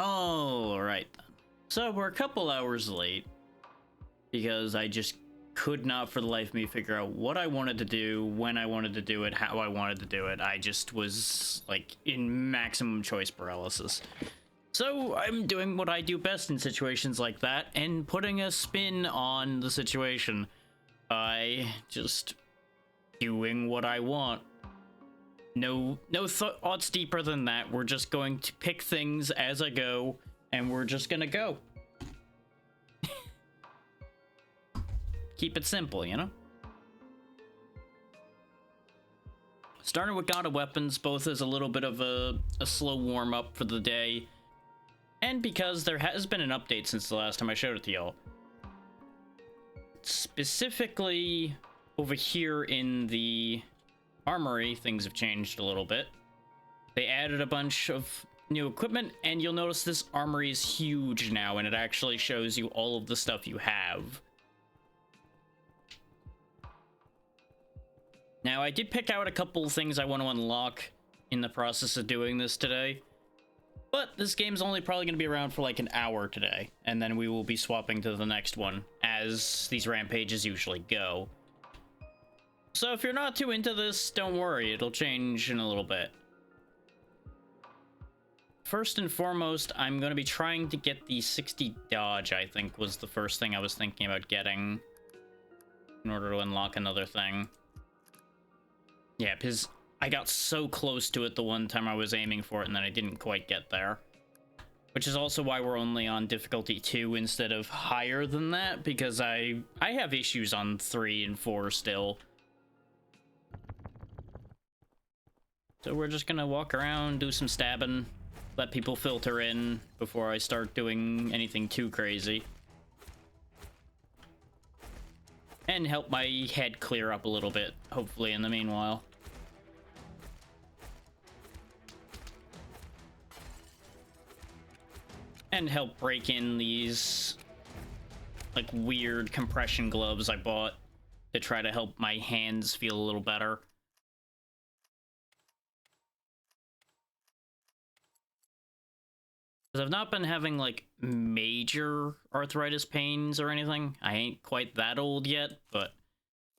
Oh, right. So we're a couple hours late because I just could not for the life of me figure out what I wanted to do, when I wanted to do it, how I wanted to do it. I just was like in maximum choice paralysis. So I'm doing what I do best in situations like that and putting a spin on the situation by just doing what I want. No thoughts deeper than that. We're just going to pick things as I go, and we're just gonna go. Keep it simple, you know? Starting with God of Weapons, both as a little bit of a slow warm-up for the day, and because there has been an update since the last time I showed it to y'all. Specifically, over here in the armory, things have changed a little bit. They added a bunch of new equipment, and you'll notice this armory is huge now, and it actually shows you all of the stuff you have. Now, I did pick out a couple of things I want to unlock in the process of doing this today, but this game's only probably going to be around for like an hour today, and then we will be swapping to the next one, as these rampages usually go. So if you're not too into this, don't worry, it'll change in a little bit. First and foremost, I'm going to be trying to get the 60 dodge, I think, was the first thing I was thinking about getting in order to unlock another thing. Yeah, because I got so close to it the one time I was aiming for it, and then I didn't quite get there. Which is also why we're only on difficulty 2 instead of higher than that, because I have issues on 3 and 4 still. So we're just gonna walk around, do some stabbing, let people filter in before I start doing anything too crazy. And help my head clear up a little bit, hopefully, in the meanwhile. And help break in these, like, weird compression gloves I bought to try to help my hands feel a little better. Because I've not been having, like, major arthritis pains or anything. I ain't quite that old yet, but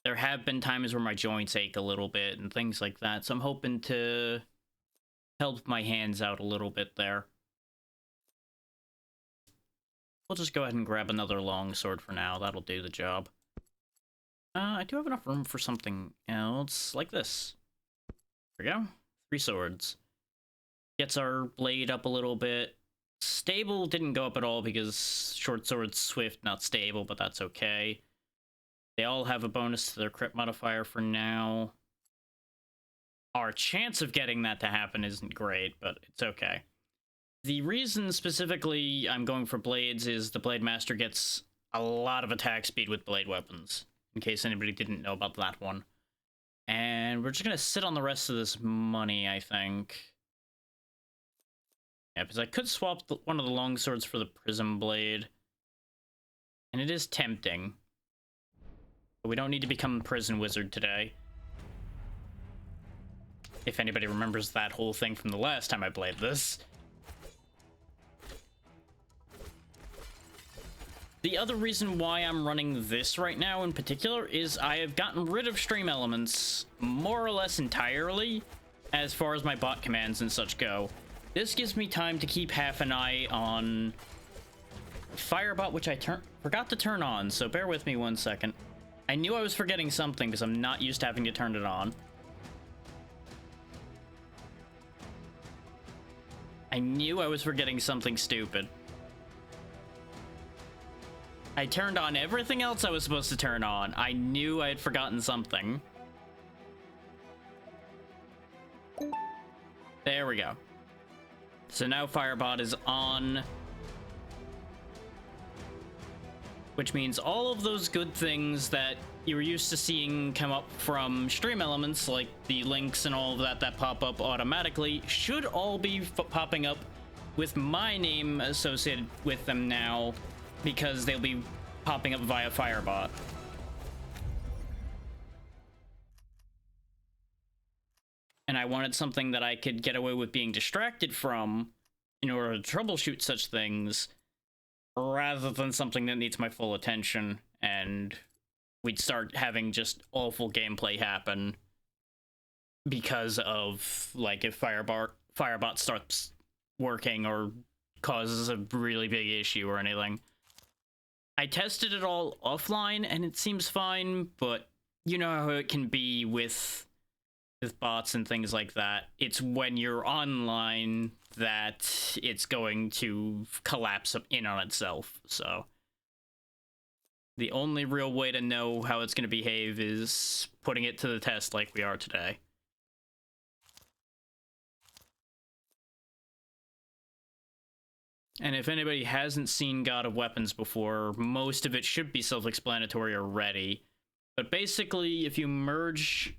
there have been times where my joints ache a little bit and things like that. So I'm hoping to help my hands out a little bit there. We'll just go ahead and grab another longsword for now. That'll do the job. I do have enough room for something else, like this. There we go. 3 swords. Gets our blade up a little bit. Stable didn't go up at all because short sword's swift, not stable, but that's okay. They all have a bonus to their crit modifier for now. Our chance of getting that to happen isn't great, but it's okay. The reason specifically I'm going for blades is the Blade Master gets a lot of attack speed with blade weapons, in case anybody didn't know about that one. And we're just gonna sit on the rest of this money, I think. Yeah, because I could swap one of the longswords for the Prism Blade. And it is tempting. But we don't need to become Prison Wizard today. If anybody remembers that whole thing from the last time I played this. The other reason why I'm running this right now in particular is I have gotten rid of stream elements more or less entirely as far as my bot commands and such go. This gives me time to keep half an eye on Firebot, which I forgot to turn on, so bear with me 1 second. I knew I was forgetting something because I'm not used to having to turn it on. I knew I was forgetting something stupid. I turned on everything else I was supposed to turn on. I knew I had forgotten something. There we go. So now Firebot is on. Which means all of those good things that you were used to seeing come up from stream elements, like the links and all of that pop up automatically, should all be popping up with my name associated with them now, because they'll be popping up via Firebot. And I wanted something that I could get away with being distracted from in order to troubleshoot such things, rather than something that needs my full attention, and we'd start having just awful gameplay happen because of, like, if Firebot starts working or causes a really big issue or anything. I tested it all offline and it seems fine, but you know how it can be with bots and things like that. It's when you're online that it's going to collapse in on itself. So the only real way to know how it's going to behave is putting it to the test like we are today. And if anybody hasn't seen God of Weapons before, most of it should be self-explanatory already. But basically, if you merge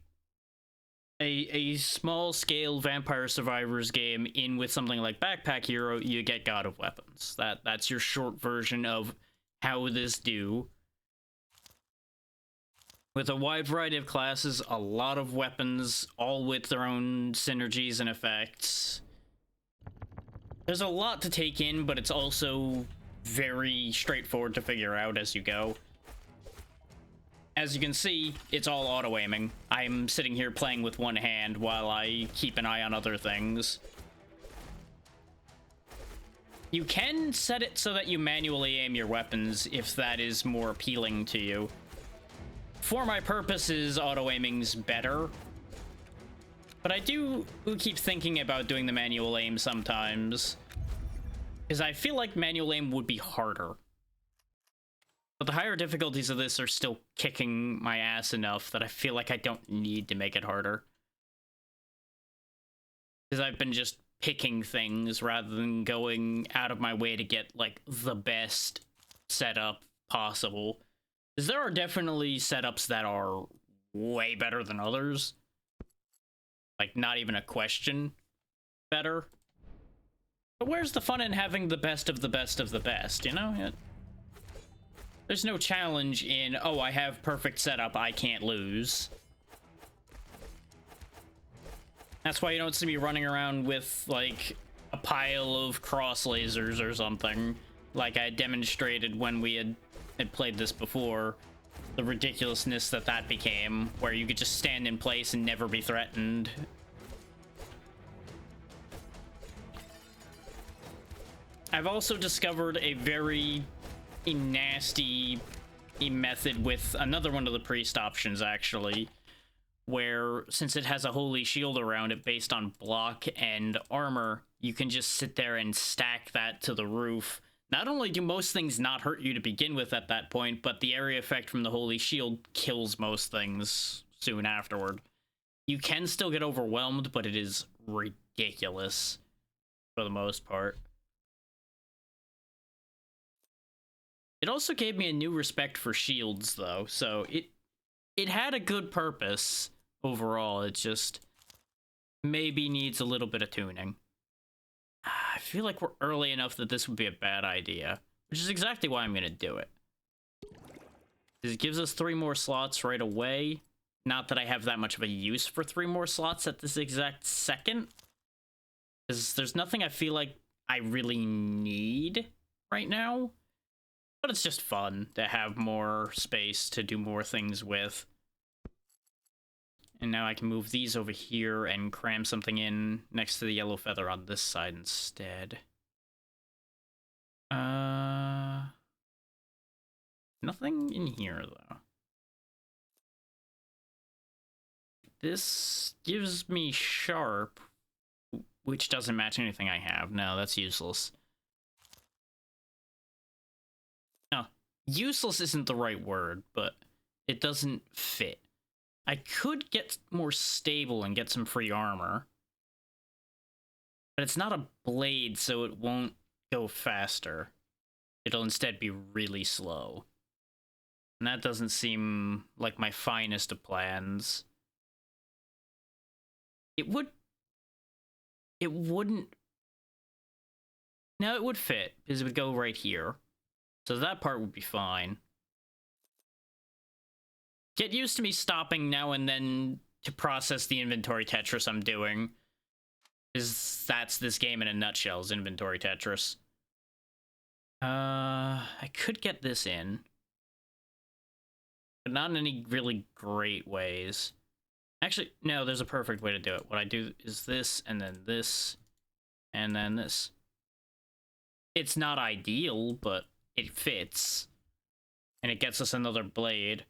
a small-scale Vampire Survivors game in with something like Backpack Hero, you get God of Weapons. That's your short version of how this do. With a wide variety of classes, a lot of weapons, all with their own synergies and effects. There's a lot to take in, but it's also very straightforward to figure out as you go. As you can see, it's all auto-aiming. I'm sitting here playing with one hand while I keep an eye on other things. You can set it so that you manually aim your weapons if that is more appealing to you. For my purposes, auto-aiming's better. But I do keep thinking about doing the manual aim sometimes, because I feel like manual aim would be harder. But the higher difficulties of this are still kicking my ass enough that I feel like I don't need to make it harder. Because I've been just picking things rather than going out of my way to get, like, the best setup possible. Because there are definitely setups that are way better than others. Like, not even a question better. But where's the fun in having the best of the best of the best, you know? There's no challenge in, oh, I have perfect setup, I can't lose. That's why you don't see me running around with, like, a pile of cross lasers or something, like I demonstrated when we had played this before. The ridiculousness that became, where you could just stand in place and never be threatened. I've also discovered a very nasty method with another one of the priest options, actually, where since it has a holy shield around it based on block and armor, you can just sit there and stack that to the roof. Not only do most things not hurt you to begin with at that point, but the area effect from the holy shield kills most things soon afterward. You can still get overwhelmed, but it is ridiculous for the most part. It also gave me a new respect for shields, though, so it had a good purpose overall. It just maybe needs a little bit of tuning. I feel like we're early enough that this would be a bad idea, which is exactly why I'm going to do it. It gives us 3 more slots right away. Not that I have that much of a use for 3 more slots at this exact second, because there's nothing I feel like I really need right now. But it's just fun to have more space to do more things with. And now I can move these over here and cram something in next to the yellow feather on this side instead. Nothing in here, though. This gives me sharp, which doesn't match anything I have. No, that's useless. No, useless isn't the right word, but it doesn't fit. I could get more stable and get some free armor. But it's not a blade, so it won't go faster. It'll instead be really slow. And that doesn't seem like my finest of plans. It wouldn't... No, it would fit, because it would go right here. So that part would be fine. Get used to me stopping now and then to process the inventory Tetris I'm doing. That's this game in a nutshell, is inventory Tetris. I could get this in, but not in any really great ways. Actually, no, there's a perfect way to do it. What I do is this, and then this, and then this. It's not ideal, but it fits. And it gets us another blade,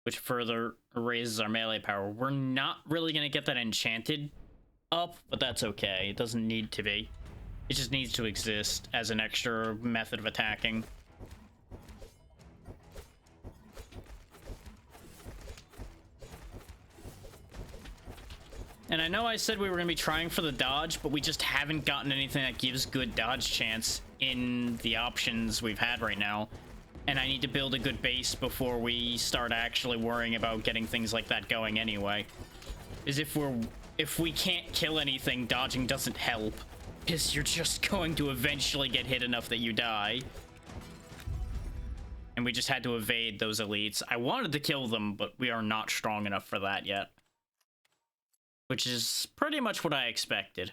which further raises our melee power. We're not really going to get that enchanted up, but that's okay. It doesn't need to be. It just needs to exist as an extra method of attacking. And I know I said we were going to be trying for the dodge, but we just haven't gotten anything that gives good dodge chance in the options we've had right now. And I need to build a good base before we start actually worrying about getting things like that going anyway. Is if we can't kill anything, dodging doesn't help. Because you're just going to eventually get hit enough that you die. And we just had to evade those elites. I wanted to kill them, but we are not strong enough for that yet. Which is pretty much what I expected.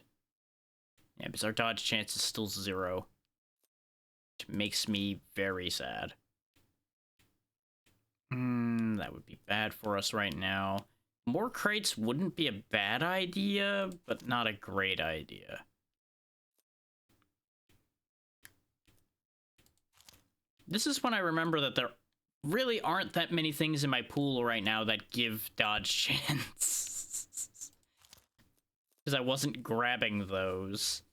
Yeah, because our dodge chance is still 0. Which makes me very sad. That would be bad for us right now. More crates wouldn't be a bad idea, but not a great idea. This is when I remember that there really aren't that many things in my pool right now that give dodge chance. Because I wasn't grabbing those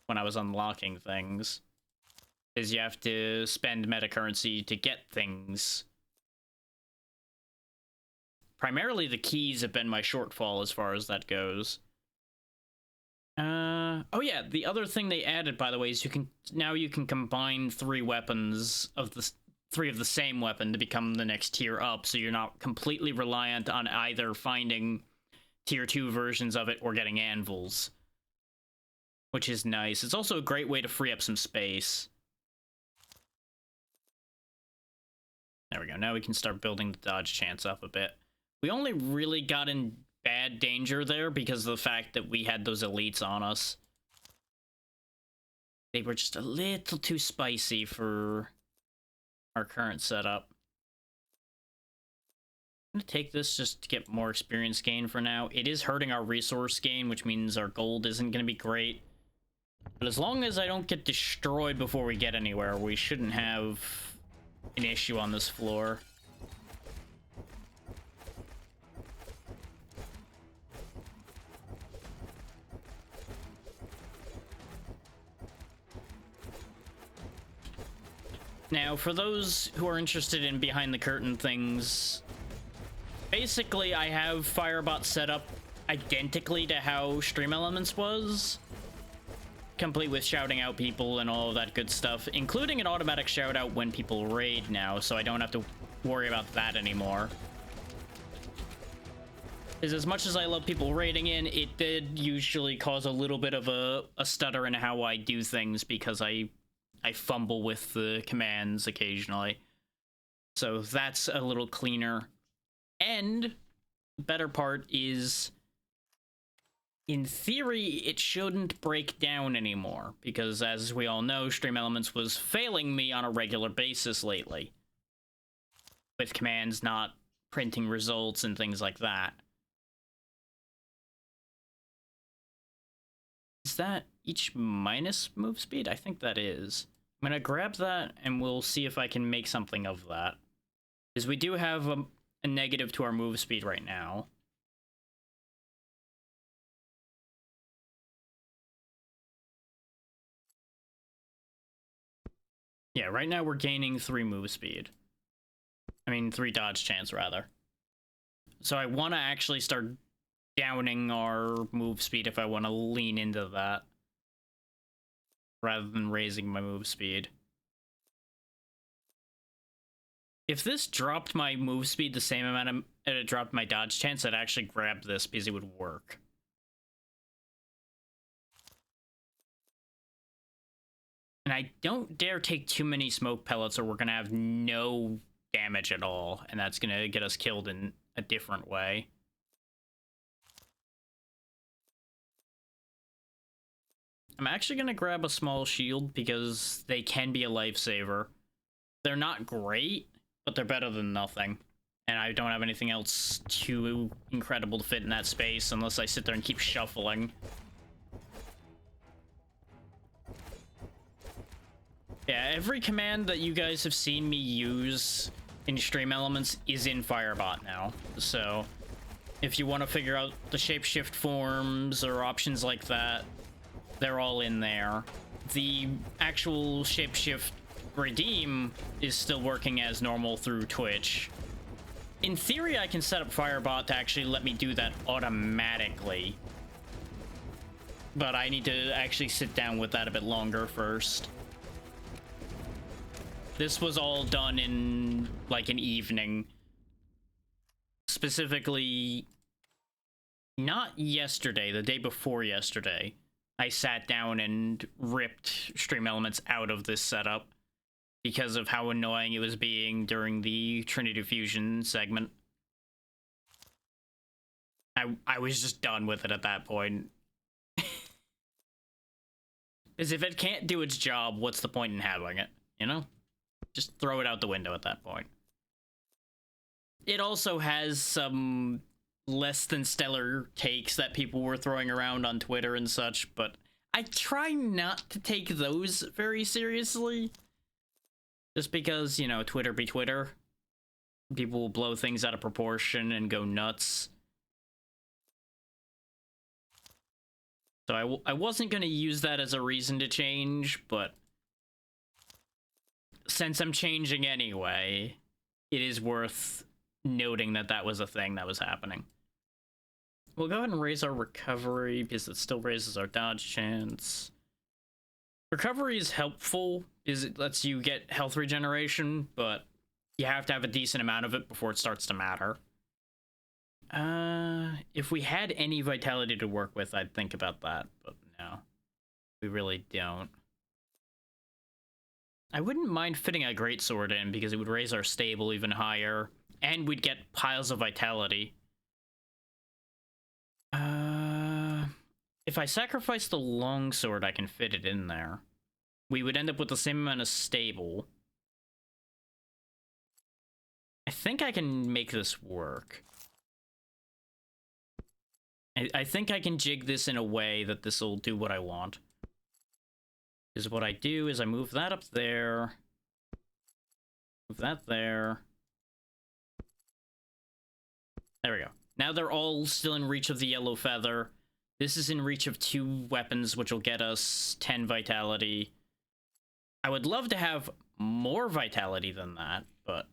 when I was unlocking things. Because you have to spend meta currency to get things. Primarily the keys have been my shortfall as far as that goes. Oh yeah, the other thing they added, by the way, is you can combine 3 weapons of the 3 of the same weapon to become the next tier up, so you're not completely reliant on either finding tier 2 versions of it or getting anvils, which is nice. It's also a great way to free up some space. There we go. Now we can start building the dodge chance up a bit. We only really got in bad danger there because of the fact that we had those elites on us. They were just a little too spicy for our current setup. I'm gonna take this just to get more experience gain for now. It is hurting our resource gain, which means our gold isn't gonna be great. But as long as I don't get destroyed before we get anywhere, we shouldn't have an issue on this floor. Now, for those who are interested in behind the curtain things, basically I have Firebot set up identically to how Stream Elements was, complete with shouting out people and all of that good stuff, including an automatic shout out when people raid now, so I don't have to worry about that anymore. Because as much as I love people raiding in, it did usually cause a little bit of a stutter in how I do things because I fumble with the commands occasionally. So that's a little cleaner. And the better part is, in theory, it shouldn't break down anymore, because as we all know, Stream Elements was failing me on a regular basis lately, with commands not printing results and things like that. Is that each minus move speed? I think that is. I'm gonna grab that and we'll see if I can make something of that, because we do have a negative to our move speed right now. Yeah, right now we're gaining 3 move speed. I mean, 3 dodge chance, rather. So I want to actually start downing our move speed if I want to lean into that, rather than raising my move speed. If this dropped my move speed the same amount it dropped my dodge chance, I'd actually grab this because it would work. And I don't dare take too many smoke pellets or we're going to have no damage at all, and that's going to get us killed in a different way. I'm actually gonna grab a small shield because they can be a lifesaver. They're not great, but they're better than nothing. And I don't have anything else too incredible to fit in that space unless I sit there and keep shuffling. Yeah, every command that you guys have seen me use in Stream Elements is in Firebot now. So if you want to figure out the shapeshift forms or options like that, they're all in there. The actual shapeshift redeem is still working as normal through Twitch. In theory, I can set up Firebot to actually let me do that automatically. But I need to actually sit down with that a bit longer first. This was all done in, like, an evening. Specifically, not yesterday, the day before yesterday. I sat down and ripped Stream Elements out of this setup because of how annoying it was being during the Trinity Fusion segment. I was just done with it at that point. Because if it can't do its job, what's the point in having it, you know? Just throw it out the window at that point. It also has some less than stellar takes that people were throwing around on Twitter and such, but I try not to take those very seriously. Just because, you know, Twitter be Twitter. People will blow things out of proportion and go nuts. So I wasn't going to use that as a reason to change, but since I'm changing anyway, it is worth noting that that was a thing that was happening. We'll go ahead and raise our recovery because it still raises our dodge chance. Recovery is helpful because it lets you get health regeneration, but you have to have a decent amount of it before it starts to matter. If we had any vitality to work with, I'd think about that, but no, we really don't. I wouldn't mind fitting a greatsword in because it would raise our stable even higher, and we'd get piles of vitality. If I sacrifice the longsword, I can fit it in there. We would end up with the same amount of stable. I think I can make this work. I think I can jig this in a way that this will do what I want. Because what I do is I move that up there. Move that there. There we go. Now they're all still in reach of the yellow feather. This is in reach of 2 weapons, which will get us 10 vitality. I would love to have more vitality than that, but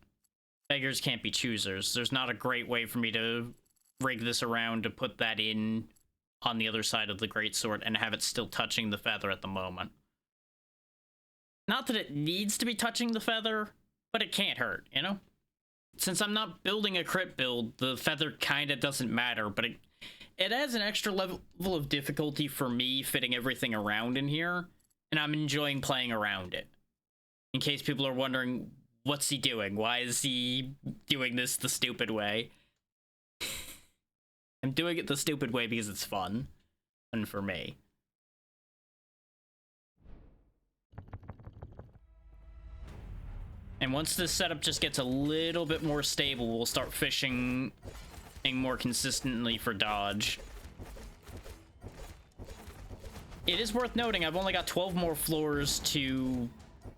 beggars can't be choosers. There's not a great way for me to rig this around to put that in on the other side of the greatsword and have it still touching the feather at the moment. Not that it needs to be touching the feather, but it can't hurt, you know? Since I'm not building a crit build, the feather kinda doesn't matter, but it adds an extra level of difficulty for me fitting everything around in here, and I'm enjoying playing around it. In case people are wondering, what's he doing? Why is he doing this the stupid way? I'm doing it the stupid way because it's fun, and for me. And once this setup just gets a little bit more stable, we'll start fishing more consistently for dodge. It is worth noting, I've only got 12 more floors to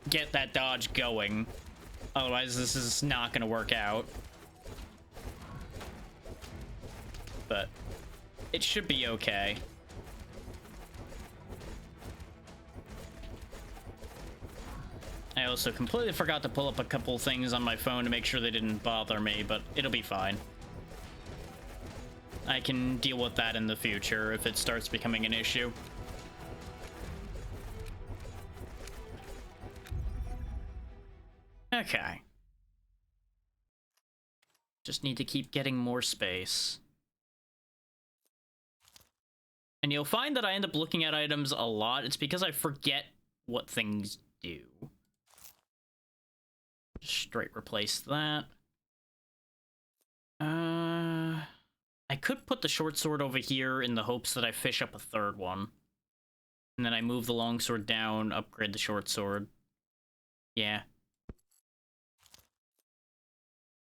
get that dodge going. Otherwise, this is not going to work out. But it should be okay. I also completely forgot to pull up a couple things on my phone to make sure they didn't bother me, but it'll be fine. I can deal with that in the future if it starts becoming an issue. Okay. Just need to keep getting more space. And you'll find that I end up looking at items a lot. It's because I forget what things do. Just straight replace that. I could put the short sword over here in the hopes that I fish up a third one. And then I move the longsword down, upgrade the short sword. Yeah.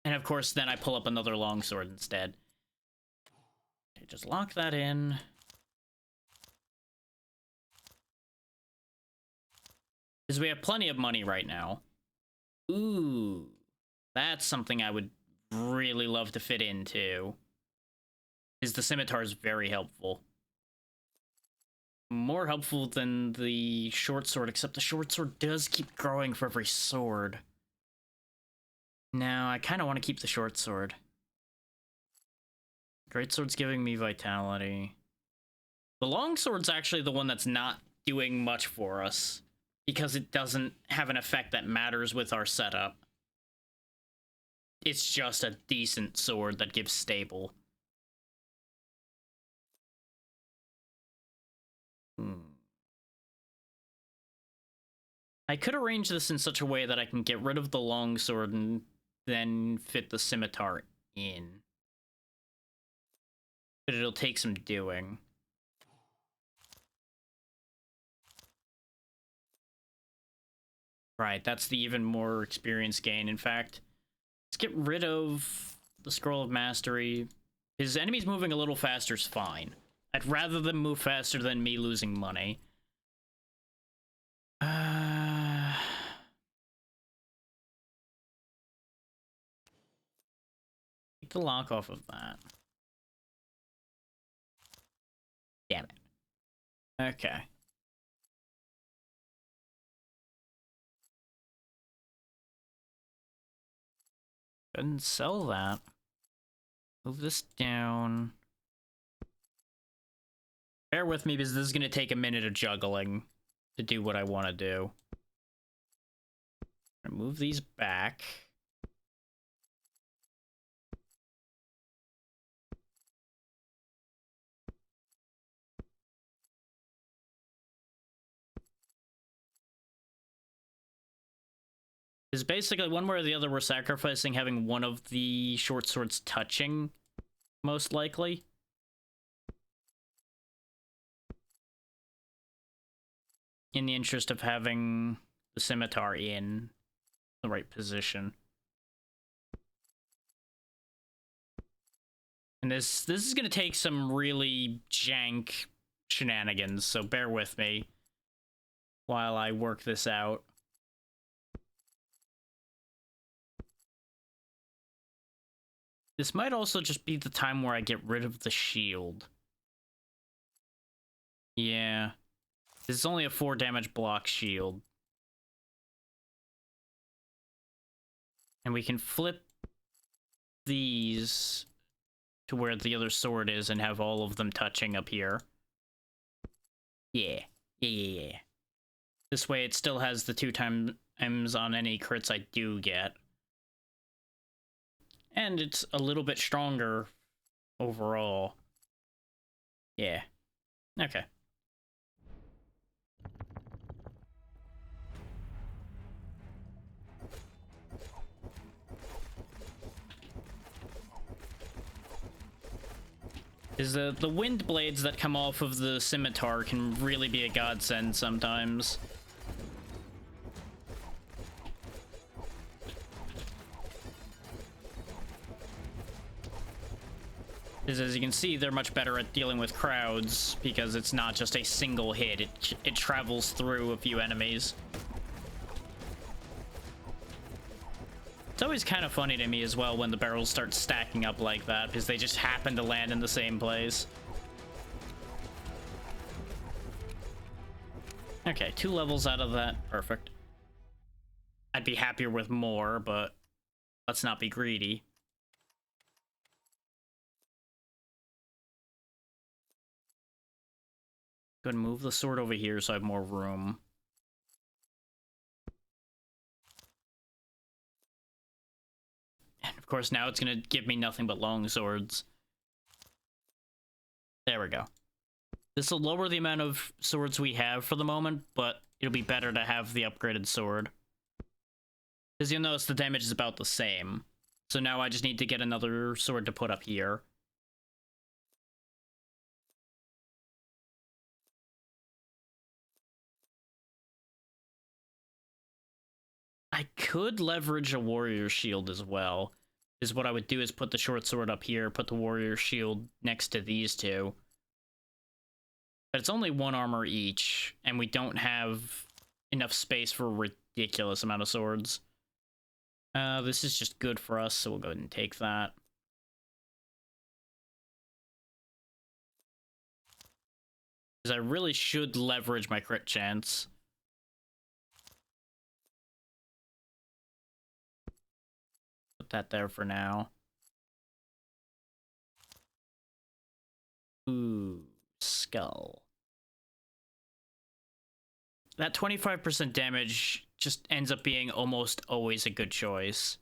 And of course, then I pull up another longsword instead. Okay, just lock that in. Because we have plenty of money right now. Ooh. That's something I would really love to fit into. Is the scimitar is very helpful. More helpful than the short sword, except the short sword does keep growing for every sword. No, I kind of want to keep the short sword. Great sword's giving me vitality. The long sword's actually the one that's not doing much for us, because it doesn't have an effect that matters with our setup. It's just a decent sword that gives stable. I could arrange this in such a way that I can get rid of the longsword and then fit the scimitar in. But it'll take some doing. Right, that's the even more experience gain. In fact, let's get rid of the Scroll of Mastery. His enemies moving a little faster is fine. I'd rather them move faster than me losing money. Take the lock off of that. Damn it. Okay. Go ahead and sell that. Move this down. Bear with me because this is going to take a minute of juggling to do what I want to do. Move these back. Is basically one way or the other we're sacrificing having one of the short swords touching, most likely. In the interest of having the scimitar in the right position. And this is gonna take some really jank shenanigans, so bear with me while I work this out. This might also just be the time where I get rid of the shield. Yeah. This is only a 4 damage block shield. And we can flip these to where the other sword is and have all of them touching up here. Yeah. Yeah. This way it still has the 2 times on any crits I do get. And it's a little bit stronger overall. Yeah. Okay. Is the wind blades that come off of the scimitar can really be a godsend sometimes. Because as you can see, they're much better at dealing with crowds because it's not just a single hit, it travels through a few enemies. It's always kind of funny to me as well when the barrels start stacking up like that, because they just happen to land in the same place. Okay, 2 levels out of that. Perfect. I'd be happier with more, but let's not be greedy. Go ahead and move the sword over here so I have more room. And of course, now it's going to give me nothing but long swords. There we go. This will lower the amount of swords we have for the moment, but it'll be better to have the upgraded sword. Because you'll notice the damage is about the same. So now I just need to get another sword to put up here. I could leverage a warrior shield as well. Is what I would do is put the short sword up here, put the warrior shield next to these two. But it's only 1 armor each, and we don't have enough space for a ridiculous amount of swords. This is just good for us, so we'll go ahead and take that. Because I really should leverage my crit chance. Put that there for now. Ooh, skull. That 25% damage just ends up being almost always a good choice.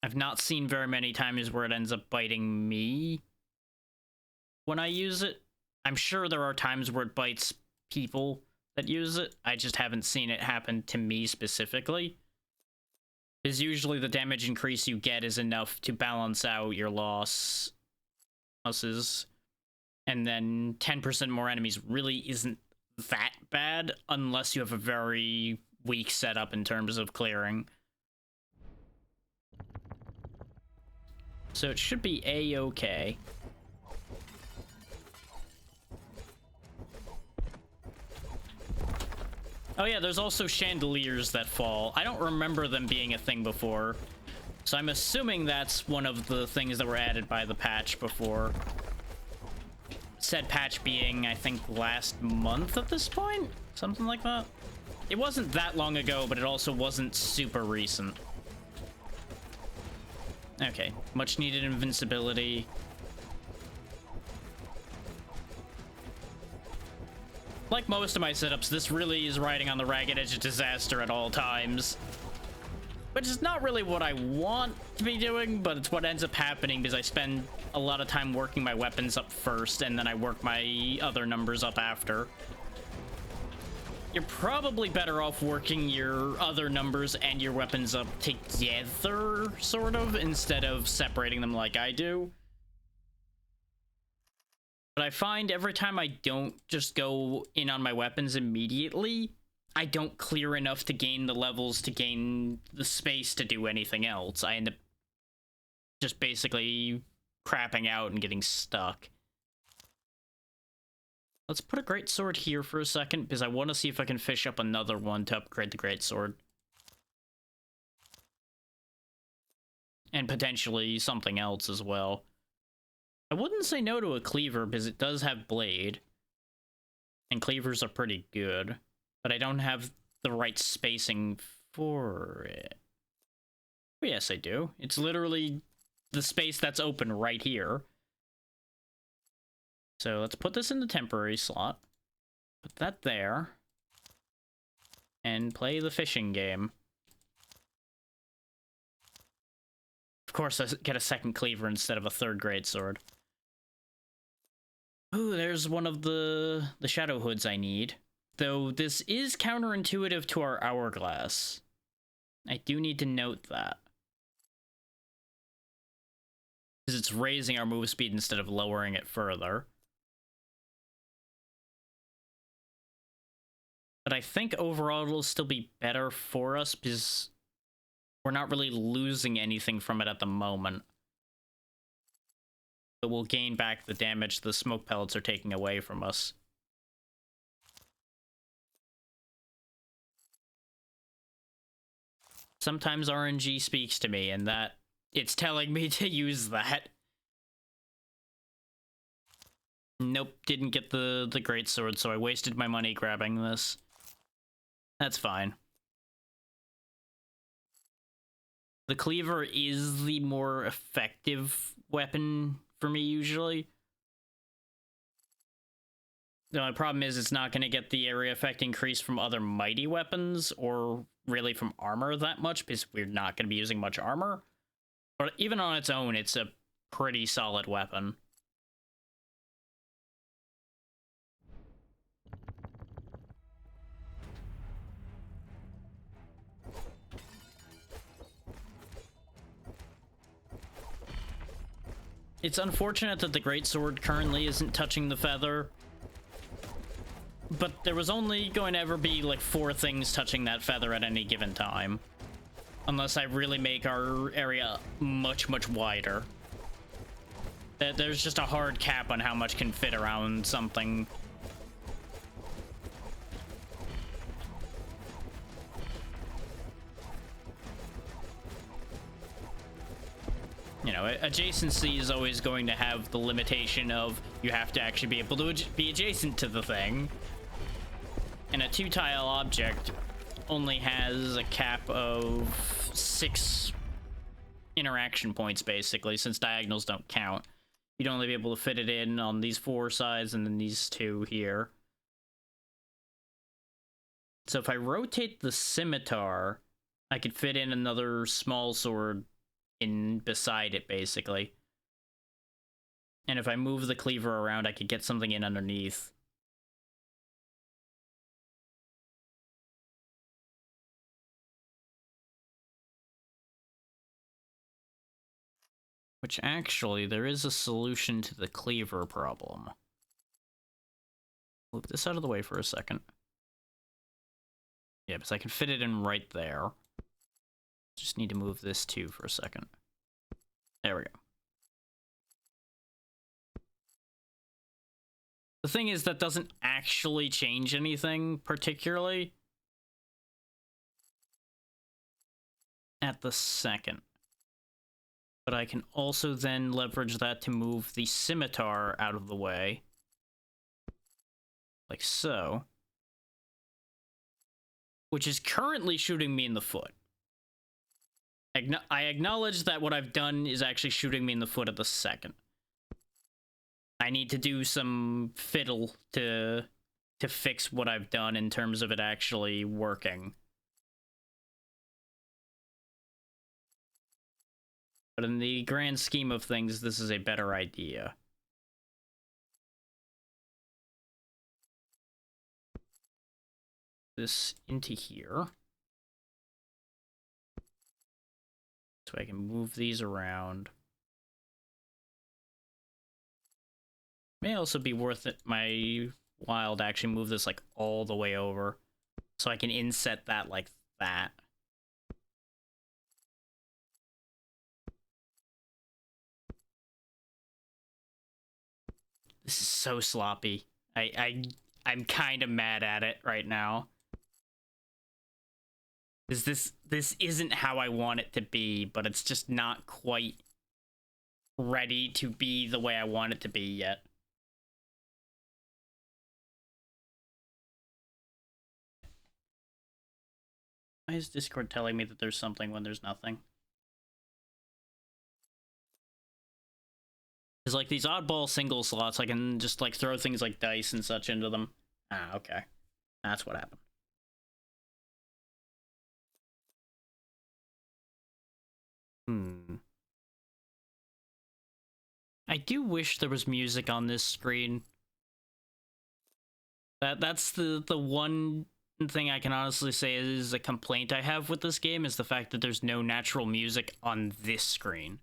I've not seen very many times where it ends up biting me when I use it. I'm sure there are times where it bites people that use it. I just haven't seen it happen to me specifically. Because usually the damage increase you get is enough to balance out your losses. And then 10% more enemies really isn't that bad unless you have a very weak setup in terms of clearing. So it should be a-okay. Oh yeah, there's also chandeliers that fall. I don't remember them being a thing before, so I'm assuming that's one of the things that were added by the patch before. Said patch being, I think, last month at this point? Something like that? It wasn't that long ago, but it also wasn't super recent. Okay, much needed invincibility. Like most of my setups, this really is riding on the ragged edge of disaster at all times. Which is not really what I want to be doing, but it's what ends up happening because I spend a lot of time working my weapons up first, and then I work my other numbers up after. You're probably better off working your other numbers and your weapons up together, sort of, instead of separating them like I do. But I find every time I don't just go in on my weapons immediately, I don't clear enough to gain the levels to gain the space to do anything else. I end up just basically crapping out and getting stuck. Let's put a greatsword here for a second, because I want to see if I can fish up another one to upgrade the greatsword. And potentially something else as well. I wouldn't say no to a cleaver, because it does have blade. And cleavers are pretty good. But I don't have the right spacing for it. Oh, yes, I do. It's literally the space that's open right here. So let's put this in the temporary slot. Put that there. And play the fishing game. Of course, I get a second cleaver instead of a third greatsword. Ooh, there's one of the shadow hoods I need. Though this is counterintuitive to our hourglass. I do need to note that. Because it's raising our move speed instead of lowering it further. But I think overall it'll still be better for us because we're not really losing anything from it at the moment. But we'll gain back the damage the smoke pellets are taking away from us. Sometimes RNG speaks to me, and that it's telling me to use that. Nope, didn't get the greatsword, so I wasted my money grabbing this. That's fine. The cleaver is the more effective weapon for me, usually. The only problem is it's not going to get the area effect increase from other mighty weapons, or really from armor that much, because we're not going to be using much armor. But even on its own, it's a pretty solid weapon. It's unfortunate that the greatsword currently isn't touching the feather. But there was only going to ever be like 4 things touching that feather at any given time. Unless I really make our area much, much wider. There's just a hard cap on how much can fit around something. You know, adjacency is always going to have the limitation of you have to actually be able to be adjacent to the thing. And a 2-tile object only has a cap of 6 interaction points, basically, since diagonals don't count. You'd only be able to fit it in on these 4 sides and then these 2 here. So if I rotate the scimitar, I could fit in another small sword in beside it, basically. And if I move the cleaver around, I could get something in underneath. Which actually, there is a solution to the cleaver problem. Move this out of the way for a second. Yeah, because I can fit it in right there. Just need to move this too for a second. There we go. The thing is, that doesn't actually change anything particularly at the second. But I can also then leverage that to move the scimitar out of the way. Like so. Which is currently shooting me in the foot. I acknowledge that what I've done is actually shooting me in the foot at the second. I need to do some fiddle to fix what I've done in terms of it actually working. But in the grand scheme of things, this is a better idea. This into here. So I can move these around. May also be worth it my while to actually move this like all the way over. So I can inset that like that. This is so sloppy. I'm kind of mad at it right now. This isn't how I want it to be, but it's just not quite ready to be the way I want it to be yet. Why is Discord telling me that there's something when there's nothing? It's like these oddball single slots, I can just like throw things like dice and such into them. Ah, okay. That's what happened. I do wish there was music on this screen. That's the one thing I can honestly say is a complaint I have with this game, is the fact that there's no natural music on this screen.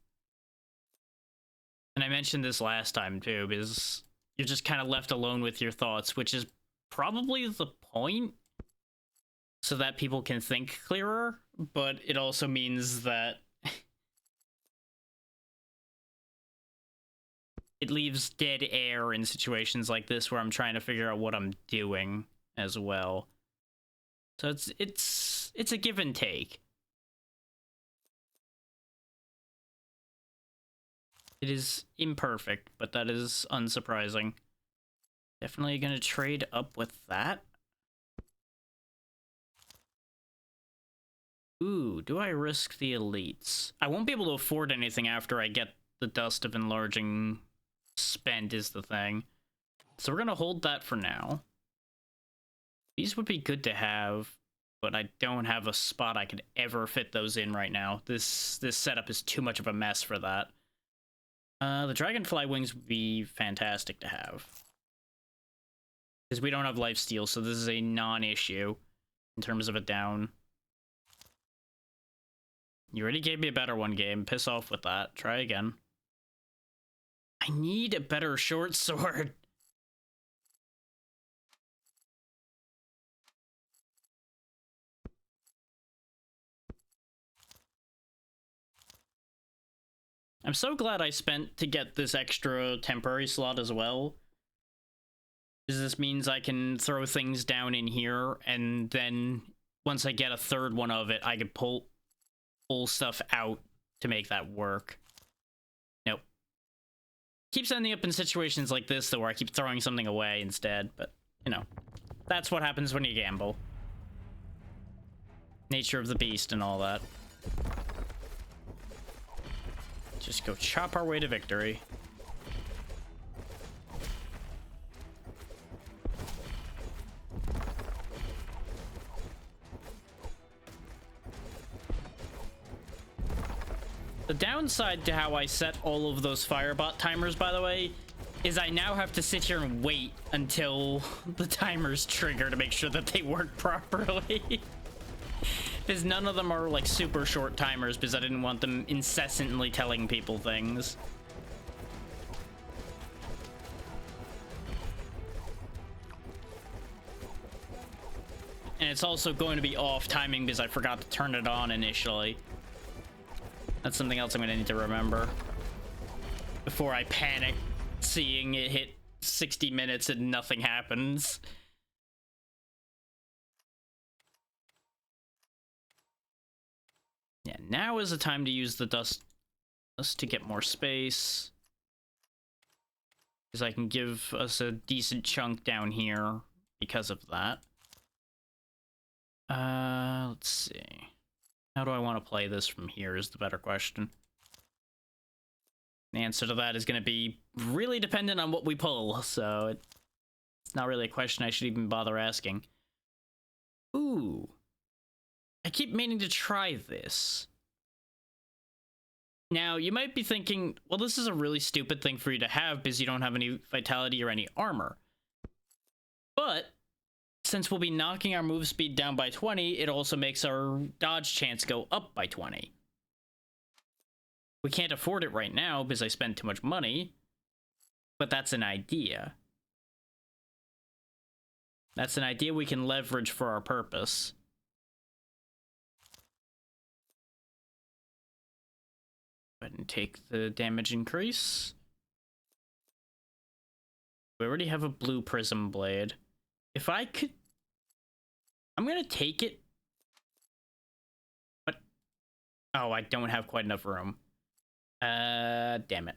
And I mentioned this last time too, because you're just kind of left alone with your thoughts, which is probably the point, so that people can think clearer, but it also means that it leaves dead air in situations like this where I'm trying to figure out what I'm doing as well. So it's a give and take. It is imperfect, but that is unsurprising. Definitely gonna trade up with that. Ooh, do I risk the elites? I won't be able to afford anything after I get the Dust of Enlarging spent is the thing. So we're gonna hold that for now. These would be good to have, but I don't have a spot I could ever fit those in right now. This setup is too much of a mess for that. The Dragonfly Wings would be fantastic to have. Because we don't have lifesteal, so this is a non-issue in terms of a down. You already gave me a better one, game. Piss off with that. Try again. I need a better short sword. I'm so glad I spent to get this extra temporary slot as well. Because this means I can throw things down in here, and then once I get a third one of it, I can pull stuff out to make that work. Nope. Keeps ending up in situations like this, though, where I keep throwing something away instead, but, you know. That's what happens when you gamble. Nature of the beast and all that. Just go chop our way to victory. The downside to how I set all of those firebot timers, by the way, is I now have to sit here and wait until the timers trigger to make sure that they work properly. Because none of them are like super short timers, because I didn't want them incessantly telling people things. And it's also going to be off timing because I forgot to turn it on initially. That's something else I'm going to need to remember before I panic seeing it hit 60 minutes and nothing happens. Yeah, now is the time to use the dust to get more space. Because I can give us a decent chunk down here because of that. Let's see. How do I want to play this from here is the better question. The answer to that is going to be really dependent on what we pull, so it's not really a question I should even bother asking. Ooh. I keep meaning to try this. Now, you might be thinking, well, this is a really stupid thing for you to have because you don't have any vitality or any armor. But since we'll be knocking our move speed down by 20, it also makes our dodge chance go up by 20. We can't afford it right now because I spent too much money, but that's an idea. That's an idea we can leverage for our purpose. Go ahead and take the damage increase. We already have a blue prism blade. If I could... I'm gonna take it. But... Oh, I don't have quite enough room. Damn it.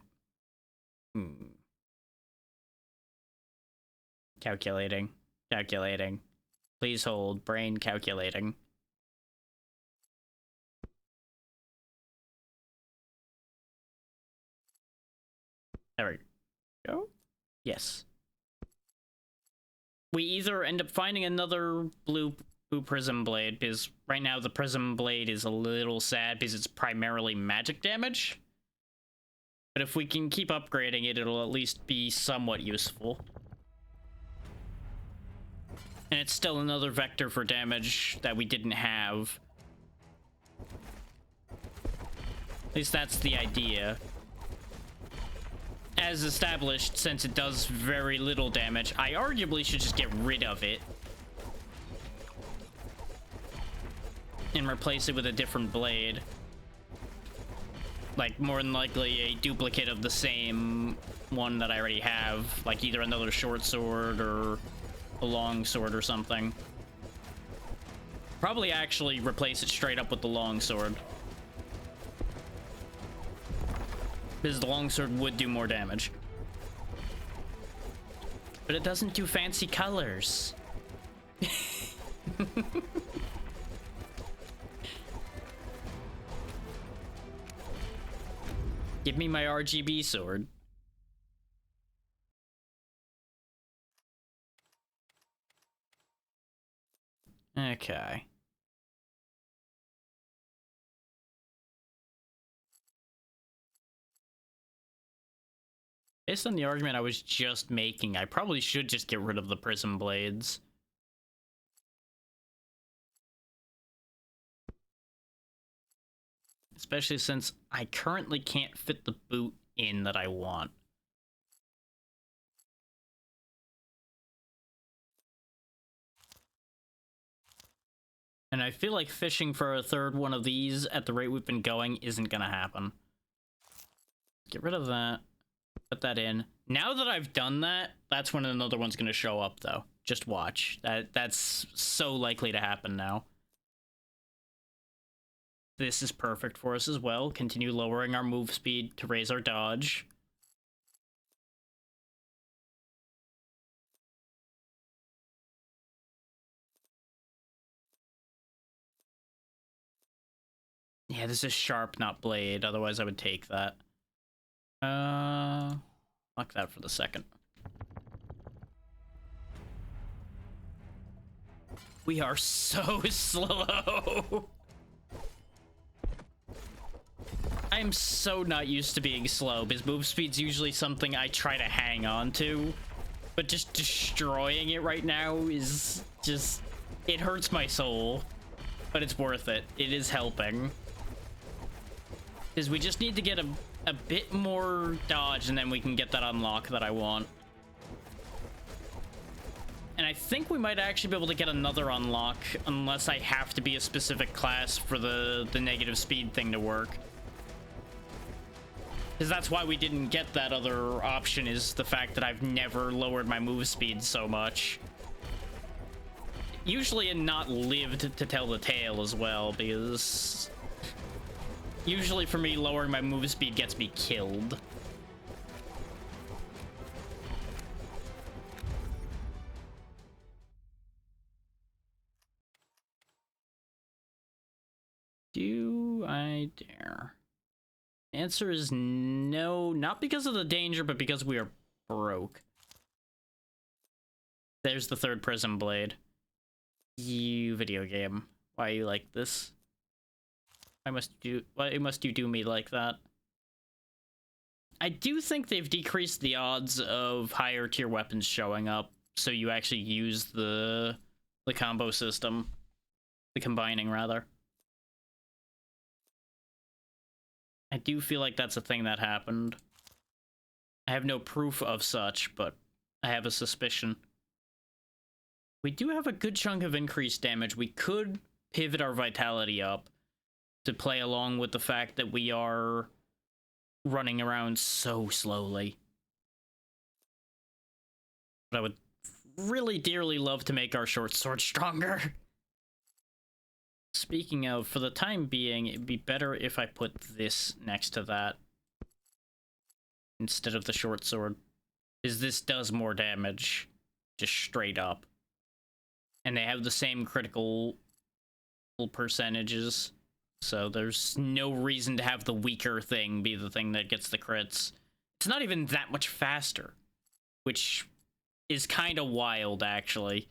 Calculating. Calculating. Please hold. Brain calculating. There we go. Yes. We either end up finding another blue prism blade, because right now the prism blade is a little sad because it's primarily magic damage. But if we can keep upgrading it, it'll at least be somewhat useful. And it's still another vector for damage that we didn't have. At least that's the idea. As established, since it does very little damage, I arguably should just get rid of it. And replace it with a different blade. Like, more than likely a duplicate of the same one that I already have. Like, either another short sword or a long sword or something. Probably actually replace it straight up with the long sword. Because the longsword would do more damage. But it doesn't do fancy colors. Give me my RGB sword. Okay. Based on the argument I was just making, I probably should just get rid of the prism blades. Especially since I currently can't fit the boot in that I want. And I feel like fishing for a third one of these at the rate we've been going isn't gonna happen. Get rid of that. Put that in. Now that I've done that, that's when another one's gonna show up, though. Just watch. That's so likely to happen now. This is perfect for us as well. Continue lowering our move speed to raise our dodge. Yeah, this is sharp, not blade. Otherwise, I would take that. Fuck that for the second. We are so slow. I'm so not used to being slow, because move speed's usually something I try to hang on to. But just destroying it right now is just... It hurts my soul. But it's worth it. It is helping. Because we just need to get a bit more dodge, and then we can get that unlock that I want. And I think we might actually be able to get another unlock, unless I have to be a specific class for the negative speed thing to work. Because that's why we didn't get that other option, is the fact that I've never lowered my move speed so much. Usually and not lived to tell the tale as well, because... Usually for me, lowering my move speed gets me killed. Do I dare? Answer is no, not because of the danger, but because we are broke. There's the third prism blade. You video game. Why are you like this? Why must you do me like that? I do think they've decreased the odds of higher tier weapons showing up, so you actually use the combo system. The combining, rather. I do feel like that's a thing that happened. I have no proof of such, but I have a suspicion. We do have a good chunk of increased damage. We could pivot our vitality up to play along with the fact that we are running around so slowly. But I would really dearly love to make our short sword stronger. Speaking of, for the time being, it'd be better if I put this next to that instead of the short sword, because this does more damage, just straight up. And they have the same critical percentages. So there's no reason to have the weaker thing be the thing that gets the crits. It's not even that much faster, which is kind of wild, actually.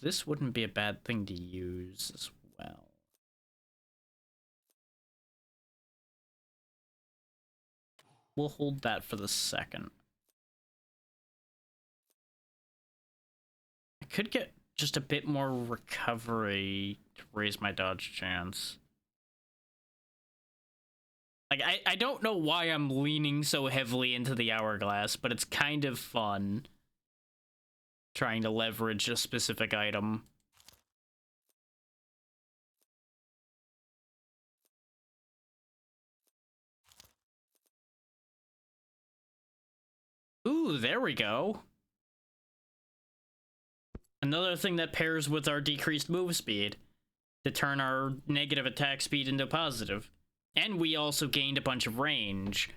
This wouldn't be a bad thing to use as well. We'll hold that for the second. I could get just a bit more recovery to raise my dodge chance. Like, I don't know why I'm leaning so heavily into the hourglass, but it's kind of fun trying to leverage a specific item. Ooh, there we go. Another thing that pairs with our decreased move speed to turn our negative attack speed into positive. And we also gained a bunch of range.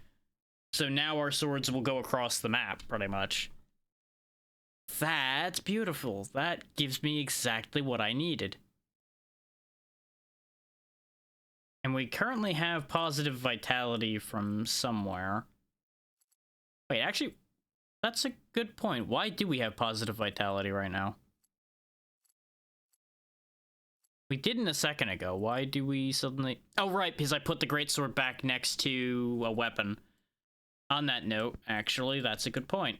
So now our swords will go across the map, pretty much. That's beautiful. That gives me exactly what I needed. And we currently have positive vitality from somewhere. Wait, actually, that's a good point. Why do we have positive vitality right now? We didn't a second ago. Why do we suddenly... Oh, right, because I put the greatsword back next to a weapon. On that note, actually, that's a good point.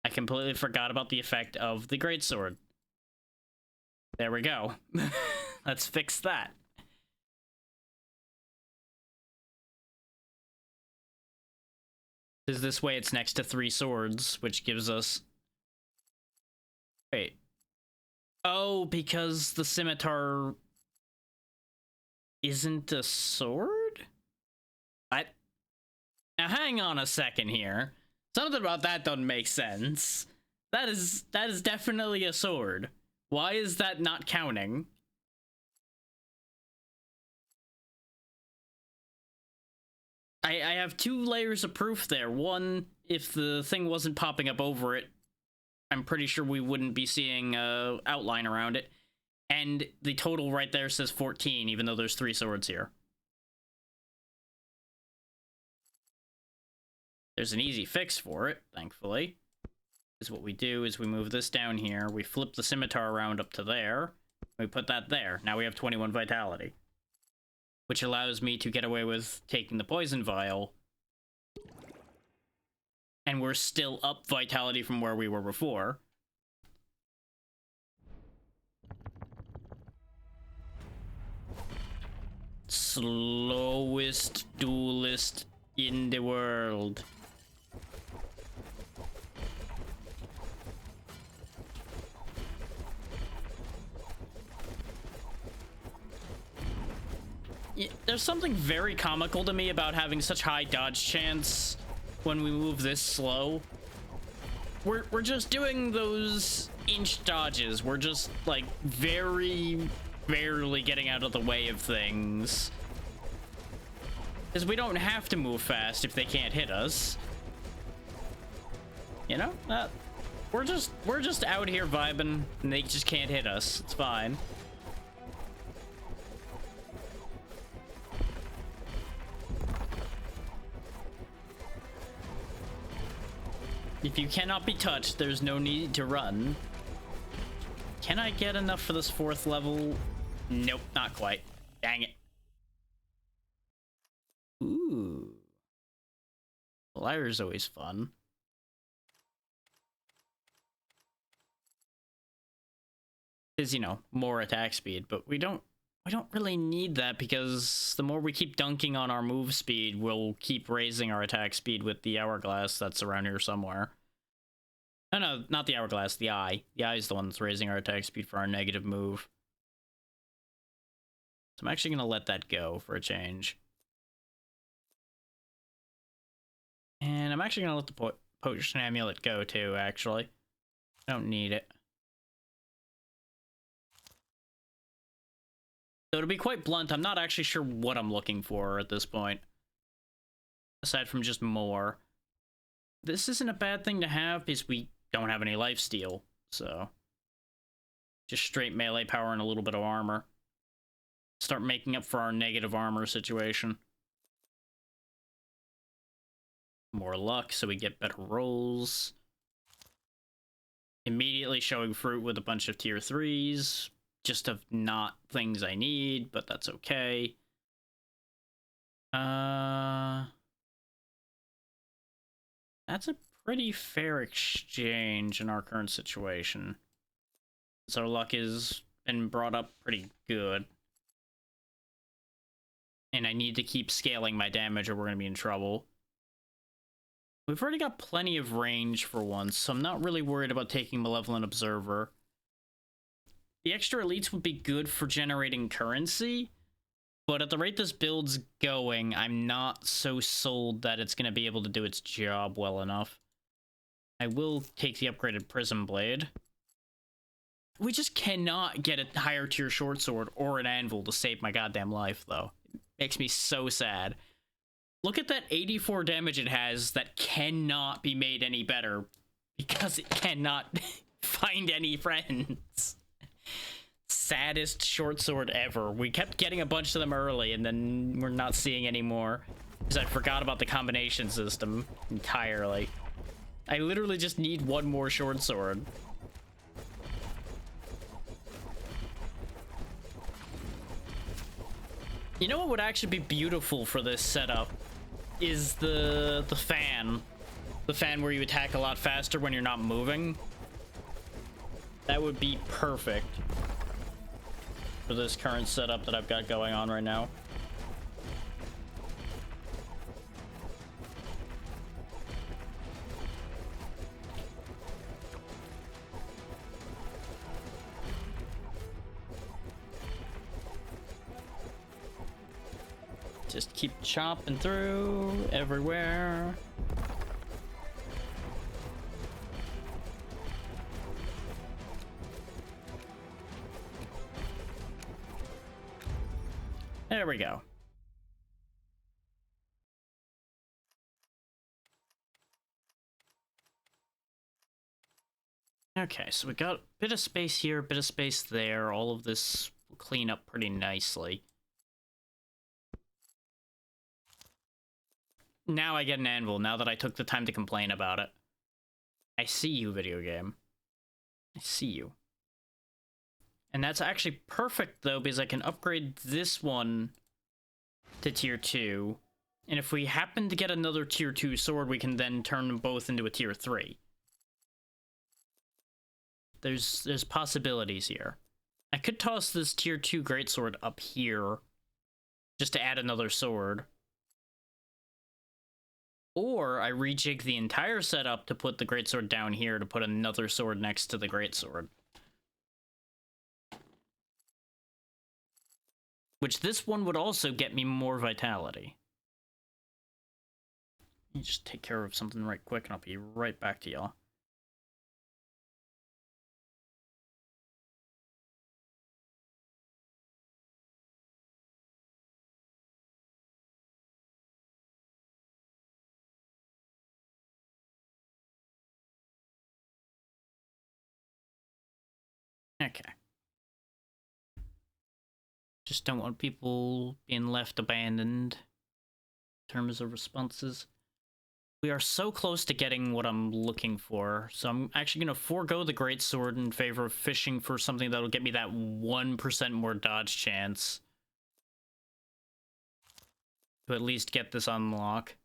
I completely forgot about the effect of the greatsword. There we go. Let's fix that. Because this way it's next to 3 swords, which gives us... Wait. Oh, because the scimitar isn't a sword? What? Now hang on a second here. Something about that doesn't make sense. That is definitely a sword. Why is that not counting? I have two layers of proof there. One, if the thing wasn't popping up over it, I'm pretty sure we wouldn't be seeing a outline around it. And the total right there says 14, even though there's 3 swords here. There's an easy fix for it, thankfully. Is what we do is we move this down here, we flip the scimitar around up to there, we put that there. Now we have 21 vitality. Which allows me to get away with taking the poison vial. And we're still up vitality from where we were before. Slowest duelist in the world. There's something very comical to me about having such high dodge chance when we move this slow. We're just doing those inch dodges. We're just like very barely getting out of the way of things. Because we don't have to move fast if they can't hit us. You know? We're just out here vibing and they just can't hit us. It's fine. If you cannot be touched, there's no need to run. Can I get enough for this 4th level? Nope, not quite. Dang it. Ooh. Liar's always fun. Is, you know, more attack speed, but we don't really need that because the more we keep dunking on our move speed, we'll keep raising our attack speed with the hourglass that's around here somewhere. Oh, no, not the hourglass, the eye. The eye is the one that's raising our attack speed for our negative move. So I'm actually going to let that go for a change. And I'm actually going to let the potion amulet go too, actually. I don't need it. So to be quite blunt, I'm not actually sure what I'm looking for at this point. Aside from just more. This isn't a bad thing to have because we don't have any lifesteal, so. Just straight melee power and a little bit of armor. Start making up for our negative armor situation. More luck so we get better rolls. Immediately showing fruit with a bunch of tier 3s. Just of not things I need, but that's okay. That's a pretty fair exchange in our current situation. So our luck has been brought up pretty good. And I need to keep scaling my damage or we're going to be in trouble. We've already got plenty of range for once, so I'm not really worried about taking Malevolent Observer. The extra elites would be good for generating currency, but at the rate this build's going, I'm not so sold that it's going to be able to do its job well enough. I will take the upgraded Prism Blade. We just cannot get a higher tier short sword or an anvil to save my goddamn life, though. It makes me so sad. Look at that 84 damage it has that cannot be made any better because it cannot find any friends. Saddest short sword ever. We kept getting a bunch of them early and then we're not seeing any more because I forgot about the combination system entirely. I literally just need one more short sword. You know what would actually be beautiful for this setup is the fan. The fan where you attack a lot faster when you're not moving. That would be perfect for this current setup that I've got going on right now. Just keep chopping through everywhere. There we go. Okay, so we got a bit of space here, a bit of space there. All of this will clean up pretty nicely. Now I get an anvil, now that I took the time to complain about it. I see you, video game. I see you. And that's actually perfect, though, because I can upgrade this one to tier 2. And if we happen to get another tier 2 sword, we can then turn them both into a tier 3. There's possibilities here. I could toss this tier 2 greatsword up here, just to add another sword. Or I rejig the entire setup to put the greatsword down here to put another sword next to the greatsword. Which this one would also get me more vitality. Let me just take care of something right quick and I'll be right back to y'all. Okay. Just don't want people being left abandoned in terms of responses. We are so close to getting what I'm looking for, so I'm actually going to forego the greatsword in favor of fishing for something that'll get me that 1% more dodge chance. To at least get this unlock.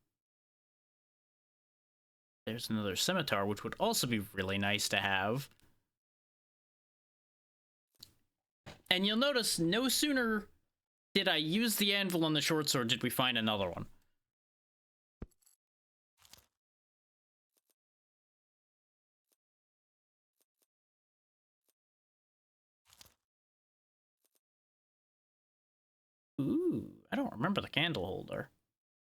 There's another scimitar, which would also be really nice to have. And you'll notice, no sooner did I use the anvil on the short sword, did we find another one. Ooh, I don't remember the candle holder.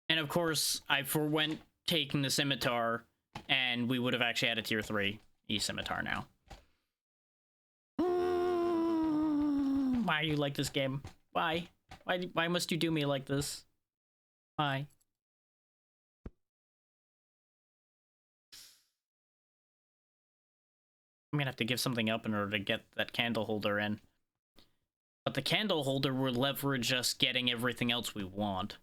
And of course, I forwent taking the scimitar, and we would have actually had a tier 3 E-scimitar now. Why you like this game? Why? Why must you do me like this? Why? I'm gonna have to give something up in order to get that candle holder in. But the candle holder will leverage us getting everything else we want.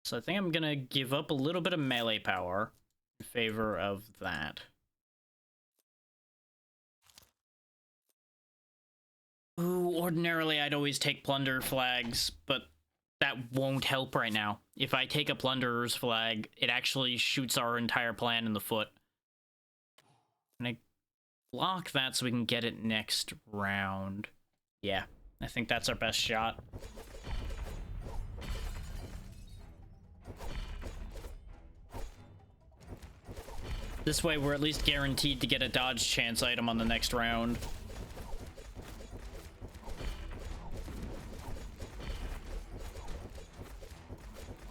So I think I'm gonna give up a little bit of melee power in favor of that. Ooh, ordinarily I'd always take plunder flags, but that won't help right now. If I take a plunderer's flag, it actually shoots our entire plan in the foot. I'm gonna block that so we can get it next round. Yeah, I think that's our best shot. This way we're at least guaranteed to get a dodge chance item on the next round.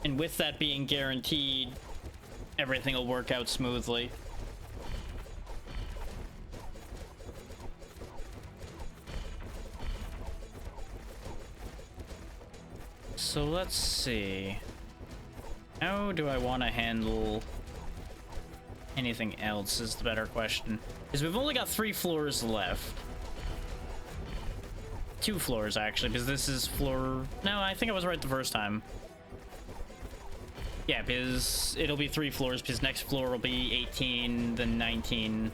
And with that being guaranteed, everything will work out smoothly. So let's see. How do I want to handle anything else is the better question. Because we've only got 3 floors left. 2 floors, actually, because this is floor... No, I think I was right the first time. Yeah, because it'll be 3 floors, because next floor will be 18, then 19.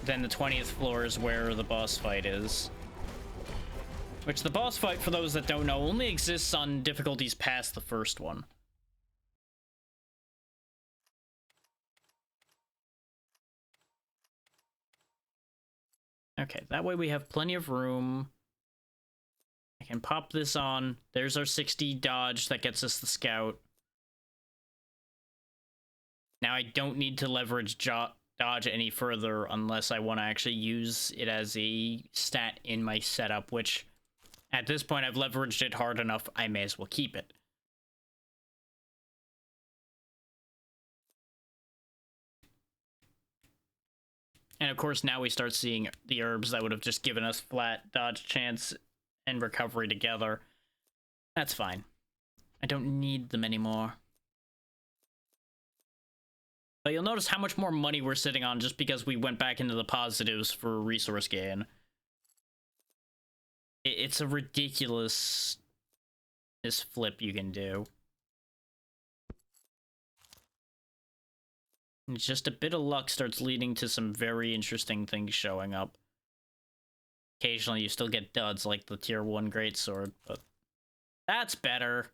Then the 20th floor is where the boss fight is. Which the boss fight, for those that don't know, only exists on difficulties past the first one. Okay, that way we have plenty of room. I can pop this on. There's our 60 dodge that gets us the scout. Now I don't need to leverage dodge any further unless I want to actually use it as a stat in my setup, which at this point I've leveraged it hard enough, I may as well keep it. And of course, now we start seeing the herbs that would have just given us flat dodge chance and recovery together. That's fine. I don't need them anymore. But you'll notice how much more money we're sitting on just because we went back into the positives for resource gain. It's a ridiculous flip you can do. And just a bit of luck starts leading to some very interesting things showing up. Occasionally you still get duds like the tier 1 greatsword, but that's better.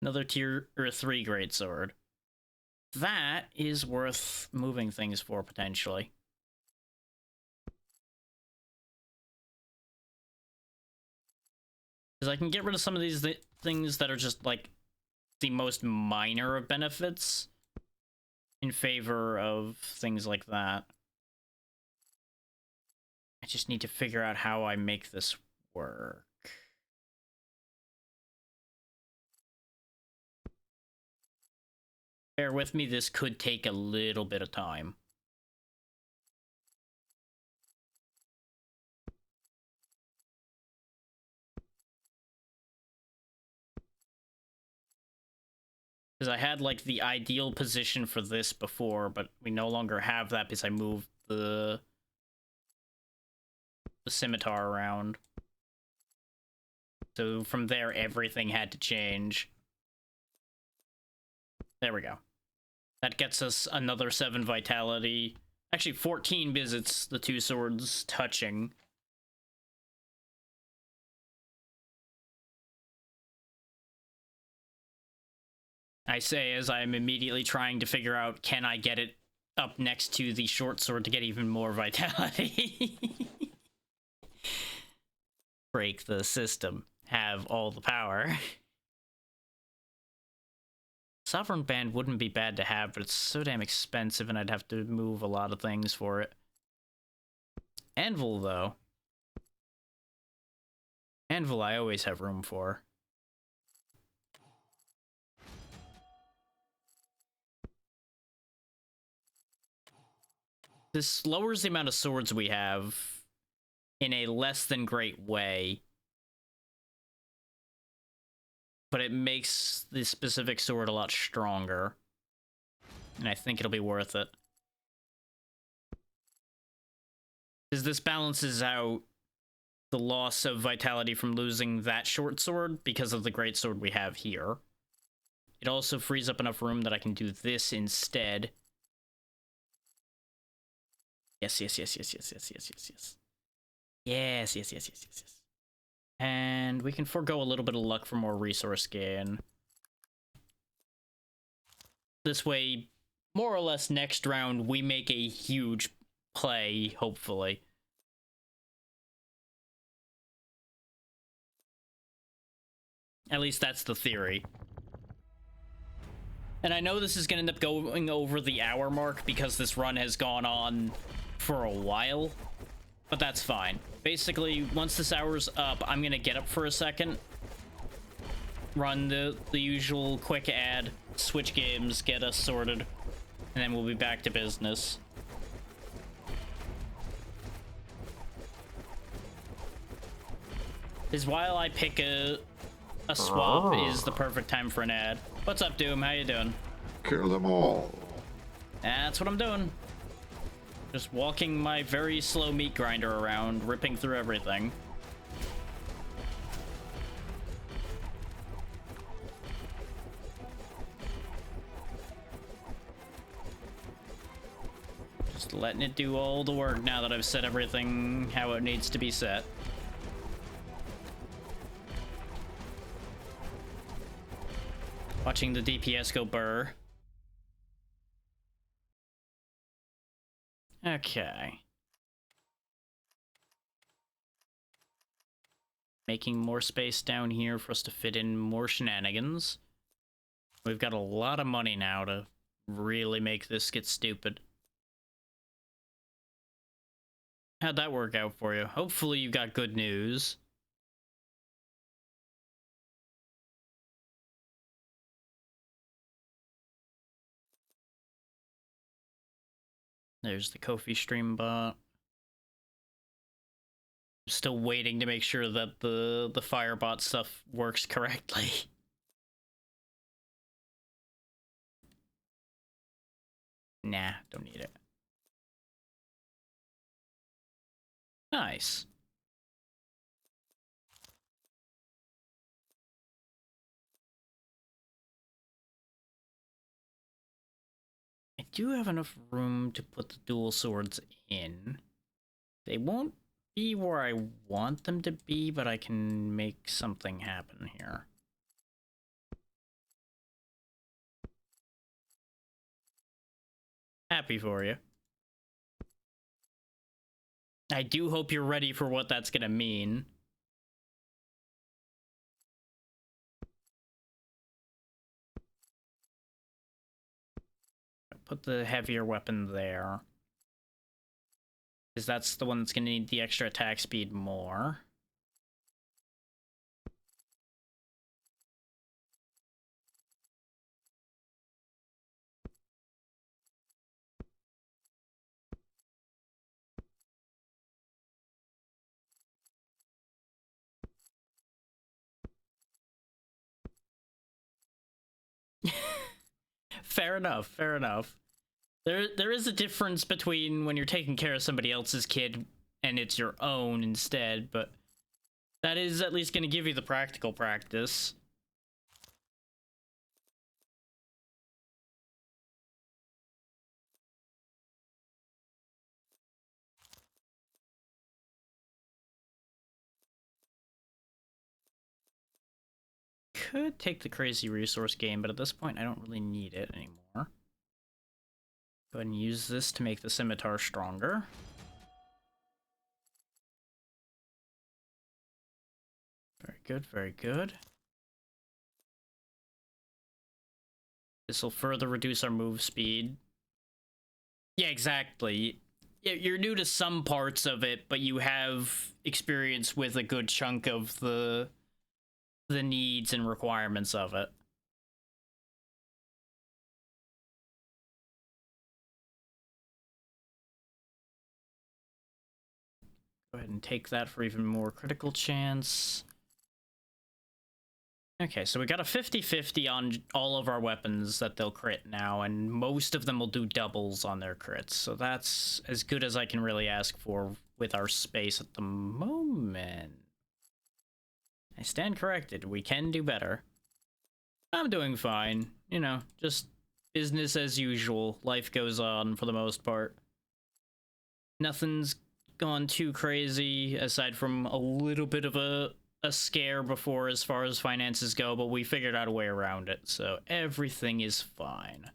Another tier 3 greatsword. That is worth moving things for, potentially. Because I can get rid of some of these things that are just, like, the most minor of benefits in favor of things like that. I just need to figure out how I make this work. Bear with me, this could take a little bit of time. Because I had, like, the ideal position for this before, but we no longer have that because I moved the scimitar around. So from there, everything had to change. There we go. That gets us another 7 vitality. Actually, 14 visits, the 2 swords touching. I say as I'm immediately trying to figure out, can I get it up next to the short sword to get even more vitality? Break the system. Have all the power. Sovereign Band wouldn't be bad to have, but it's so damn expensive and I'd have to move a lot of things for it. Anvil, though. Anvil I always have room for. This lowers the amount of swords we have in a less than great way. But it makes the specific sword a lot stronger. And I think it'll be worth it. Because this balances out the loss of vitality from losing that short sword because of the great sword we have here. It also frees up enough room that I can do this instead. Yes, yes, yes, yes, yes, yes, yes, yes, yes. Yes, yes, yes, yes, yes, yes. And we can forego a little bit of luck for more resource gain. This way, more or less next round, we make a huge play, hopefully. At least that's the theory. And I know this is going to end up going over the hour mark because this run has gone on for a while, but that's fine. Basically, once this hour's up, I'm going to get up for a second, run the usual quick ad, switch games, get us sorted, and then we'll be back to business. Is while I pick a swap is the perfect time for an ad. What's up, Doom? How you doing? Kill them all. That's what I'm doing. Just walking my very slow meat grinder around, ripping through everything. Just letting it do all the work now that I've set everything how it needs to be set. Watching the DPS go burr. Okay. Making more space down here for us to fit in more shenanigans. We've got a lot of money now to really make this get stupid. How'd that work out for you? Hopefully you got good news. There's the Ko-fi stream bot. Still waiting to make sure that the firebot stuff works correctly. Nah, don't need it. Nice. I do have enough room to put the dual swords in. They won't be where I want them to be, but I can make something happen here. Happy for you. I do hope you're ready for what that's gonna mean. Put the heavier weapon there. Because that's the one that's gonna need the extra attack speed more. Fair enough, fair enough. There is a difference between when you're taking care of somebody else's kid and it's your own instead, but that is at least going to give you the practical practice. Could take the crazy resource game, but at this point I don't really need it anymore. Go ahead and use this to make the scimitar stronger. Very good, very good. This will further reduce our move speed. Yeah, exactly. You're new to some parts of it, but you have experience with a good chunk of the needs and requirements of it. Go ahead and take that for even more critical chance. Okay, so we got a 50-50 on all of our weapons that they'll crit now, and most of them will do doubles on their crits. So that's as good as I can really ask for with our space at the moment. I stand corrected. We can do better. I'm doing fine. You know, just business as usual. Life goes on for the most part. Nothing's gone too crazy, aside from a little bit of a scare before as far as finances go, but we figured out a way around it, so everything is fine.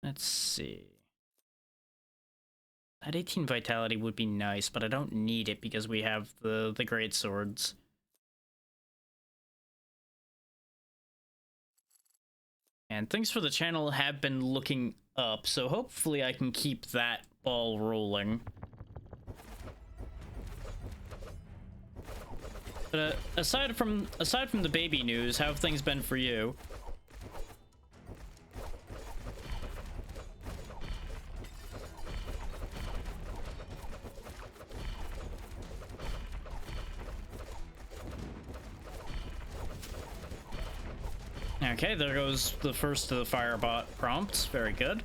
Let's see. That 18 vitality would be nice, but I don't need it because we have the great swords. And things for the channel have been looking up, so hopefully I can keep that ball rolling. But aside from the baby news, how have things been for you? Okay, there goes the first of the firebot prompts. Very good.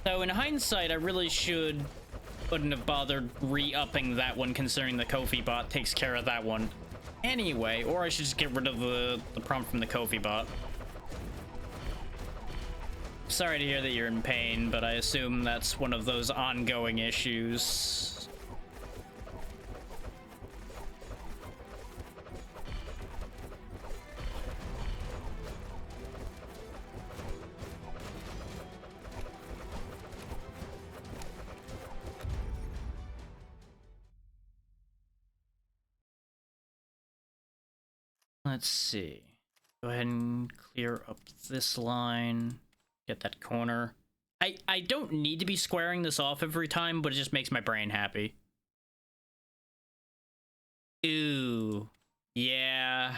So in hindsight, I really wouldn't have bothered re-upping that one, considering the Ko-fi bot takes care of that one anyway, or I should just get rid of the prompt from the Ko-fi bot. Sorry to hear that you're in pain, but I assume that's one of those ongoing issues. Let's see. Go ahead and clear up this line. Get that corner. I don't need to be squaring this off every time, but it just makes my brain happy. Ooh. Yeah.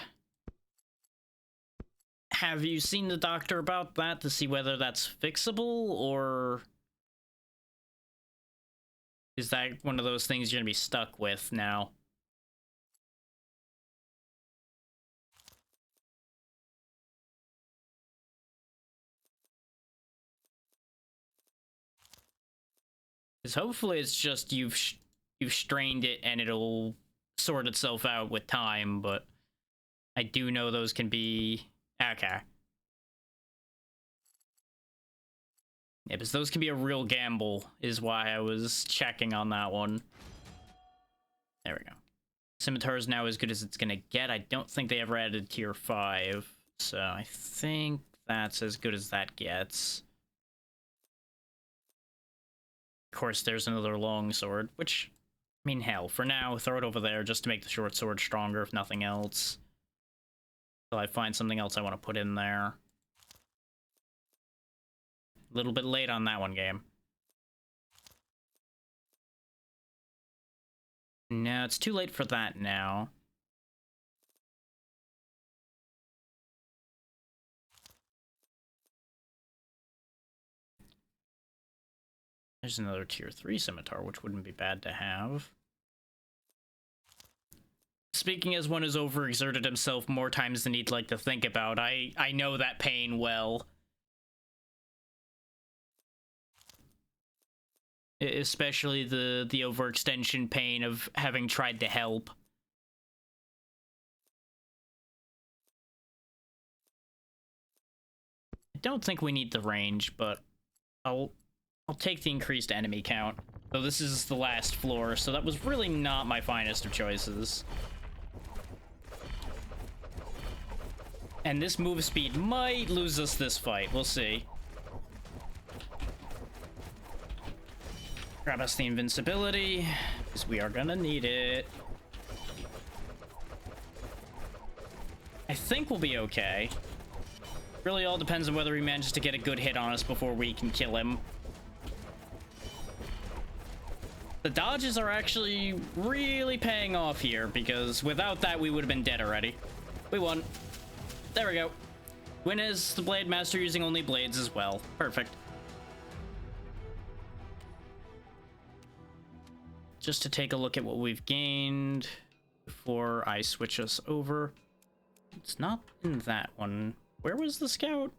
Have you seen the doctor about that to see whether that's fixable, or is that one of those things you're gonna be stuck with now? Because hopefully it's just you've strained it and it'll sort itself out with time, but I do know those can be... Okay. Yeah, because those can be a real gamble, is why I was checking on that one. There we go. Scimitar is now as good as it's gonna get. I don't think they ever added tier 5, so I think that's as good as that gets. Of course, there's another long sword, which, I mean, hell, for now, throw it over there just to make the short sword stronger, if nothing else. Till I find something else I want to put in there. A little bit late on that one, game. No, it's too late for that now. There's another tier 3 scimitar, which wouldn't be bad to have. Speaking as one who's overexerted himself more times than he'd like to think about, I know that pain well. Especially the overextension pain of having tried to help. I don't think we need the range, but I'll take the increased enemy count. So this is the last floor, so that was really not my finest of choices. And this move speed might lose us this fight. We'll see. Grab us the invincibility, because we are gonna need it. I think we'll be okay. Really all depends on whether he manages to get a good hit on us before we can kill him. The dodges are actually really paying off here, because without that we would have been dead already. We won. There we go. Win as the Blade Master using only blades as well. Perfect. Just to take a look at what we've gained before I switch us over. It's not in that one. Where was the scout?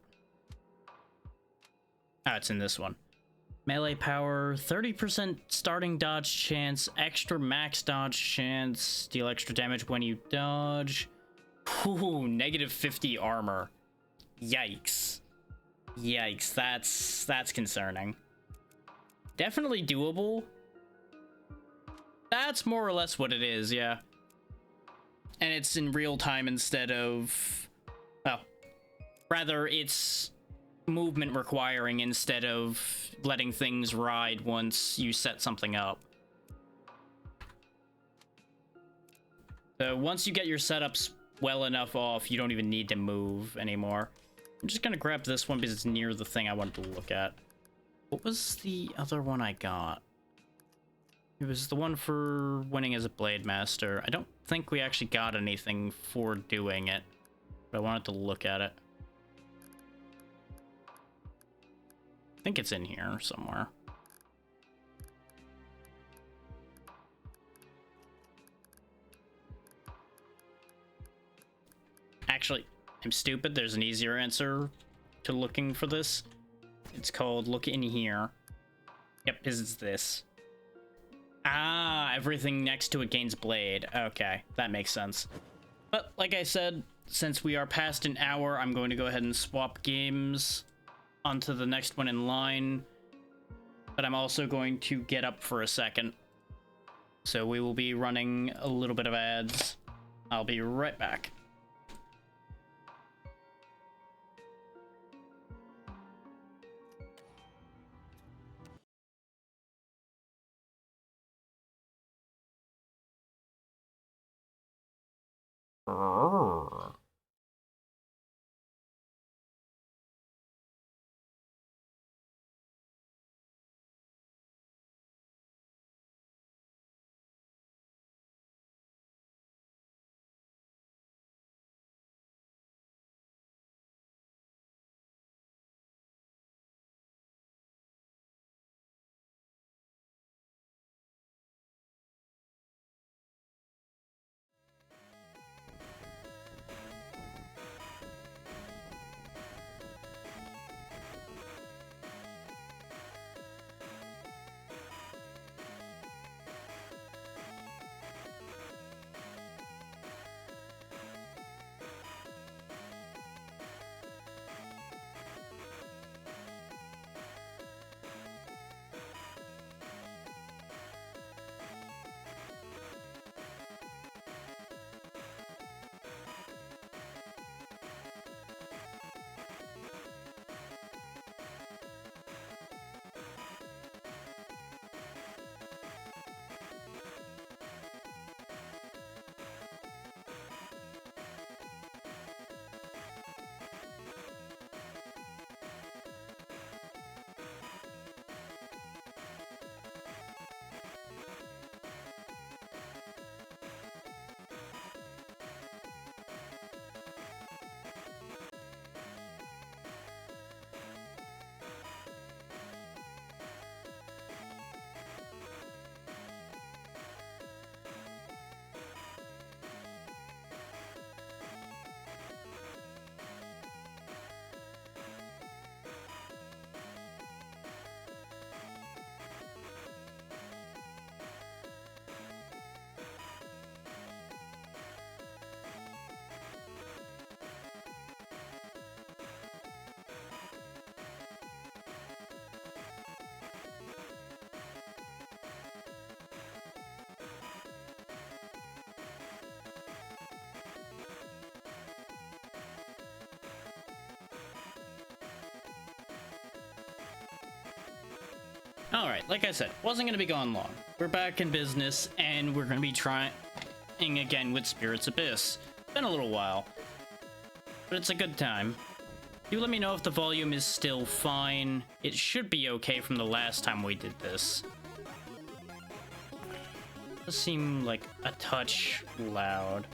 Ah, it's in this one. Melee power, 30% starting dodge chance, extra max dodge chance, deal extra damage when you dodge. Ooh, negative 50 armor. Yikes. Yikes, that's concerning. Definitely doable. That's more or less what it is, yeah. And it's in real time instead of... well, rather it's movement requiring instead of letting things ride once you set something up. So once you get your setups well enough off, you don't even need to move anymore. I'm just gonna grab this one because it's near the thing I wanted to look at. What was the other one I got? It was the one for winning as a Blade Master. I don't think we actually got anything for doing it, but I wanted to look at it. I think it's in here somewhere. Actually, I'm stupid. There's an easier answer to looking for this. It's called look in here. Yep, because it's this. Ah, everything next to it gains blade. Okay, that makes sense. But like I said, since we are past an hour, I'm going to go ahead and swap games onto the next one in line. But I'm also going to get up for a second. So we will be running a little bit of ads. I'll be right back. Alright, like I said, wasn't gonna be gone long. We're back in business, and we're gonna be trying again with Spirit's Abyss. Been a little while, but it's a good time. Do let me know if the volume is still fine. It should be okay from the last time we did this. Does seem like a touch loud.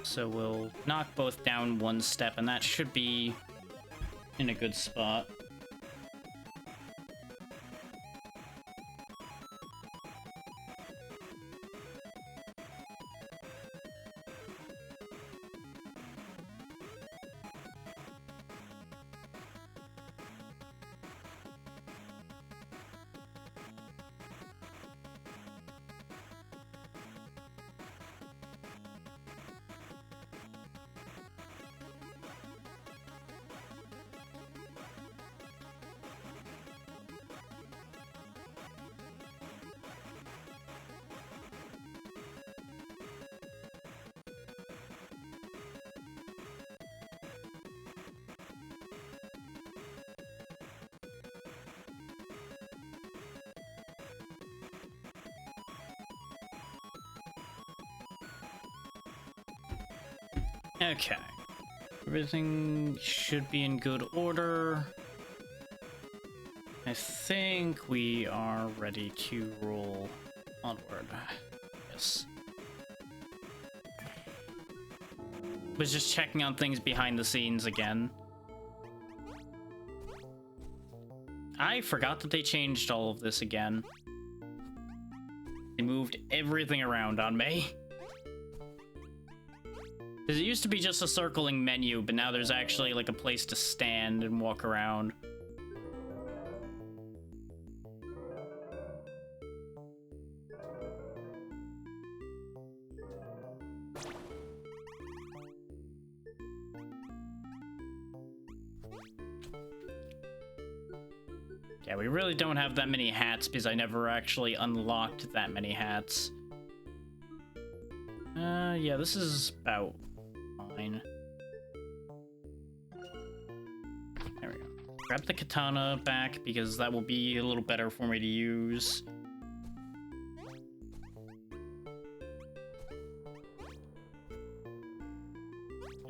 So we'll knock both down one step, and that should be in a good spot. Okay. Everything should be in good order. I think we are ready to roll onward. Yes. Was just checking on things behind the scenes again. I forgot that they changed all of this again. They moved everything around on me. Because it used to be just a circling menu, but now there's actually like a place to stand and walk around. Yeah, we really don't have that many hats because I never actually unlocked that many hats. Yeah, this is about fine. There we go. Grab the katana back because that will be a little better for me to use.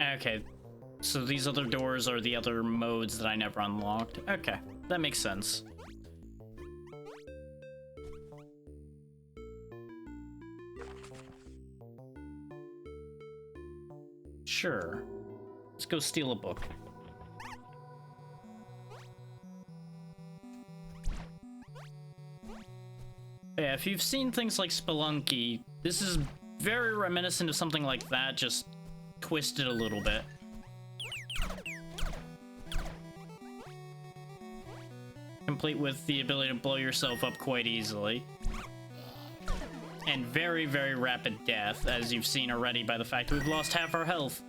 Okay, so these other doors are the other modes that I never unlocked. Okay, that makes sense. Sure. Let's go steal a book. Yeah, if you've seen things like Spelunky, this is very reminiscent of something like that, just twisted a little bit. Complete with the ability to blow yourself up quite easily. And very, very rapid death, as you've seen already by the fact we've lost half our health.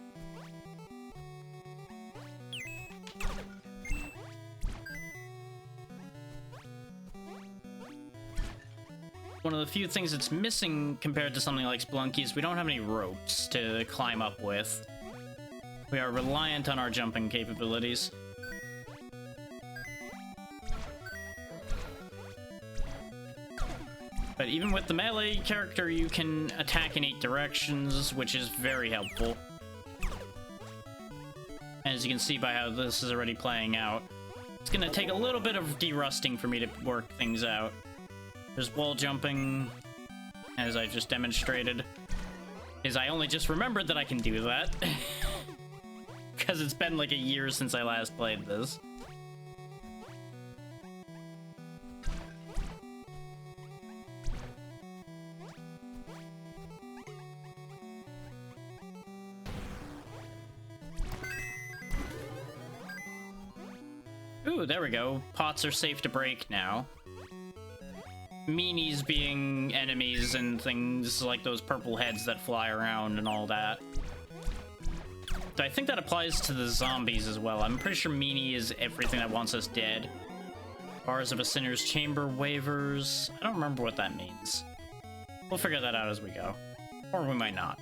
One of the few things that's missing compared to something like Spelunky is we don't have any ropes to climb up with. We are reliant on our jumping capabilities. But even with the melee character, you can attack in 8 directions, which is very helpful. As you can see by how this is already playing out. It's gonna take a little bit of de-rusting for me to work things out. There's wall jumping, as I just demonstrated. I only just remembered that I can do that. Because it's been like a year since I last played this. Ooh, there we go. Pots are safe to break now. Meanies being enemies and things like those purple heads that fly around and all that. I think that applies to the zombies as well. I'm pretty sure meanie is everything that wants us dead. Bars of a Sinner's Chamber waivers. I don't remember what that means. We'll figure that out as we go. Or we might not.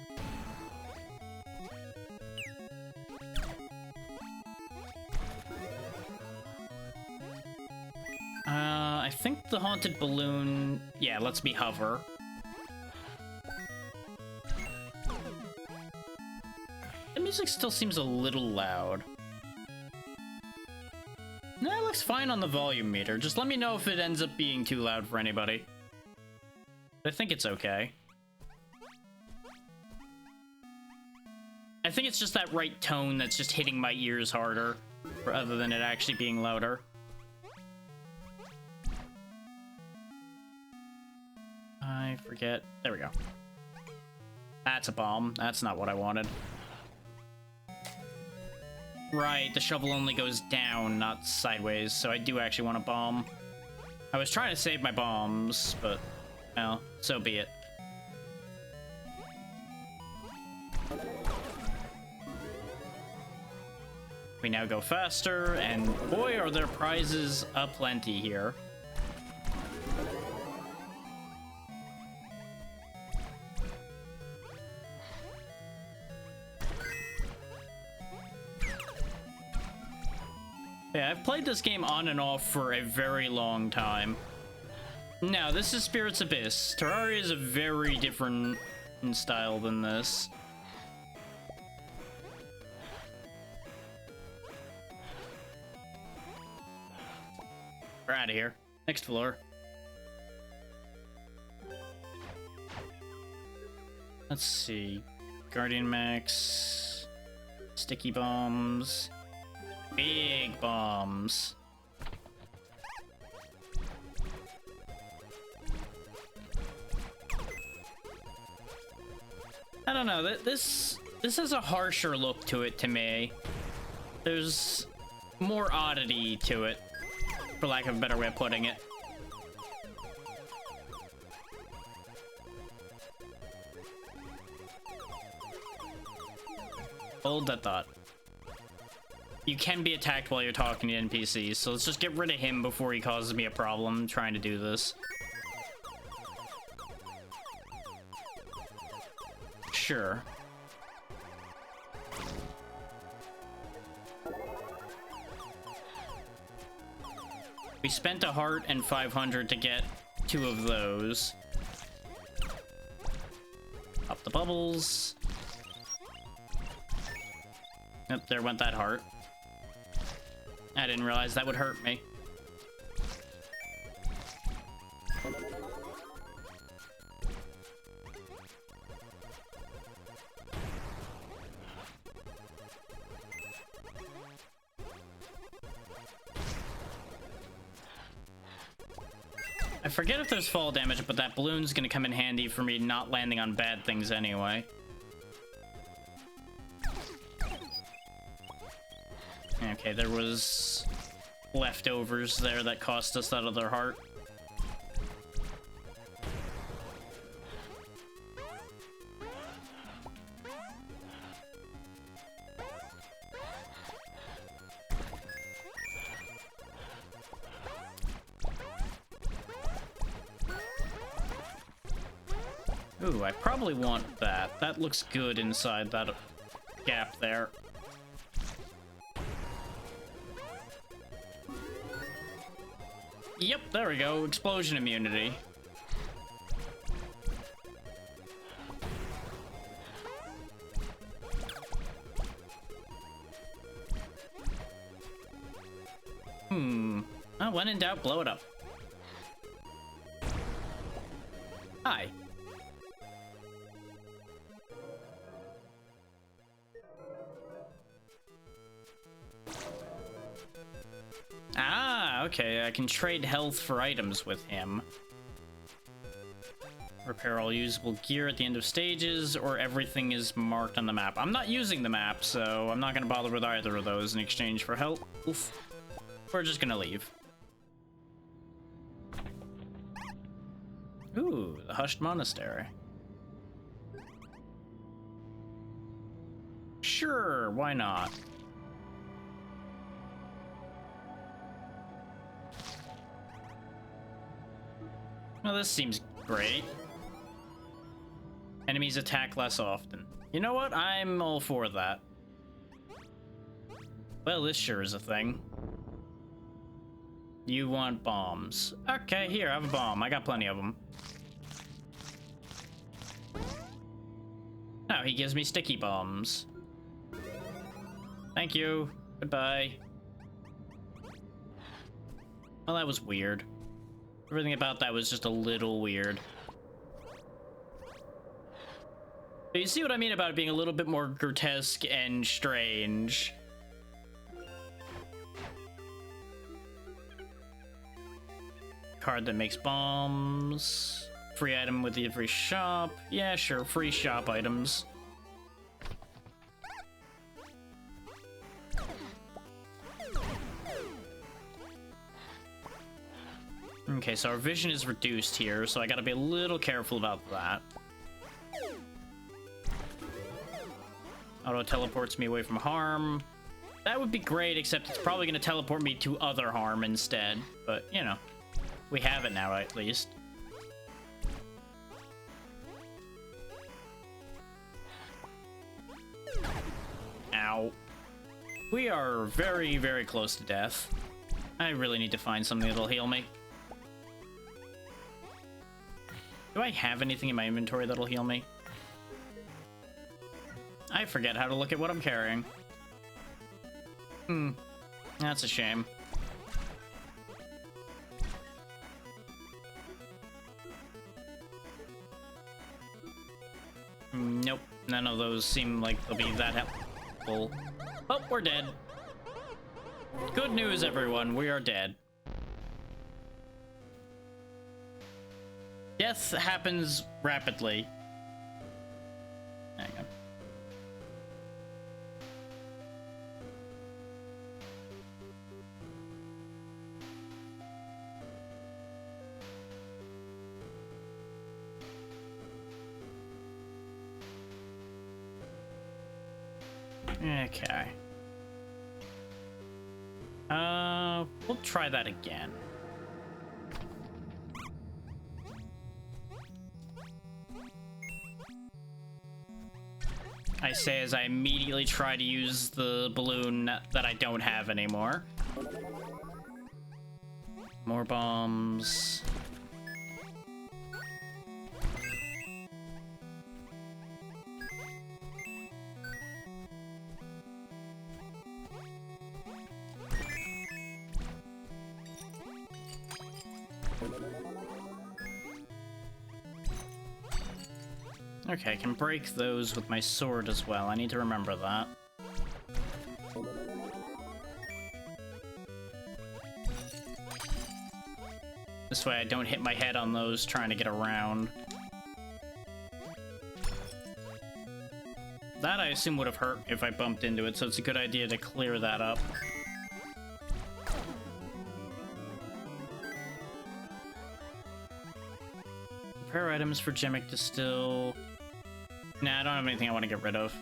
I think the haunted balloon... Yeah, lets me hover. The music still seems a little loud. No, it looks fine on the volume meter. Just let me know if it ends up being too loud for anybody. I think it's okay. I think it's just that right tone that's just hitting my ears harder, rather than it actually being louder. I forget. There we go. That's a bomb. That's not what I wanted. Right, the shovel only goes down, not sideways, so I do actually want a bomb. I was trying to save my bombs, but, well, so be it. We now go faster, and boy, are there prizes aplenty here. Yeah, I've played this game on and off for a very long time. Now, this is Spirit's Abyss. Terraria is a very different in style than this. We're out of here. Next floor. Let's see. Guardian Max. Sticky bombs. Big bombs. I don't know. This has a harsher look to it to me. There's more oddity to it, for lack of a better way of putting it. Hold that thought. You can be attacked while you're talking to NPCs, so let's just get rid of him before he causes me a problem trying to do this. Sure. We spent a heart and 500 to get 2 of those. Up the bubbles. Yep, there went that heart. I didn't realize that would hurt me. I forget if there's fall damage, but that balloon's gonna come in handy for me not landing on bad things anyway. Okay, there was leftovers there that cost us that other heart. Ooh, I probably want that. That looks good inside that gap there. Yep, there we go. Explosion immunity. Oh, when in doubt, blow it up. Hi. Ah, okay, I can trade health for items with him. Repair all usable gear at the end of stages, or everything is marked on the map. I'm not using the map, so I'm not gonna bother with either of those in exchange for health. Oof. We're just gonna leave. Ooh, the Hushed Monastery. Sure, why not? Well, this seems great. Enemies attack less often. You know what? I'm all for that. Well, this sure is a thing. You want bombs. Okay, here, I have a bomb. I got plenty of them. Oh, he gives me sticky bombs. Thank you. Goodbye. Well, that was weird. Everything about that was just a little weird. But you see what I mean about it being a little bit more grotesque and strange. Card that makes bombs. Free item with the free shop. Yeah, sure, free shop items. Okay, so our vision is reduced here, so I gotta be a little careful about that. Auto teleports me away from harm. That would be great, except it's probably gonna teleport me to other harm instead. But, you know, we have it now at least. Ow. We are very, very close to death. I really need to find something that'll heal me. Do I have anything in my inventory that'll heal me? I forget how to look at what I'm carrying. That's a shame. Nope, none of those seem like they'll be that helpful. Oh, we're dead. Good news, everyone, we are dead. Death happens rapidly. Hang on. Okay. We'll try that again. I say as I immediately try to use the balloon that I don't have anymore. More bombs. Okay, I can break those with my sword as well. I need to remember that. This way I don't hit my head on those trying to get around. That I assume would have hurt if I bumped into it, so it's a good idea to clear that up. Prepare items for Gemic Distill. Nah, I don't have anything I want to get rid of.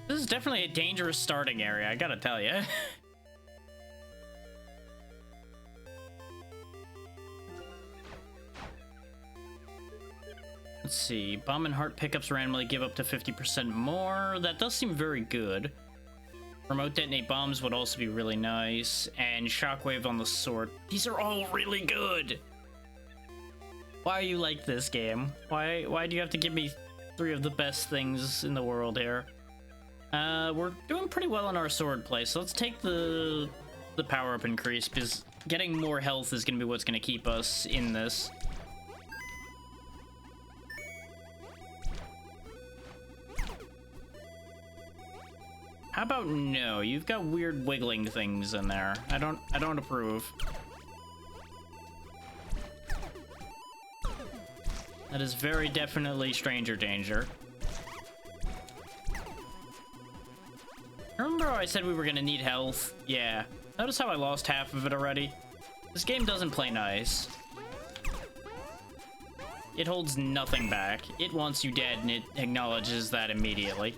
This is definitely a dangerous starting area, I gotta tell you. Let's see, Bomb and Heart pickups randomly give up to 50% more. That does seem very good. Remote detonate bombs would also be really nice. And Shockwave on the sword. These are all really good! Why are you like this, game? Why do you have to give me 3 of the best things in the world here? We're doing pretty well on our sword play, so let's take the power-up increase, because getting more health is going to be what's going to keep us in this. How about no? You've got weird wiggling things in there. I don't approve. That is very definitely stranger danger. Remember how I said we were gonna need health? Yeah. Notice how I lost half of it already? This game doesn't play nice. It holds nothing back. It wants you dead and it acknowledges that immediately.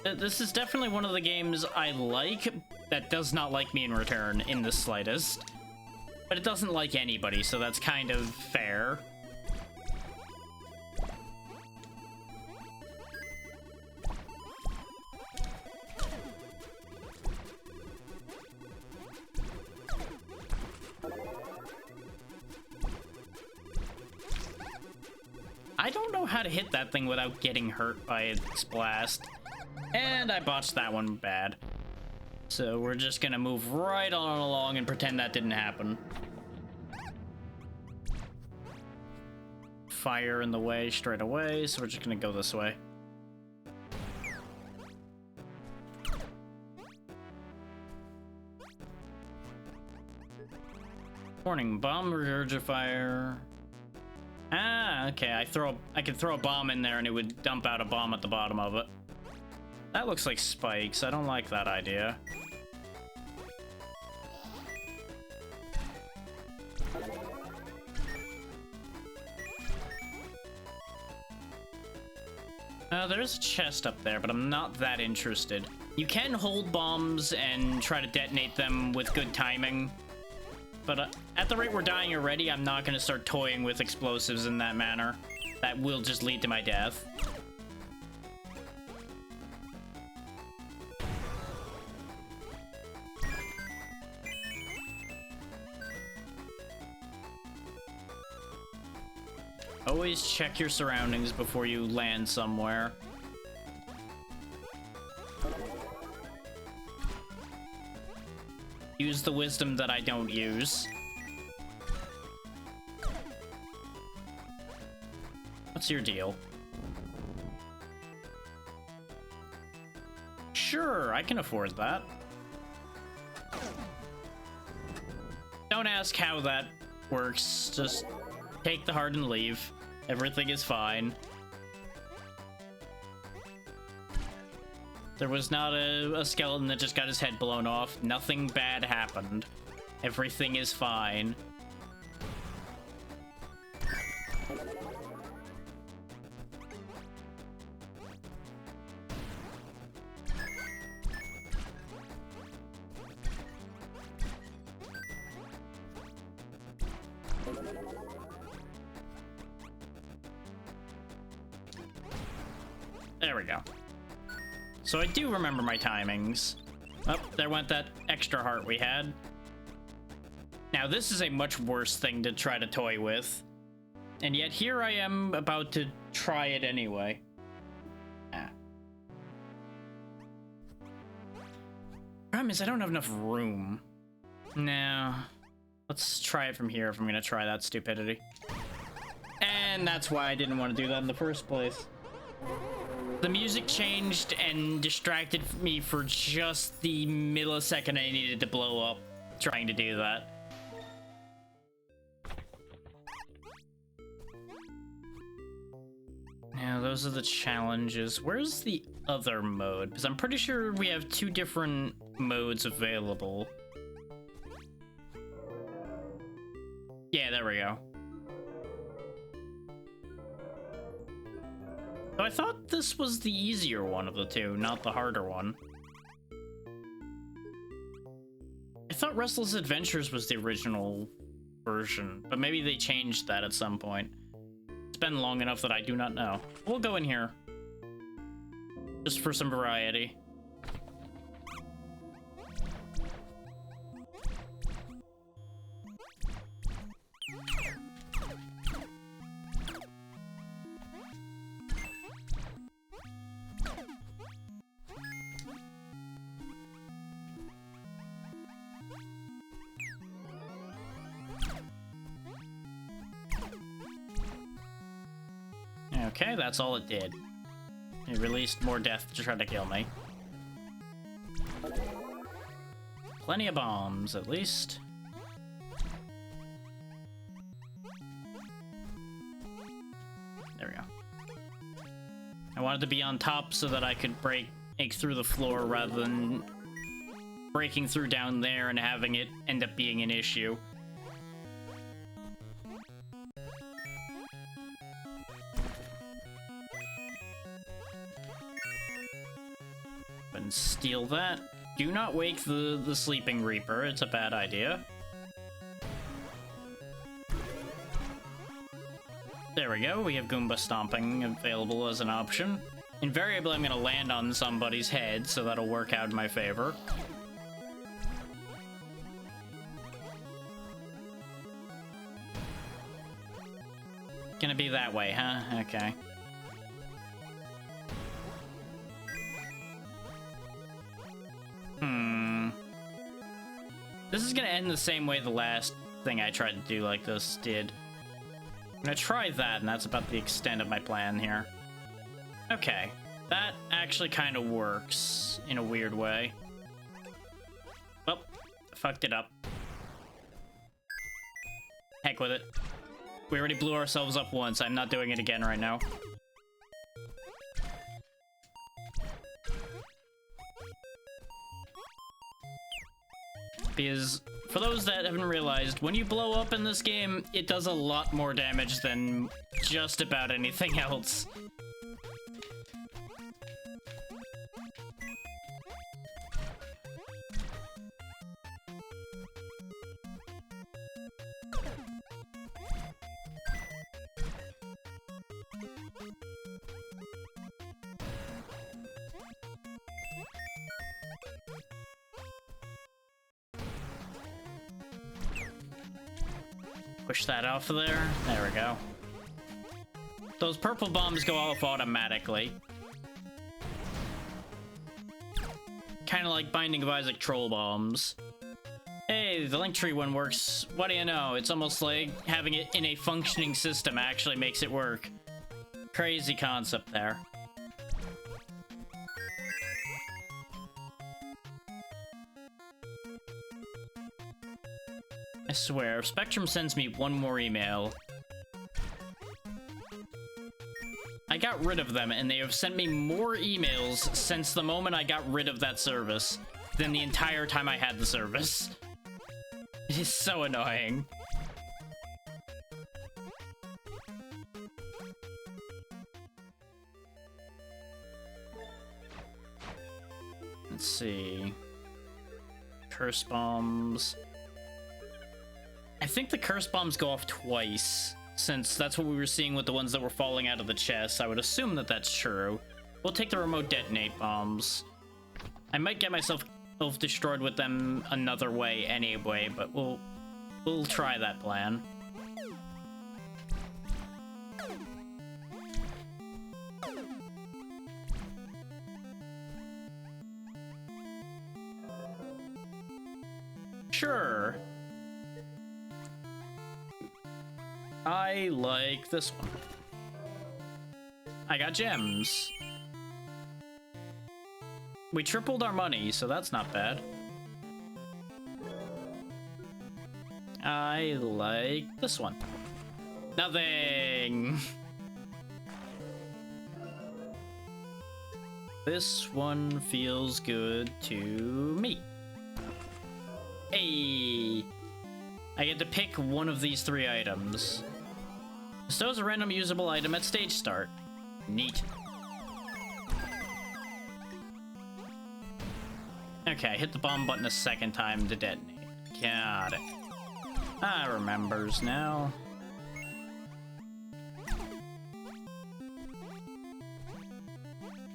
This is definitely one of the games I like that does not like me in return in the slightest. But it doesn't like anybody, so that's kind of fair. I don't know how to hit that thing without getting hurt by its blast. And I botched that one bad. So we're just gonna move right on along and pretend that didn't happen. Fire in the way straight away, so we're just gonna go this way. Warning, bomb regurgifier. Ah, okay, I could throw a bomb in there and it would dump out a bomb at the bottom of it. That looks like spikes. I don't like that idea. There's a chest up there, but I'm not that interested. You can hold bombs and try to detonate them with good timing. But at the rate we're dying already, I'm not going to start toying with explosives in that manner. That will just lead to my death. Always check your surroundings before you land somewhere. Use the wisdom that I don't use. What's your deal? Sure, I can afford that. Don't ask how that works, just take the heart and leave. Everything is fine. There was not a skeleton that just got his head blown off. Nothing bad happened. Everything is fine. There we go. So I do remember my timings. Oh, there went that extra heart we had. Now this is a much worse thing to try to toy with. And yet here I am about to try it anyway. Ah. Problem is I don't have enough room. No. Let's try it from here if I'm gonna try that stupidity. And that's why I didn't want to do that in the first place. The music changed and distracted me for just the millisecond I needed to blow up trying to do that. Now, those are the challenges. Where's the other mode? Because I'm pretty sure we have two different modes available. Yeah, there we go. So I thought this was the easier one of the two, not the harder one. I thought Restless Adventures was the original version, but maybe they changed that at some point. It's been long enough that I do not know. We'll go in here. Just for some variety. Okay, that's all it did. It released more death to try to kill me. Plenty of bombs, at least. There we go. I wanted to be on top so that I could break through the floor rather than breaking through down there and having it end up being an issue. and steal that. Do not wake the sleeping Reaper. It's a bad idea. There we go. We have Goomba Stomping available as an option. Invariably, I'm going to land on somebody's head, so that'll work out in my favor. Gonna be that way, huh? Okay. This is gonna end the same way the last thing I tried to do like this did. I'm gonna try that, and that's about the extent of my plan here. Okay. That actually kind of works in a weird way. Well, fucked it up. Heck with it. We already blew ourselves up once. I'm not doing it again right now. Because, for those that haven't realized, when you blow up in this game, it does a lot more damage than just about anything else. Push that off of there. There we go. Those purple bombs go off automatically. Kind of like Binding of Isaac troll bombs. Hey, the Linktree one works. What do you know? It's almost like having it in a functioning system actually makes it work. Crazy concept there. I swear, if Spectrum sends me one more email... I got rid of them, and they have sent me more emails since the moment I got rid of that service than the entire time I had the service. It is so annoying. Let's see... Curse bombs... I think the curse bombs go off twice, since that's what we were seeing with the ones that were falling out of the chest. I would assume that that's true. We'll take the remote detonate bombs. I might get myself destroyed with them another way anyway, but we'll try that plan. Sure. I like this one. I got gems. We tripled our money, so that's not bad. I like this one. Nothing. This one feels good to me. Hey. I get to pick one of these three items. Bestows a random usable item at stage start. Neat. Okay, hit the bomb button a second time to detonate. Got it. I remembers now.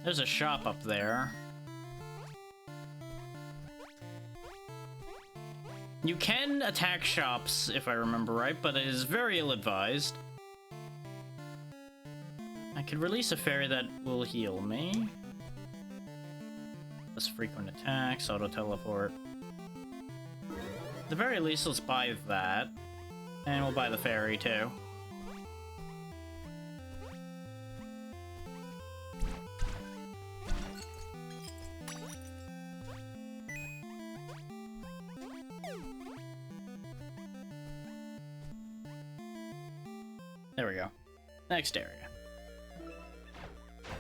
There's a shop up there. You can attack shops, if I remember right, but it is very ill-advised. I could release a fairy that will heal me. Less frequent attacks, auto-teleport. At the very least, let's buy that. And we'll buy the fairy, too. There we go. Next area.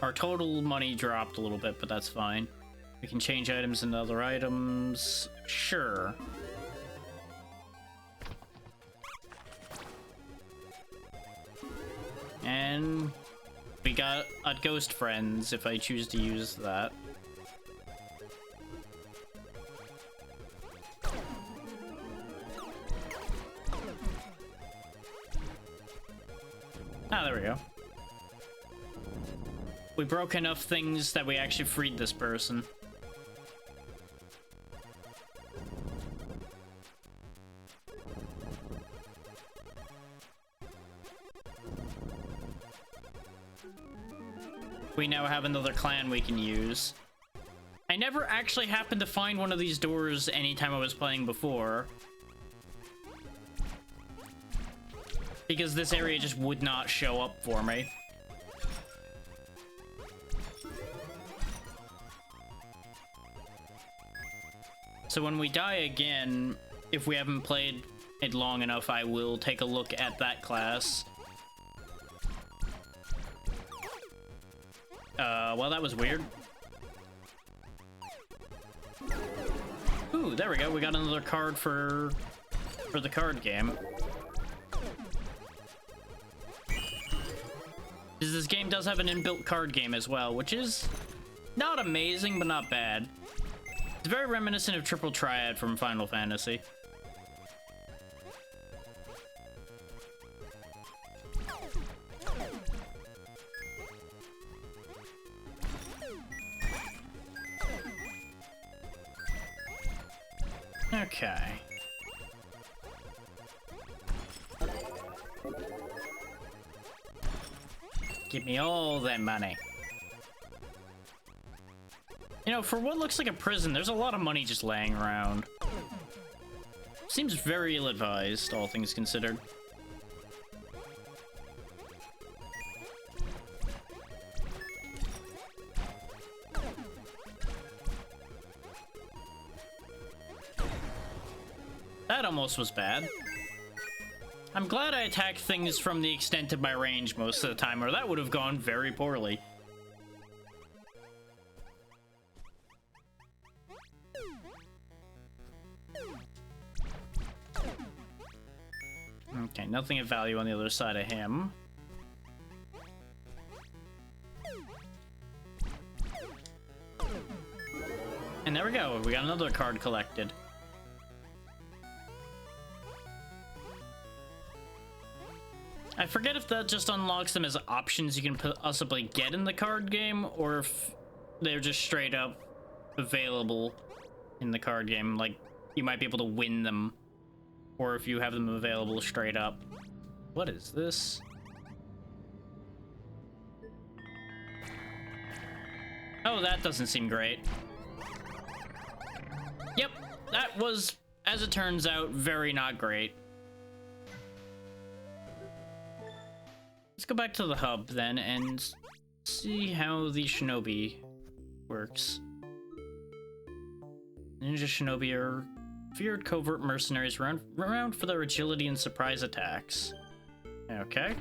Our total money dropped a little bit, but that's fine. We can change items into other items. Sure. And we got a ghost friends if I choose to use that. Ah, there we go. We broke enough things that we actually freed this person. We now have another clan we can use. I never actually happened to find one of these doors anytime I was playing before, because this area just would not show up for me. So when we die again, if we haven't played it long enough, I will take a look at that class. Well, that was weird. Ooh, there we go. We got another card for the card game. This game does have an inbuilt card game as well, which is not amazing, but not bad. It's very reminiscent of Triple Triad from Final Fantasy. Okay. Give me all that money. You know, for what looks like a prison, there's a lot of money just laying around. Seems very ill-advised, all things considered. That almost was bad. I'm glad I attack things from the extent of my range most of the time, or that would have gone very poorly. Okay, nothing of value on the other side of him. And there we go, we got another card collected. I forget if that just unlocks them as options you can possibly get in the card game, or if they're just straight up available in the card game. Like, you might be able to win them, or if you have them available straight up. What is this? Oh, that doesn't seem great. Yep, that was, as it turns out, very not great. Let's go back to the hub then and see how the shinobi works. Ninja shinobi are feared covert mercenaries renowned for their agility and surprise attacks. Okay.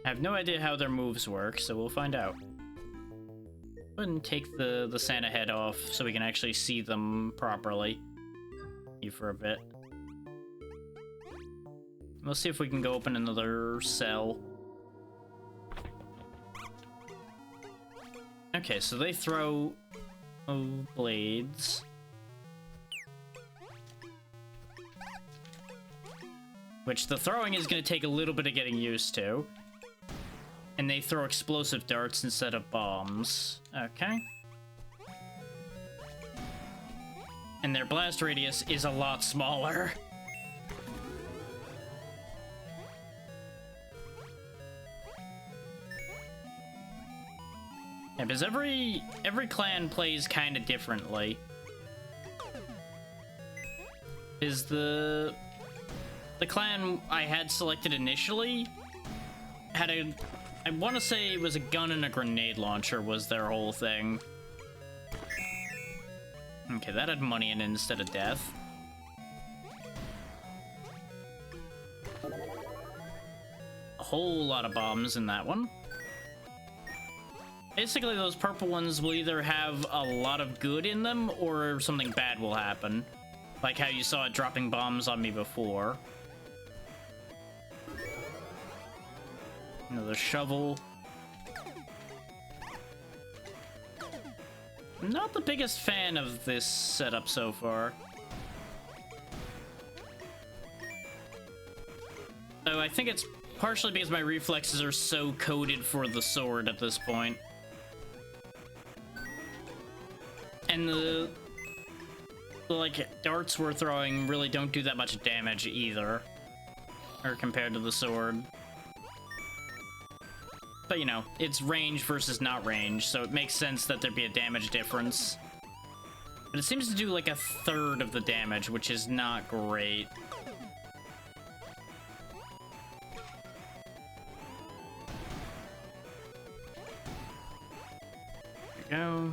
I have no idea how their moves work, so we'll find out. Go ahead and take the Santa head off so we can actually see them properly. You for a bit. Let's see if we can go open another cell. Okay, so they throw blades. Which the throwing is going to take a little bit of getting used to. And they throw explosive darts instead of bombs. Okay. And their blast radius is a lot smaller. Yeah, because every clan plays kind of differently. Is the clan I had selected initially had a, I want to say it was a gun and a grenade launcher was their whole thing. Okay, that had money in it instead of death. A whole lot of bombs in that one. Basically, those purple ones will either have a lot of good in them or something bad will happen. Like how you saw it dropping bombs on me before. Another shovel. I'm not the biggest fan of this setup so far. So I think it's partially because my reflexes are so coded for the sword at this point. And the like darts we're throwing really don't do that much damage either, or compared to the sword. But you know, it's range versus not range, so it makes sense that there'd be a damage difference. But it seems to do like a third of the damage, which is not great. There we go.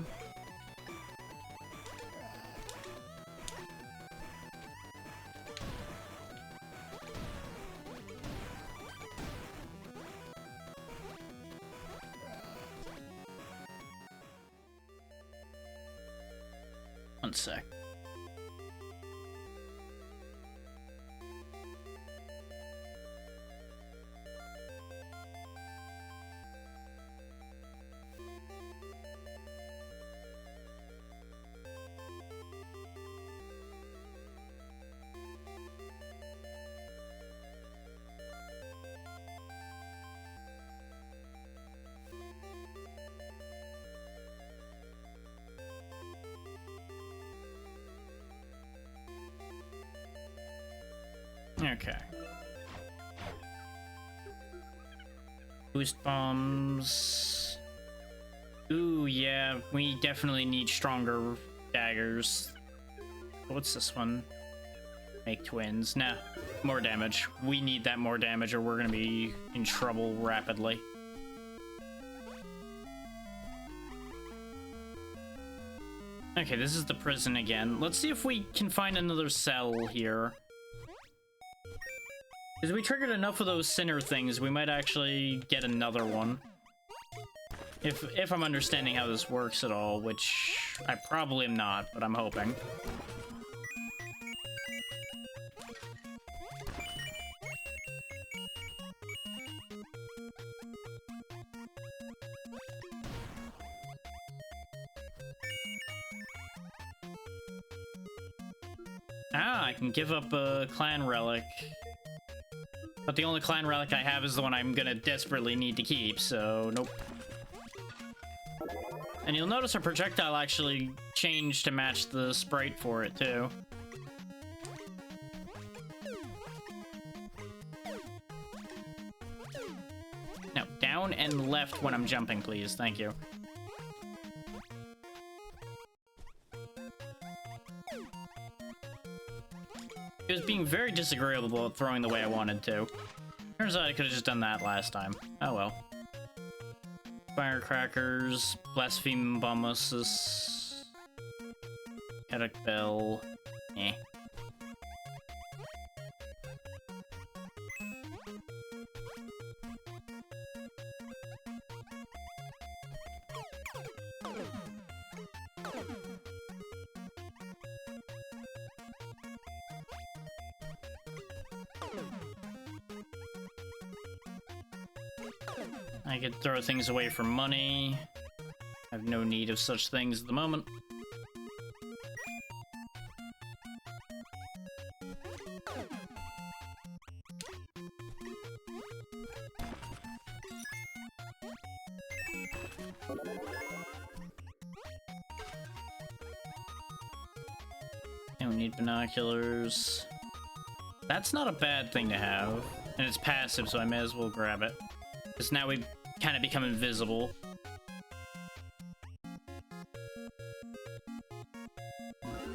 One sec. Okay. Boost bombs. Ooh, yeah, we definitely need stronger daggers. What's this one? Make twins. Nah, more damage. We need that more damage or we're gonna be in trouble rapidly. Okay, this is the prison again. Let's see if we can find another cell here. Because we triggered enough of those sinner things, we might actually get another one. If I'm understanding how this works at all, which I probably am not, but I'm hoping. Ah, I can give up a clan relic. But the only clan relic I have is the one I'm gonna desperately need to keep, so nope. And you'll notice our projectile actually changed to match the sprite for it, too. Now, down and left when I'm jumping, please. Thank you. It was being very disagreeable at throwing the way I wanted to. Turns out I could have just done that last time. Oh well. Firecrackers, Blaspheme Bombuses, Headache Bell, eh. I could throw things away for money. I have no need of such things at the moment. Don't need binoculars. That's not a bad thing to have. And it's passive, so I may as well grab it. Because now we kind of become invisible.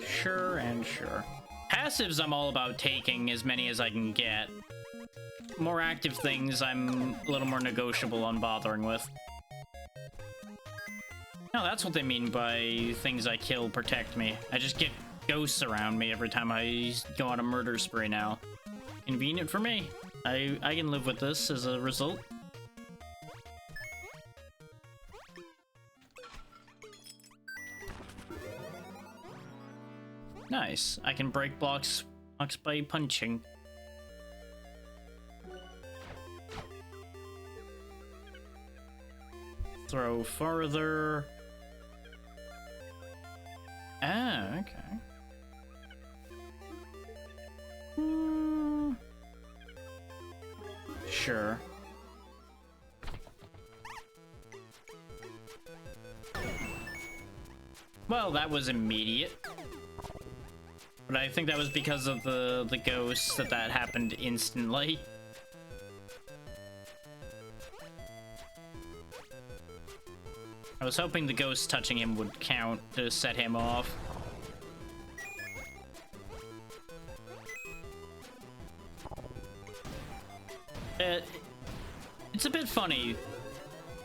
Sure and sure. Passives I'm all about taking as many as I can get. More active things I'm a little more negotiable on bothering with. No, that's what they mean by things I kill protect me. I just get ghosts around me every time I go on a murder spree now. Convenient for me. I can live with this as a result. Nice. I can break blocks by punching. Throw farther. Ah, okay. sure. Well, that was immediate. But I think that was because of the ghosts that happened instantly. I was hoping the ghost touching him would count to set him off. It's a bit funny.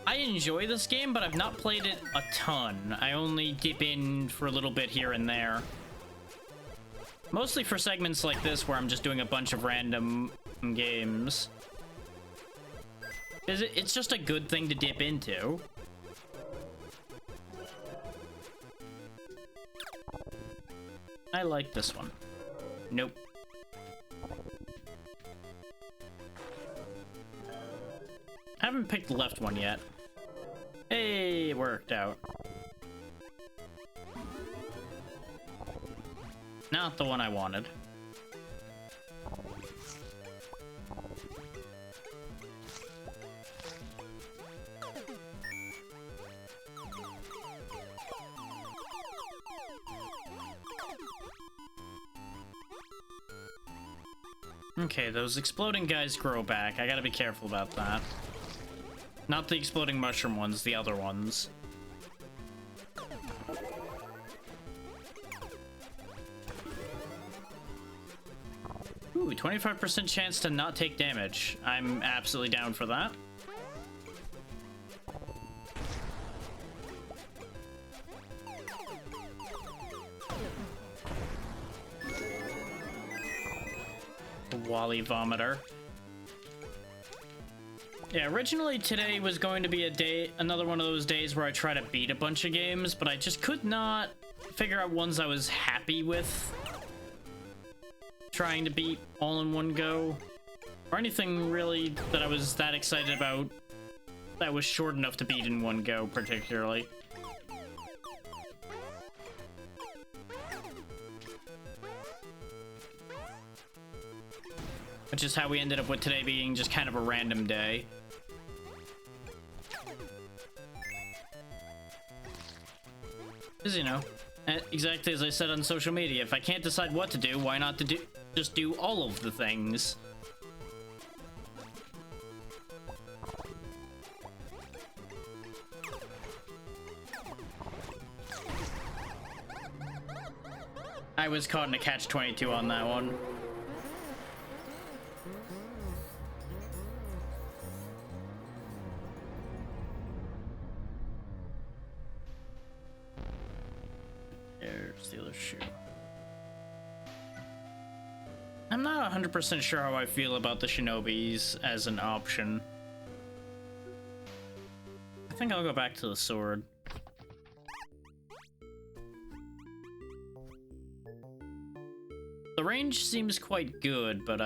I enjoy this game, but I've not played it a ton. I only dip in for a little bit here and there. Mostly for segments like this where I'm just doing a bunch of random games. It's just a good thing to dip into. I like this one. Nope. I haven't picked the left one yet. Hey, it worked out. Not the one I wanted. Okay, those exploding guys grow back. I gotta be careful about that. Not the exploding mushroom ones, the other ones. Ooh, 25% chance to not take damage. I'm absolutely down for that. Wally Vomiter. Yeah, originally today was going to be another one of those days where I try to beat a bunch of games, but I just could not figure out ones I was happy with trying to beat all in one go, or anything really that I was that excited about that was short enough to beat in one go, particularly. Which is how we ended up with today being just kind of a random day. Because, you know, exactly as I said on social media, if I can't decide what to do, why not just do all of the things? I was caught in a catch-22 on that one. There's the other shoe. I'm not 100% sure how I feel about the shinobis as an option. I think I'll go back to the sword. The range seems quite good, but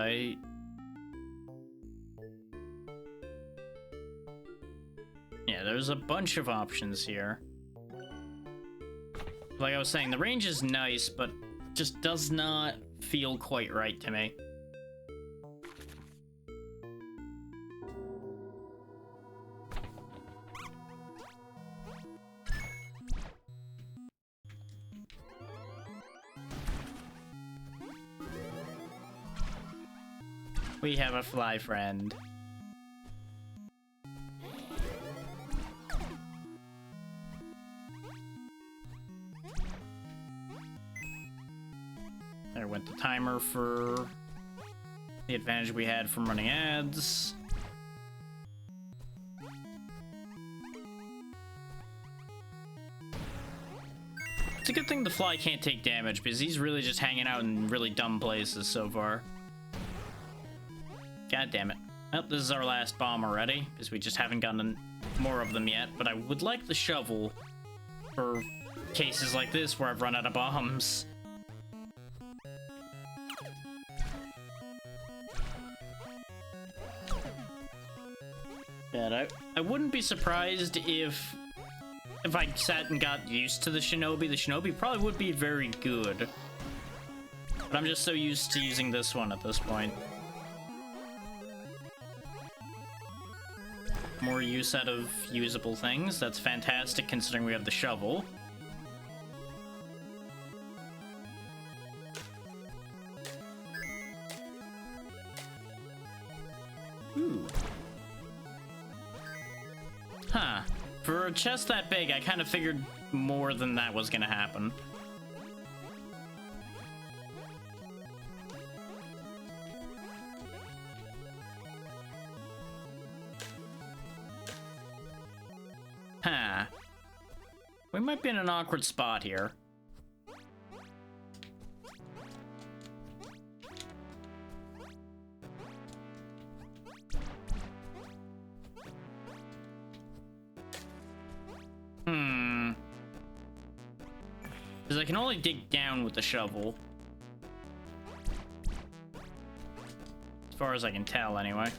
yeah, there's a bunch of options here. Like I was saying, the range is nice, but just does not feel quite right to me. We have a fly friend. There went the timer for the advantage we had from running ads. It's a good thing the fly can't take damage, because he's really just hanging out in really dumb places so far. God damn it. Well, this is our last bomb already, because we just haven't gotten more of them yet, but I would like the shovel for cases like this where I've run out of bombs. Yeah, I wouldn't be surprised if I sat and got used to the shinobi probably would be very good. But I'm just so used to using this one at this point. more use out of usable things. That's fantastic considering we have the shovel. Ooh. Huh. For a chest that big, I kind of figured more than that was gonna happen. Huh. We might be in an awkward spot here. Because I can only dig down with the shovel. As far as I can tell, anyway.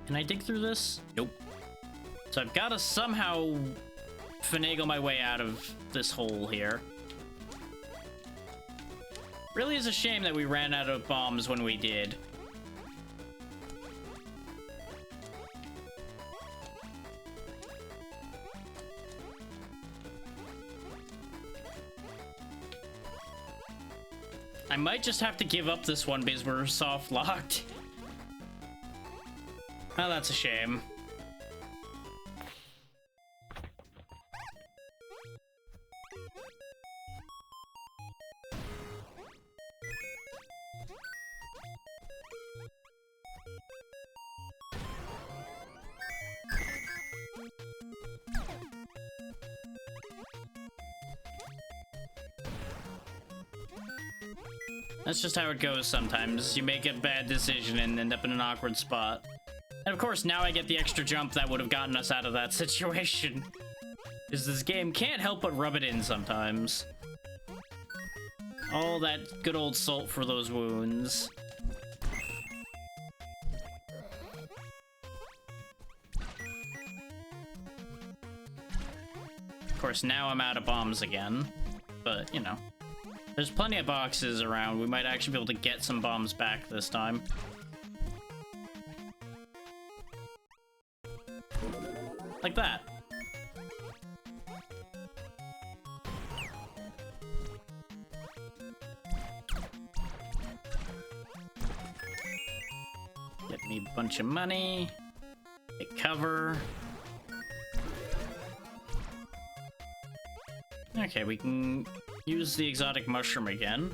Can I dig through this? Nope. So I've got to somehow finagle my way out of this hole here. Really is a shame that we ran out of bombs when we did. I might just have to give up this one because we're soft locked. Oh, that's a shame. That's just how it goes sometimes. You make a bad decision and end up in an awkward spot. And of course, now I get the extra jump that would have gotten us out of that situation. Because this game can't help but rub it in sometimes. All that good old salt for those wounds. Of course, now I'm out of bombs again. But, you know. There's plenty of boxes around. We might actually be able to get some bombs back this time. Like that. Get me a bunch of money. Get cover. Okay, we can use the exotic mushroom again.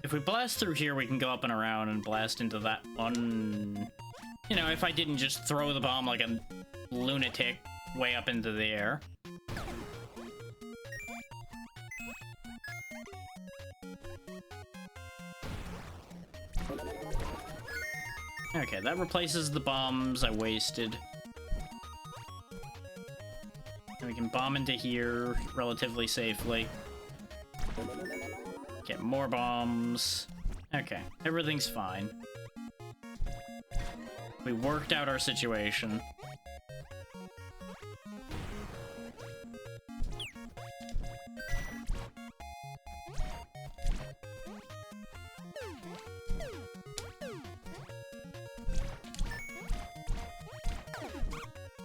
If we blast through here, we can go up and around and blast into that one. You know, if I didn't just throw the bomb like a lunatic way up into the air. Okay, that replaces the bombs I wasted. And we can bomb into here relatively safely. Get more bombs. Okay, everything's fine. We worked out our situation.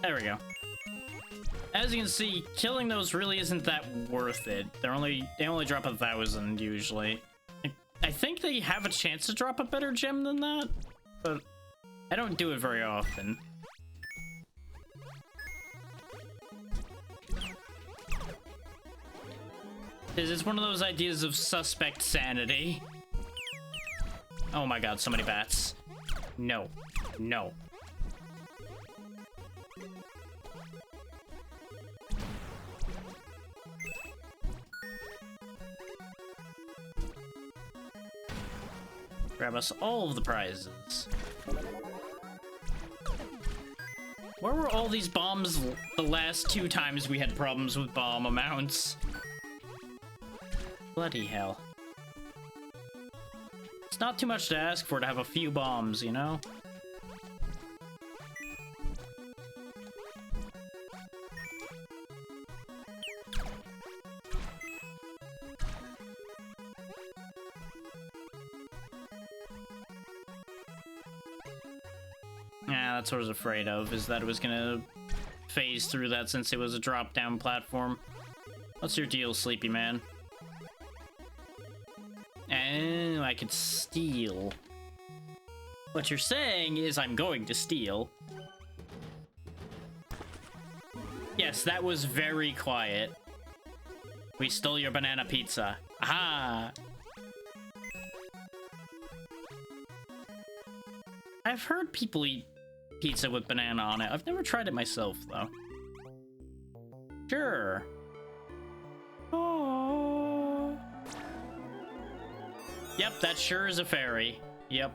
There we go. As you can see, killing those really isn't that worth it. They only drop 1,000 usually. I think they have a chance to drop a better gem than that, but I don't do it very often. It's one of those ideas of suspect sanity. Oh my god, so many bats. No. No. Grab us all of the prizes. Where were all these bombs the last 2 times we had problems with bomb amounts? Bloody hell. It's not too much to ask for to have a few bombs, you know? Yeah, that's what I was afraid of, is that it was gonna phase through that since it was a drop-down platform. What's your deal, sleepy man? And I could steal. What you're saying is I'm going to steal. Yes, that was very quiet. We stole your banana pizza. Aha! I've heard people eat pizza with banana on it. I've never tried it myself, though. Sure. Oh. Yep, that sure is a fairy. Yep.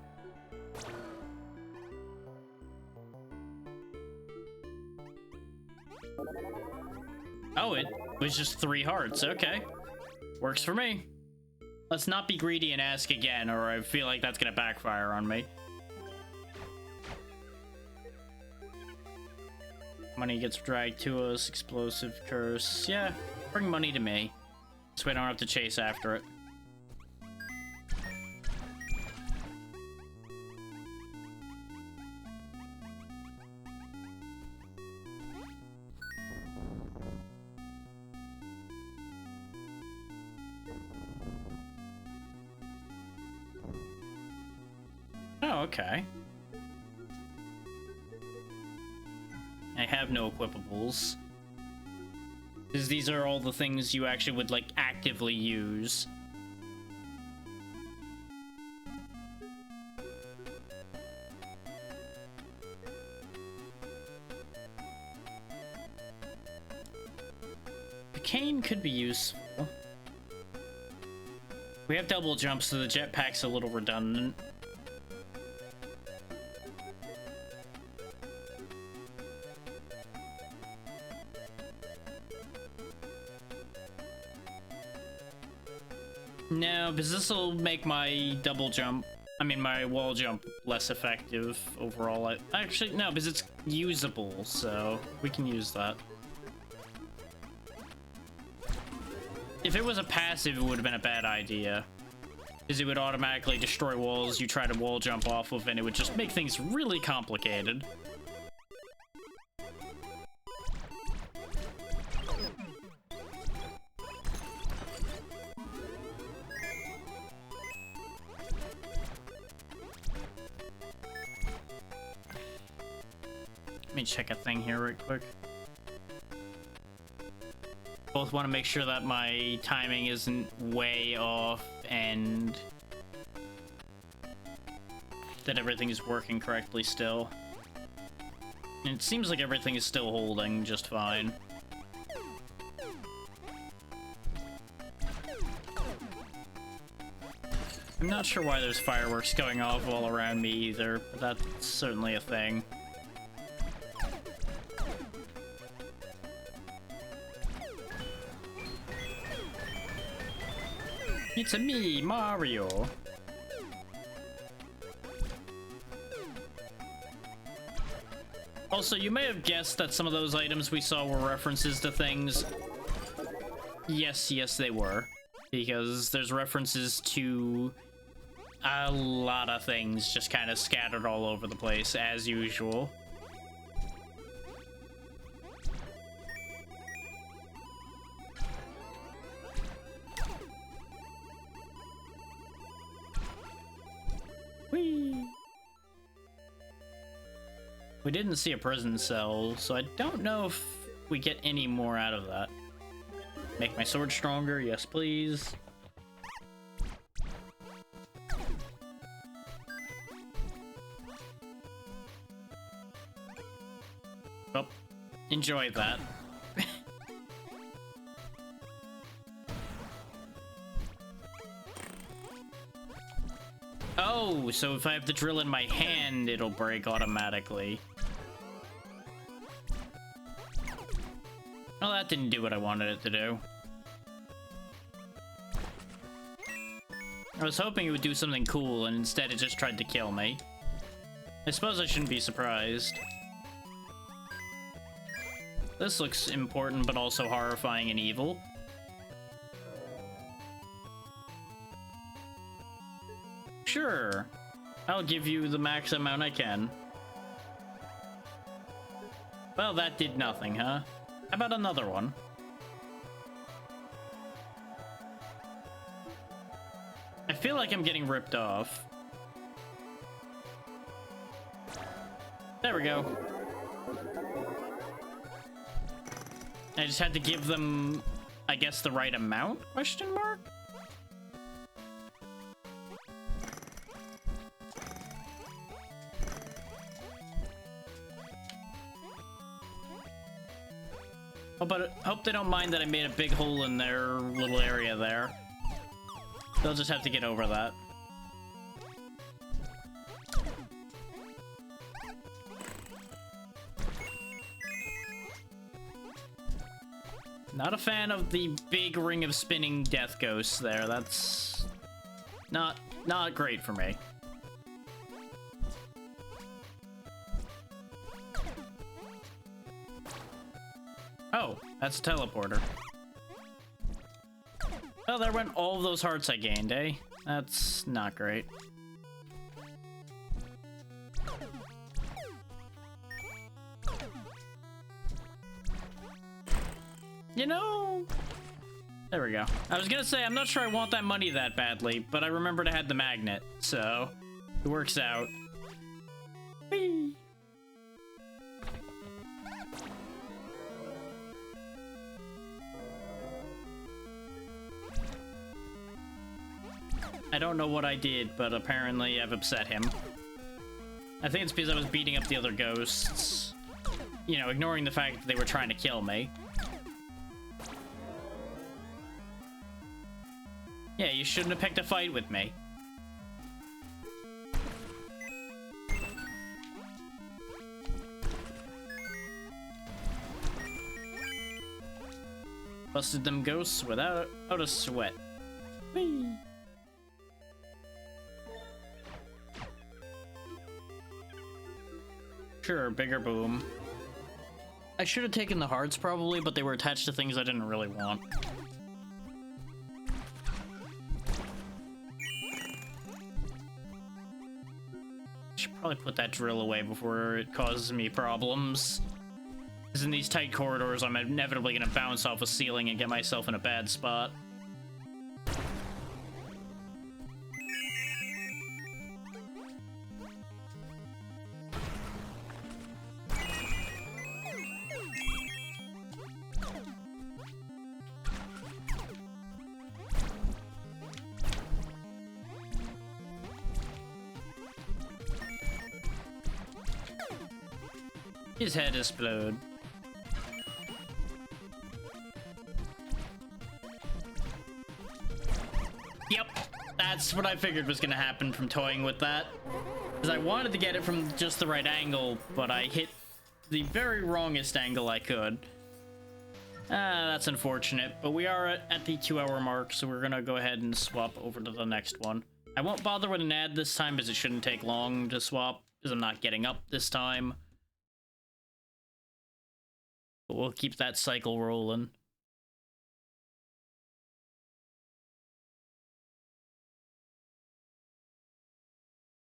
Oh, it was just 3 hearts. Okay. Works for me. Let's not be greedy and ask again, or I feel like that's gonna backfire on me. Money gets dragged to us. Explosive curse. Yeah, bring money to me. So I don't have to chase after it. Oh, okay. I have no equipables. Because these are all the things you actually would, like, actively use. The cane could be useful. We have double jumps, so the jetpack's a little redundant. No, because this will make my my wall jump less effective overall. Actually, no, because it's usable, so we can use that. If it was a passive, it would have been a bad idea. Because it would automatically destroy walls you try to wall jump off of, and it would just make things really complicated. Let me check a thing here real quick. Both want to make sure that my timing isn't way off and that everything is working correctly still. And it seems like everything is still holding just fine. I'm not sure why there's fireworks going off all around me either, but that's certainly a thing. It's a me, Mario. Also, you may have guessed that some of those items we saw were references to things. Yes, they were. Because there's references to a lot of things just kind of scattered all over the place, as usual. Whee! We didn't see a prison cell, so I don't know if we get any more out of that. Make my sword stronger, yes please. Oh, enjoy that. Oh, so if I have the drill in my hand, it'll break automatically. Well, that didn't do what I wanted it to do. I was hoping it would do something cool, and instead it just tried to kill me. I suppose I shouldn't be surprised. This looks important, but also horrifying and evil. Sure. I'll give you the max amount I can. Well, that did nothing, huh? How about another one? I feel like I'm getting ripped off. There we go. I just had to give them, I guess, the right amount? Question mark? Oh, but hope they don't mind that I made a big hole in their little area there. They'll just have to get over that. Not a fan of the big ring of spinning death ghosts there. That's not great for me. Oh, that's a teleporter. Well, there went all of those hearts I gained, eh? That's not great. You know... There we go. I was gonna say, I'm not sure I want that money that badly, but I remembered I had the magnet, so... It works out. Whee! I don't know what I did, but apparently I've upset him. I think it's because I was beating up the other ghosts. You know, ignoring the fact that they were trying to kill me. Yeah, you shouldn't have picked a fight with me. Busted them ghosts without a sweat. Whee! Sure, bigger boom. I should have taken the hearts probably, but they were attached to things I didn't really want. Should probably put that drill away before it causes me problems. Because in these tight corridors, I'm inevitably going to bounce off a ceiling and get myself in a bad spot. His head explode. Yep, that's what I figured was gonna happen from toying with that. Because I wanted to get it from just the right angle, but I hit the very wrongest angle I could. That's unfortunate, but we are at the 2-hour mark, so we're gonna go ahead and swap over to the next one. I won't bother with an ad this time, because it shouldn't take long to swap, because I'm not getting up this time. But we'll keep that cycle rolling.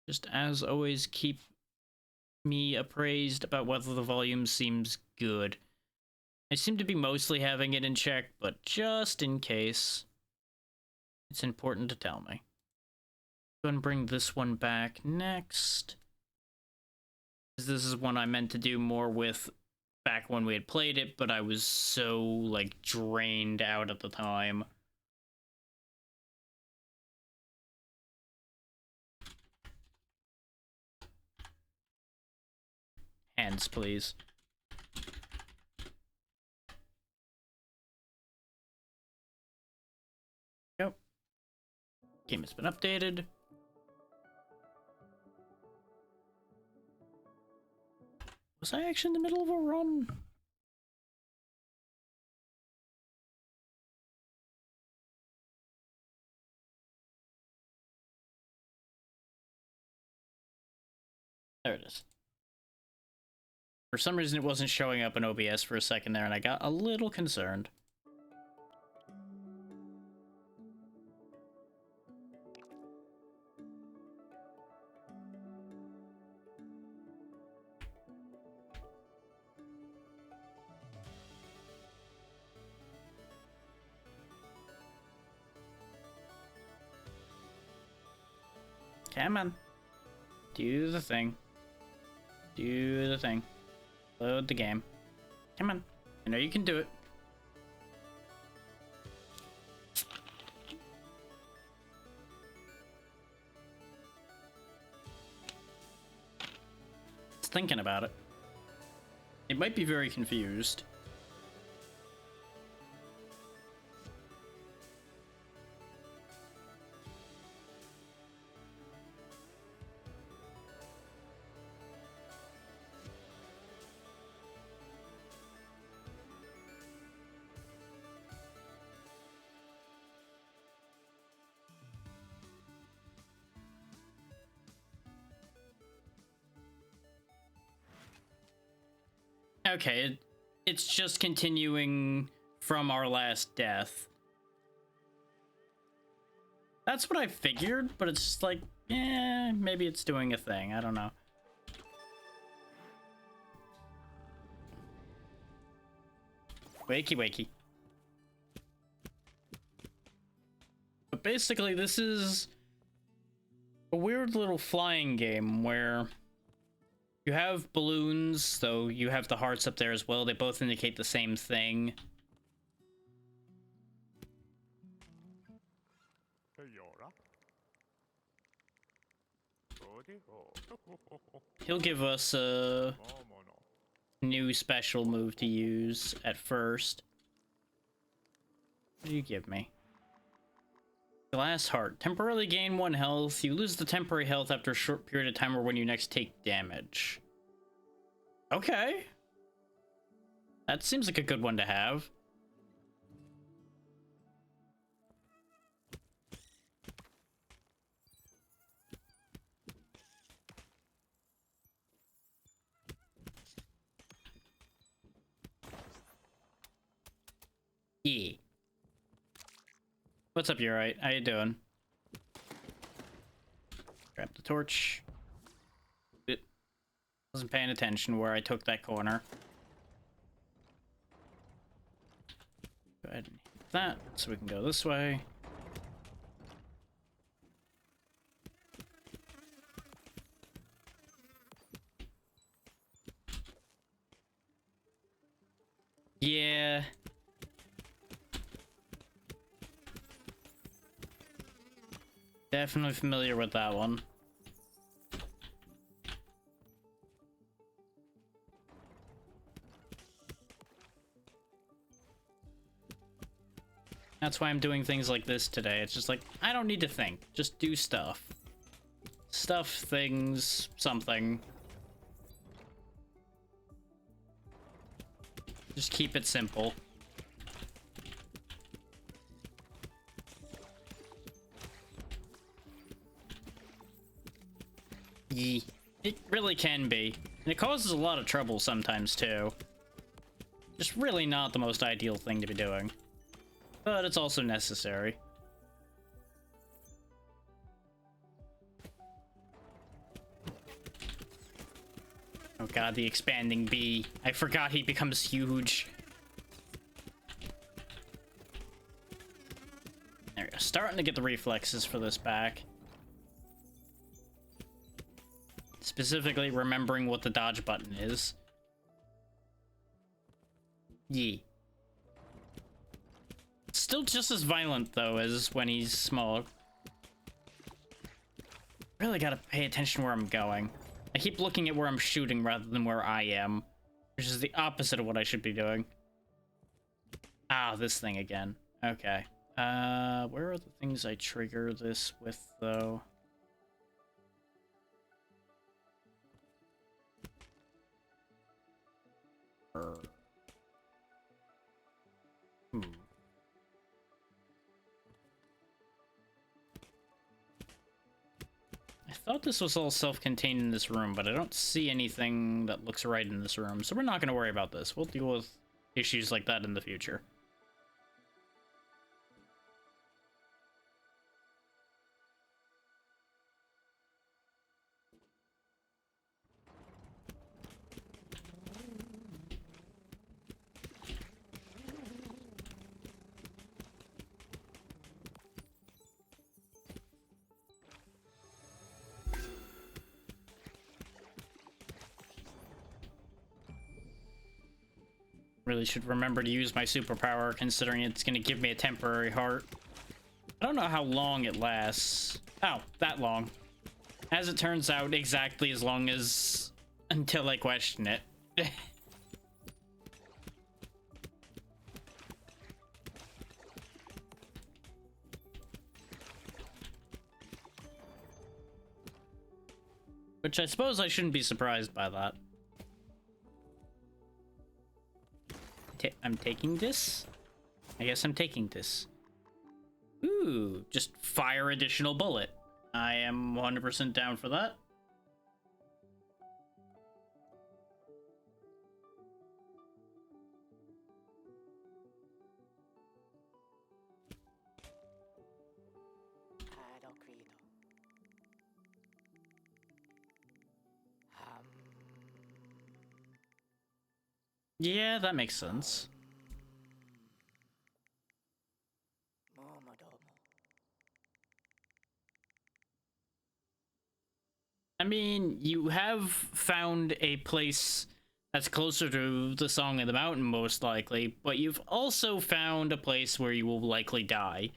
Just as always, keep me appraised about whether the volume seems good. I seem to be mostly having it in check, but just in case, it's important to tell me. Go and bring this one back next. This is one I meant to do more with back when we had played it, but I was so, like, drained out at the time. Hands, please. Yep. Game has been updated. Was I actually in the middle of a run? There it is. For some reason, it wasn't showing up in OBS for a second there, and I got a little concerned. Come on. Do the thing. Do the thing. Load the game. Come on. I know you can do it. It's thinking about it. It might be very confused. Okay, it's just continuing from our last death. That's what I figured, but it's just like, maybe it's doing a thing. I don't know. Wakey wakey. But basically, this is a weird little flying game where you have balloons, so you have the hearts up there as well. They both indicate the same thing. He'll give us a new special move to use at first. What do you give me? Glass heart. Temporarily gain 1 health. You lose the temporary health after a short period of time or when you next take damage. Okay. That seems like a good one to have. Yeah. What's up, you're right? How you doing? Grab the torch. It wasn't paying attention where I took that corner. Go ahead and hit that so we can go this way. Yeah. Definitely familiar with that one. That's why I'm doing things like this today. It's just like, I don't need to think. Just do stuff. Stuff, things, something. Just keep it simple. It really can be. And it causes a lot of trouble sometimes, too. Just really not the most ideal thing to be doing. But it's also necessary. Oh god, the expanding bee. I forgot he becomes huge. There we go. Starting to get the reflexes for this back. Specifically remembering what the dodge button is. Yeah. Still just as violent, though, as when he's small. Really gotta pay attention where I'm going. I keep looking at where I'm shooting rather than where I am, which is the opposite of what I should be doing. Ah, this thing again. Okay. Where are the things I trigger this with, though? I I thought this was all self-contained in this room, but I don't see anything that looks right in this room, so we're not going to worry about this. We'll deal with issues like that in the future. Really should remember to use my superpower, considering it's going to give me a temporary heart. I don't know how long it lasts. Oh, that long. As it turns out, exactly as long as... until I question it. Which I suppose I shouldn't be surprised by that. I'm taking this? I guess I'm taking this. Ooh, just fire additional bullet. I am 100% down for that. Yeah, that makes sense. I mean, you have found a place that's closer to the Song of the Mountain, most likely, but you've also found a place where you will likely die.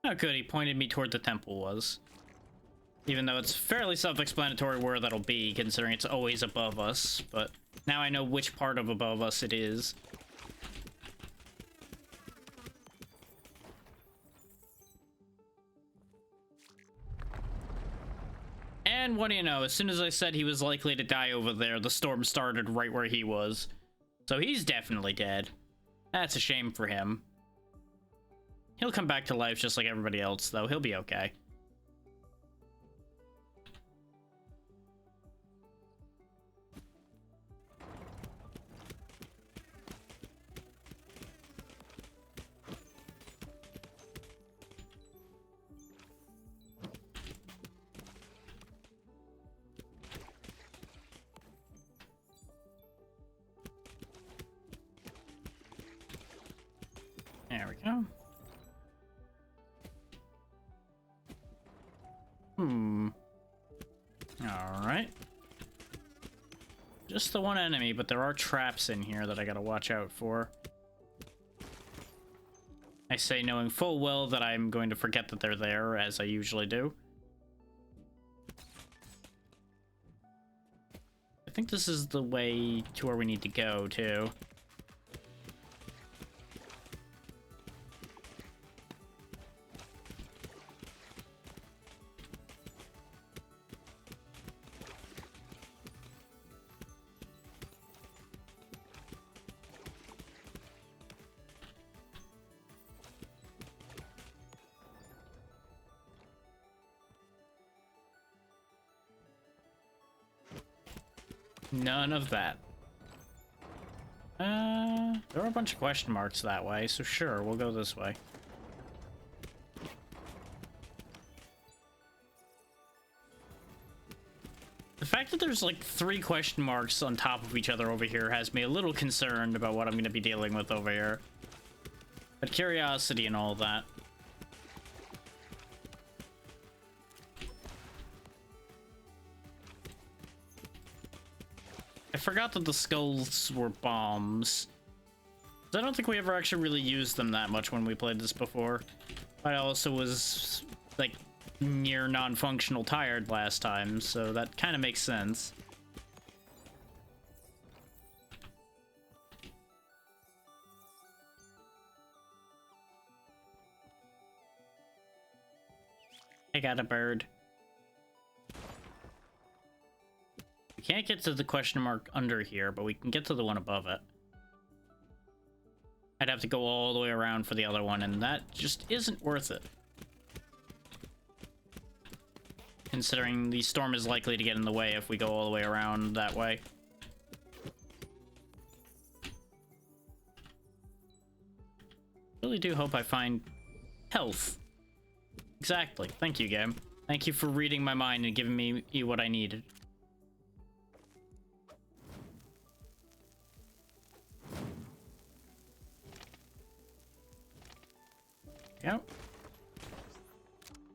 Oh, good, he pointed me toward the temple was. Even though it's fairly self-explanatory where that'll be, considering it's always above us, but now I know which part of above us it is. And what do you know, as soon as I said he was likely to die over there, the storm started right where he was. So he's definitely dead. That's a shame for him. He'll come back to life just like everybody else, though. He'll be okay. There we go. Alright. Just the one enemy, but there are traps in here that I gotta watch out for. I say knowing full well that I'm going to forget that they're there, as I usually do. I think this is the way to where we need to go, too. None of that. There are a bunch of question marks that way, so sure, we'll go this way. The fact that there's like 3 question marks on top of each other over here has me a little concerned about what I'm going to be dealing with over here. But curiosity and all that. I forgot that the skulls were bombs. I don't think we ever actually really used them that much when we played this before. I also was, like, near non-functional tired last time, so that kind of makes sense. I got a bird. We can't get to the question mark under here, but we can get to the one above it. I'd have to go all the way around for the other one, and that just isn't worth it. considering the storm is likely to get in the way if we go all the way around that way. Really do hope I find health. Exactly. Thank you, game. Thank you for reading my mind and giving me what I needed. Go.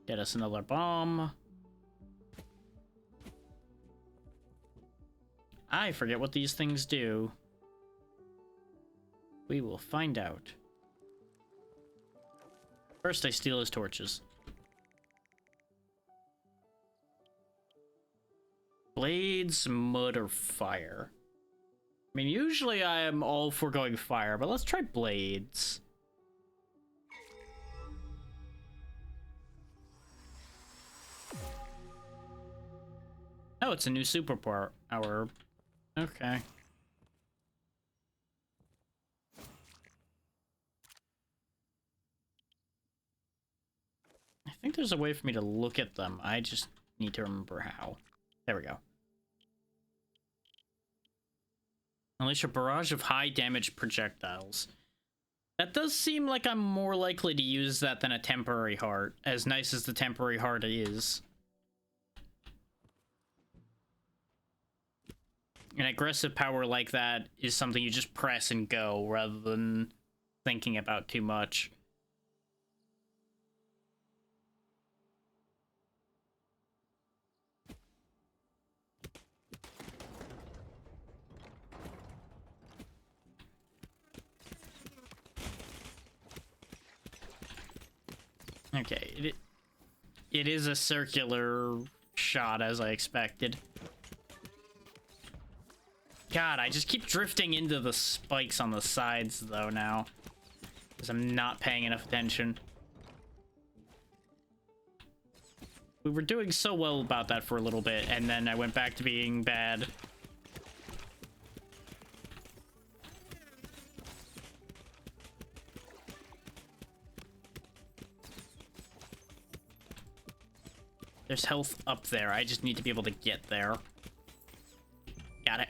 Get us another bomb. I forget what these things do. We will find out. First, I steal his torches. Blades, mud, or fire? I mean, usually I am all for going fire, but let's try blades. Oh, it's a new superpower. Okay. I think there's a way for me to look at them. I just need to remember how. There we go. Unleash a barrage of high damage projectiles. That does seem like I'm more likely to use that than a temporary heart, as nice as the temporary heart is. An aggressive power like that is something you just press and go, rather than thinking about too much. Okay, it is a circular shot, as I expected. God, I just keep drifting into the spikes on the sides, though, now. Because I'm not paying enough attention. We were doing so well about that for a little bit, and then I went back to being bad. There's health up there. I just need to be able to get there. Got it.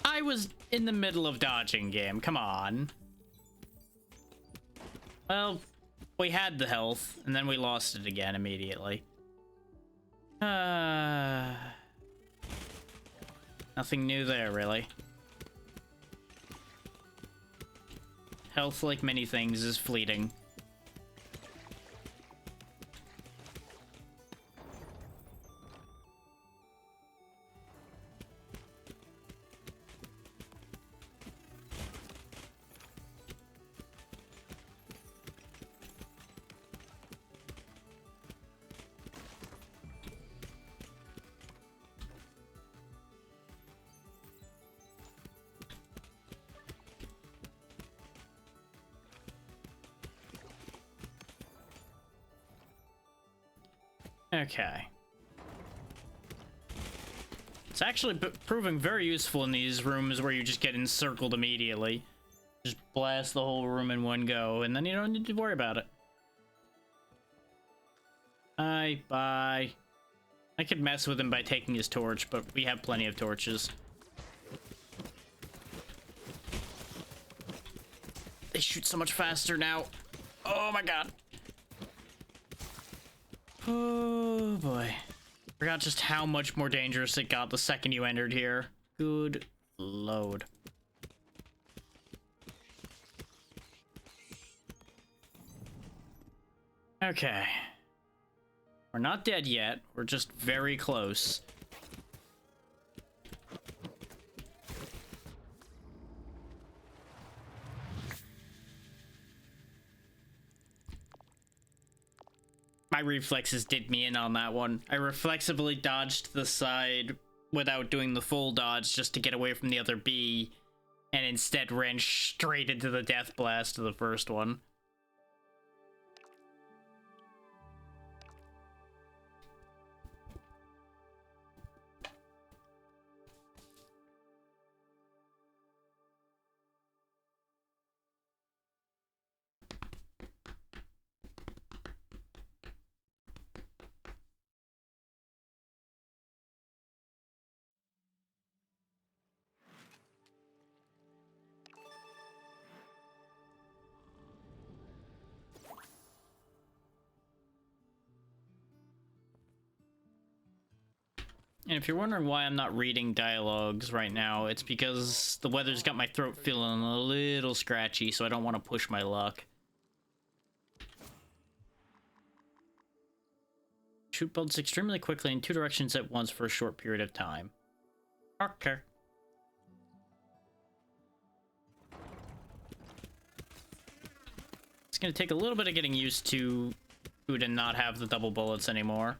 I was in the middle of dodging, game. Come on. Well, we had the health, and then we lost it again immediately. Nothing new there, really. Health, like many things, is fleeting. Okay. It's actually proving very useful in these rooms where you just get encircled immediately. Just blast the whole room in one go, and then you don't need to worry about it. Bye. I could mess with him by taking his torch, but we have plenty of torches. They shoot so much faster now. Oh my god. Oh boy. Forgot just how much more dangerous it got the second you entered here. Good load. Okay. We're not dead yet. We're just very close. My reflexes did me in on that one. I reflexively dodged to the side without doing the full dodge just to get away from the other bee, and instead ran straight into the death blast of the first one. And if you're wondering why I'm not reading dialogues right now, it's because the weather's got my throat feeling a little scratchy, so I don't want to push my luck. Shoot bullets extremely quickly in 2 directions at once for a short period of time. Okay. It's gonna take a little bit of getting used to not have the double bullets anymore.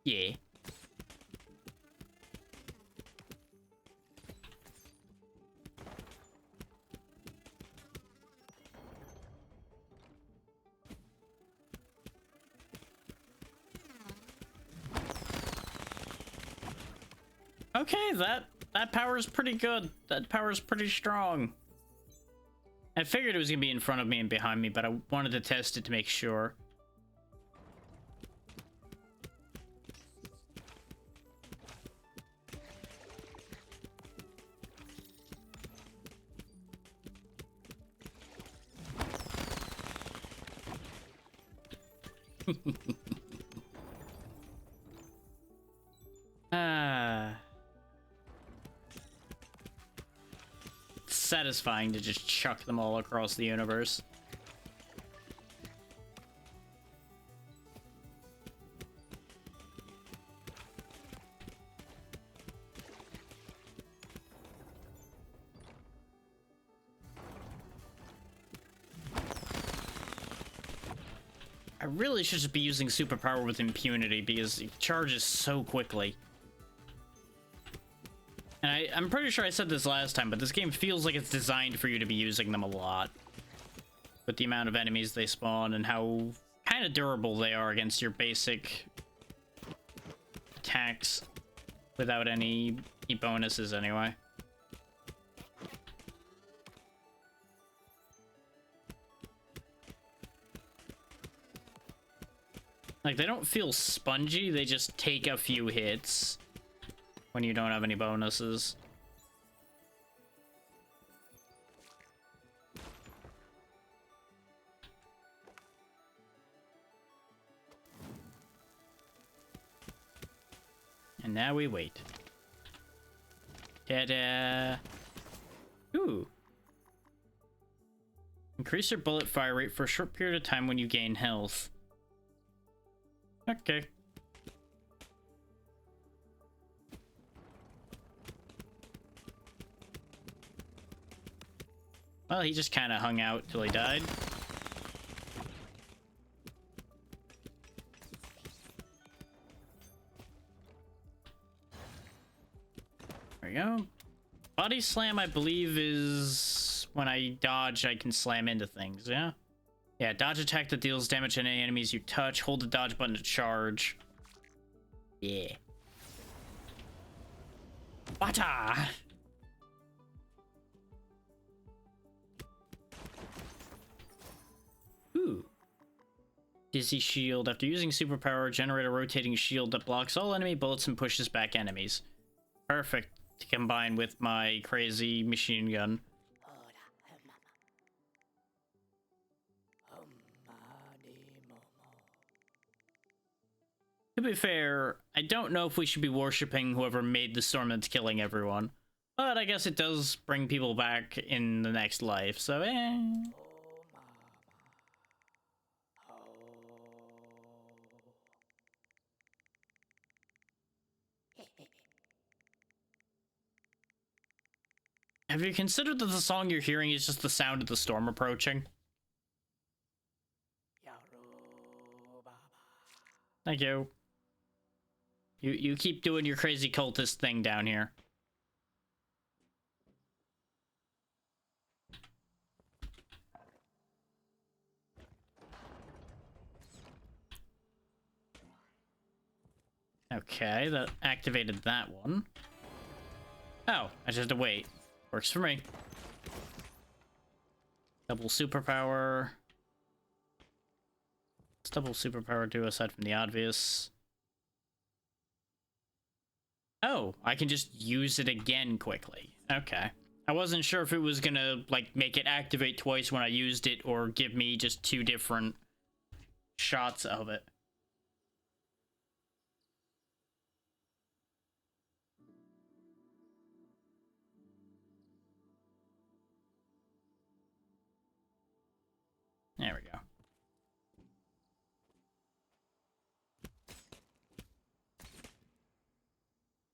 Yeah. Okay, that power is pretty good. That power is pretty strong. I figured it was gonna be in front of me and behind me, but I wanted to test it to make sure. It's satisfying to just chuck them all across the universe. I really should just be using superpower with impunity because it charges so quickly. And I'm pretty sure I said this last time, but this game feels like it's designed for you to be using them a lot. With the amount of enemies they spawn and how kind of durable they are against your basic attacks without any bonuses anyway. Like, they don't feel spongy, they just take a few hits when you don't have any bonuses. And now we wait. Ta-da! Ooh. Increase your bullet fire rate for a short period of time when you gain health. Okay. Well, he just kind of hung out till he died. There we go. Body slam, I believe, is when I dodge, I can slam into things, yeah? Yeah, dodge attack that deals damage to any enemies you touch. Hold the dodge button to charge. Yeah. Wata! Ooh. Dizzy shield. After using superpower, generate a rotating shield that blocks all enemy bullets and pushes back enemies. Perfect to combine with my crazy machine gun. To be fair, I don't know if we should be worshipping whoever made the storm that's killing everyone. But I guess it does bring people back in the next life, so Have you considered that the song you're hearing is just the sound of the storm approaching? Thank you. You keep doing your crazy cultist thing down here. Okay, that activated that one. Oh, I just had to wait. Works for me. Double superpower. What's double superpower do aside from the obvious? Oh, I can just use it again quickly. Okay. I wasn't sure if it was gonna, like, make it activate twice when I used it or give me just 2 different shots of it. There we go.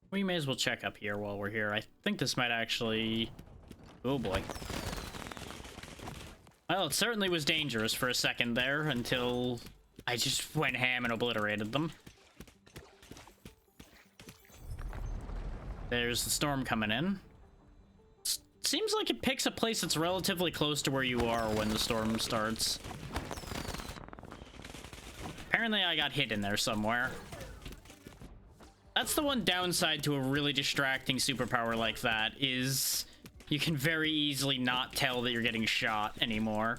We may as well check up here while we're here. I think this might actually... Oh boy. Well, it certainly was dangerous for a second there until I just went ham and obliterated them. There's the storm coming in. Seems like it picks a place that's relatively close to where you are when the storm starts. Apparently I got hit in there somewhere. That's the one downside to a really distracting superpower like that, is you can very easily not tell that you're getting shot anymore.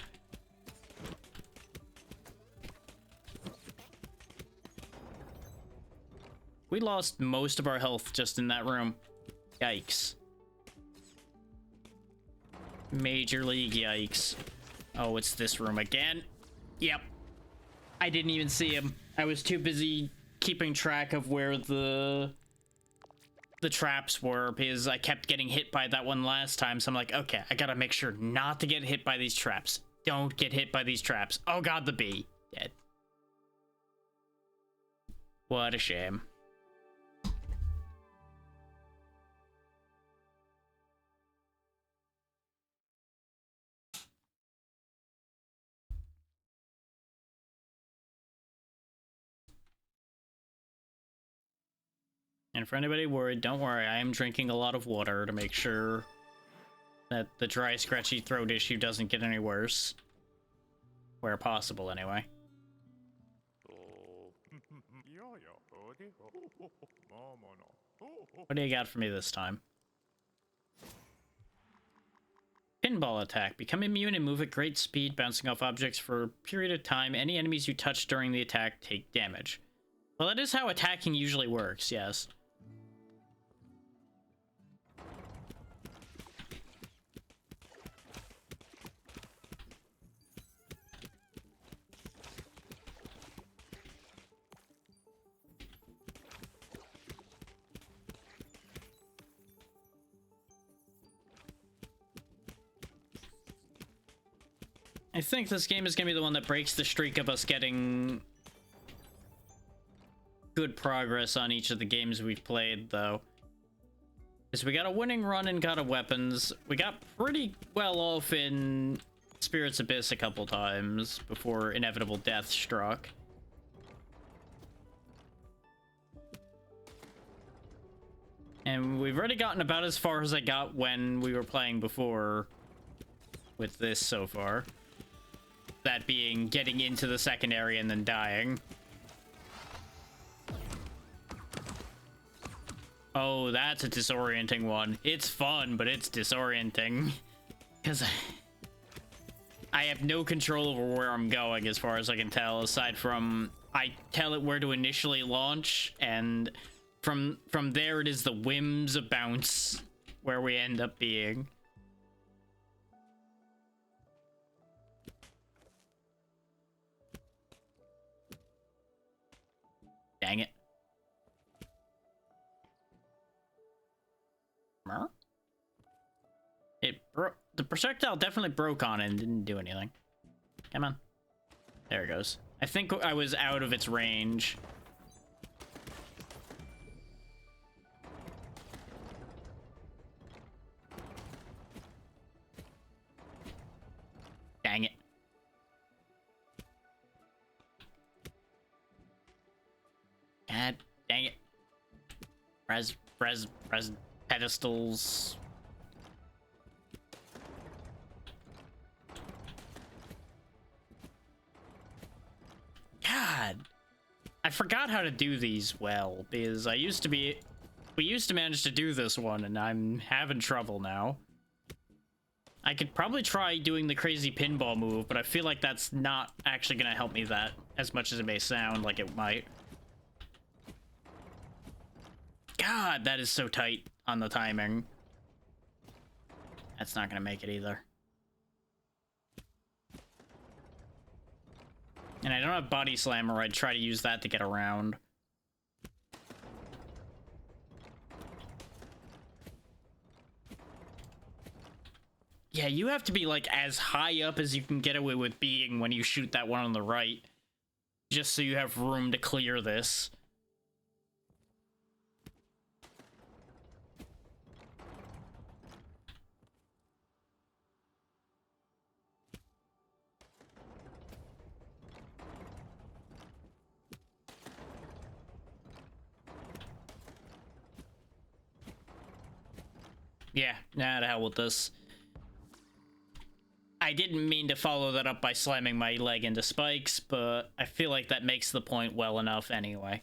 We lost most of our health just in that room. Yikes. Major league yikes. Oh, it's this room again. Yep. I didn't even see him. I was too busy keeping track of where the traps were because I kept getting hit by that one last time. So I'm like, okay, I gotta make sure not to get hit by these traps. Don't get hit by these traps. Oh god, the bee. Dead. What a shame. And for anybody worried, don't worry, I am drinking a lot of water to make sure that the dry, scratchy throat issue doesn't get any worse. Where possible, anyway. What do you got for me this time? Pinball attack. Become immune and move at great speed, bouncing off objects for a period of time. Any enemies you touch during the attack take damage. Well, that is how attacking usually works, yes. I think this game is going to be the one that breaks the streak of us getting good progress on each of the games we've played, though. Because we got a winning run in God of Weapons. We got pretty well off in Spirit's Abyss a couple times before inevitable death struck. And we've already gotten about as far as I got when we were playing before with this so far. That being getting into the second area and then dying. Oh, that's a disorienting one. It's fun, but it's disorienting. Because I have no control over where I'm going as far as I can tell, aside from I tell it where to initially launch, and from there it is the whims of bounce where we end up being. Dang it. The projectile definitely broke on it and didn't do anything. Come on. There it goes. I think I was out of its range. Dang it. God dang it. Res pedestals. God. I forgot how to do these well, because we used to manage to do this one, and I'm having trouble now. I could probably try doing the crazy pinball move, but I feel like that's not actually gonna help me that as much as it may sound like it might. God, that is so tight on the timing. That's not gonna make it either. And I don't have body slam, or I'd try to use that to get around. Yeah, you have to be, like, as high up as you can get away with being when you shoot that one on the right. Just so you have room to clear this. Yeah, nah, to hell with this. I didn't mean to follow that up by slamming my leg into spikes, but I feel like that makes the point well enough anyway.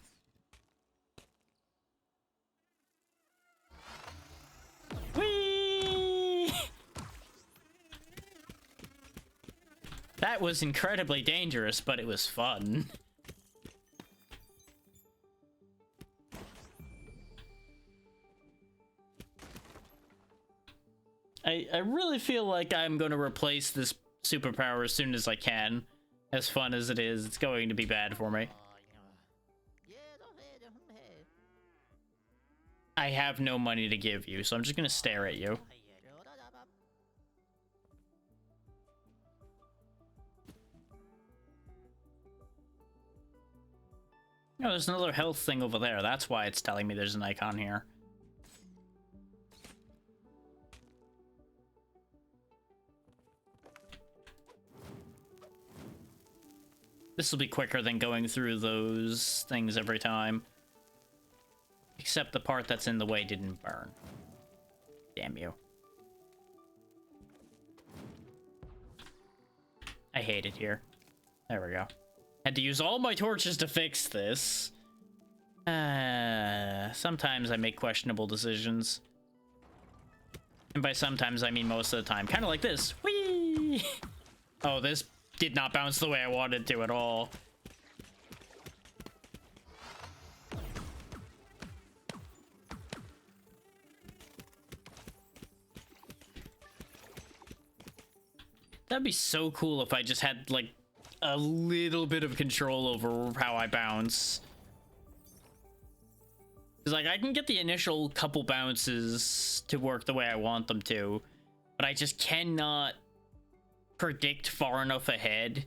Whee! That was incredibly dangerous, but it was fun. I really feel like I'm going to replace this superpower as soon as I can. As fun as it is, it's going to be bad for me. I have no money to give you, so I'm just going to stare at you. Oh, there's another health thing over there. That's why it's telling me there's an icon here. This will be quicker than going through those things every time. Except the part that's in the way didn't burn. Damn you. I hate it here. There we go. Had to use all my torches to fix this. Sometimes I make questionable decisions. And by sometimes, I mean most of the time. Kind of like this. Whee! Oh, this did not bounce the way I wanted to at all. That'd be so cool if I just had, like, a little bit of control over how I bounce. Because, like, I can get the initial couple bounces to work the way I want them to, but I just cannot predict far enough ahead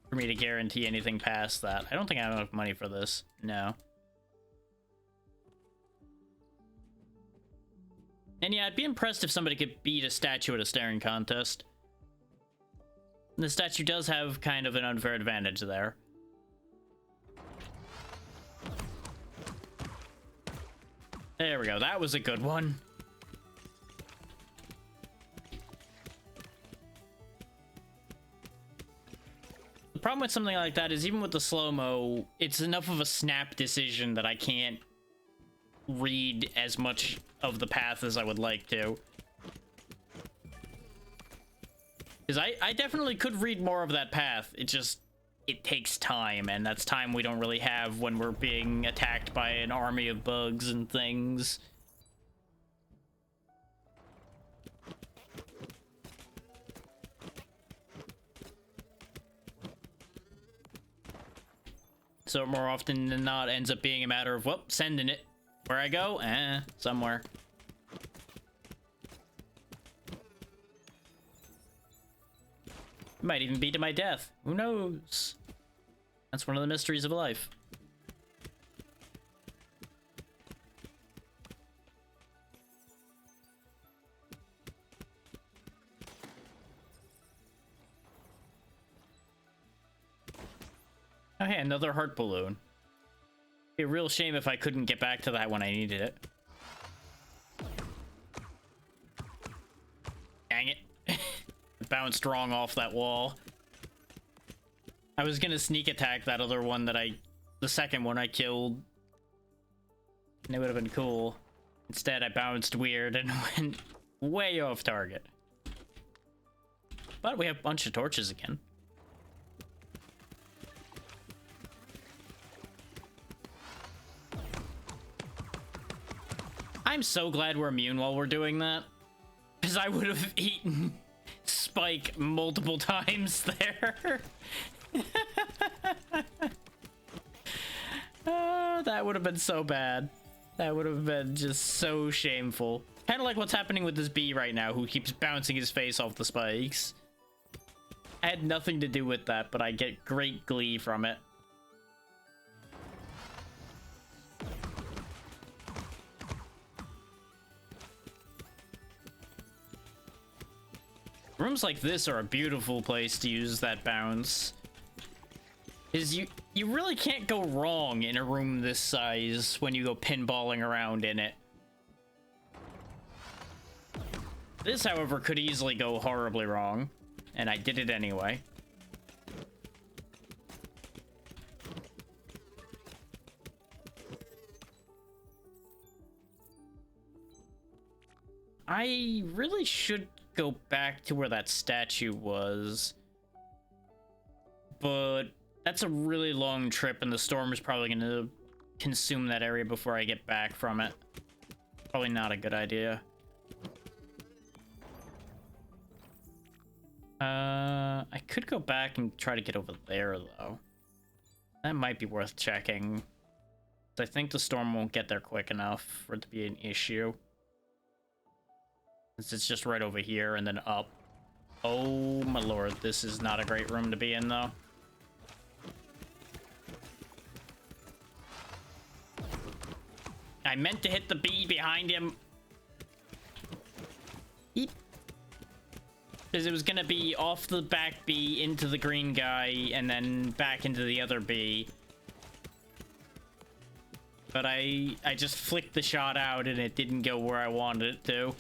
for me to guarantee anything past that. I don't think I have enough money for this. No. And yeah, I'd be impressed if somebody could beat a statue at a staring contest. The statue does have kind of an unfair advantage there. There we go. That was a good one. The problem with something like that is even with the slow-mo, it's enough of a snap decision that I can't read as much of the path as I would like to. Because I definitely could read more of that path. It takes time, and that's time we don't really have when we're being attacked by an army of bugs and things. So more often than not ends up being a matter of, well, sending it. Where I go? Somewhere. Might even be to my death. Who knows? That's one of the mysteries of life. Oh, hey, another heart balloon. Be a real shame if I couldn't get back to that when I needed it. Dang it. Bounced wrong off that wall. I was gonna sneak attack that other one that the second one I killed. And it would have been cool. Instead, I bounced weird and went way off target. But we have a bunch of torches again. I'm so glad we're immune while we're doing that. Because I would have eaten Spike multiple times there. Oh, that would have been so bad. That would have been just so shameful. Kind of like what's happening with this bee right now, who keeps bouncing his face off the spikes. I had nothing to do with that, but I get great glee from it. Rooms like this are a beautiful place to use that bounce. You really can't go wrong in a room this size when you go pinballing around in it. This, however, could easily go horribly wrong, and I did it anyway. I really should go back to where that statue was, but that's a really long trip, and the storm is probably going to consume that area before I get back from it. Probably not a good idea. I could go back and try to get over there, though. That might be worth checking. I think the storm won't get there quick enough for it to be an issue. Since it's just right over here and then up. Oh my lord, this is not a great room to be in, though. I meant to hit the bee behind him. Eep. Because it was gonna be off the back bee into the green guy and then back into the other bee. But I just flicked the shot out and it didn't go where I wanted it to.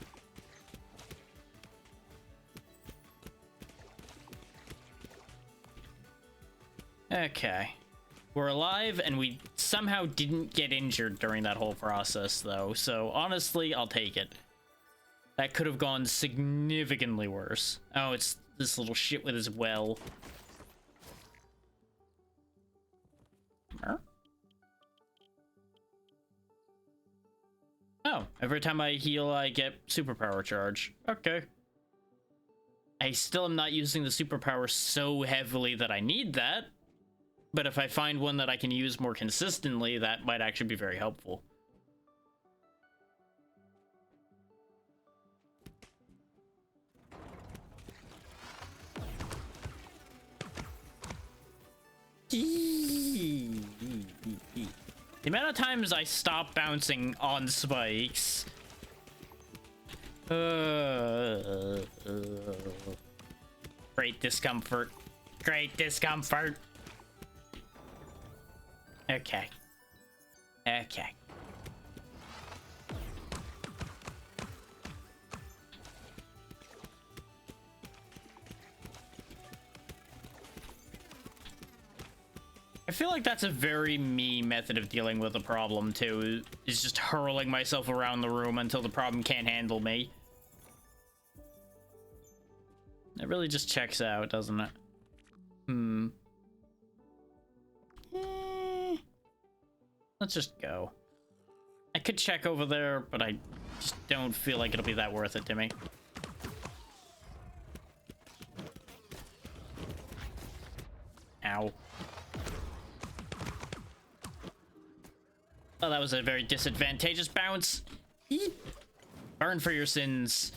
Okay. We're alive, and we somehow didn't get injured during that whole process, though. So, honestly, I'll take it. That could have gone significantly worse. Oh, it's this little shit with his well. Oh, every time I heal, I get superpower charge. Okay. I still am not using the superpower so heavily that I need that. But if I find one that I can use more consistently, that might actually be very helpful. The amount of times I stop bouncing on spikes. Great discomfort. Great discomfort. Okay. Okay. I feel like that's a very me method of dealing with a problem, too, is just hurling myself around the room until the problem can't handle me. It really just checks out, doesn't it? Let's just go. I could check over there, but I just don't feel like it'll be that worth it to me. Ow. Oh, that was a very disadvantageous bounce. Eep. Burn for your sins.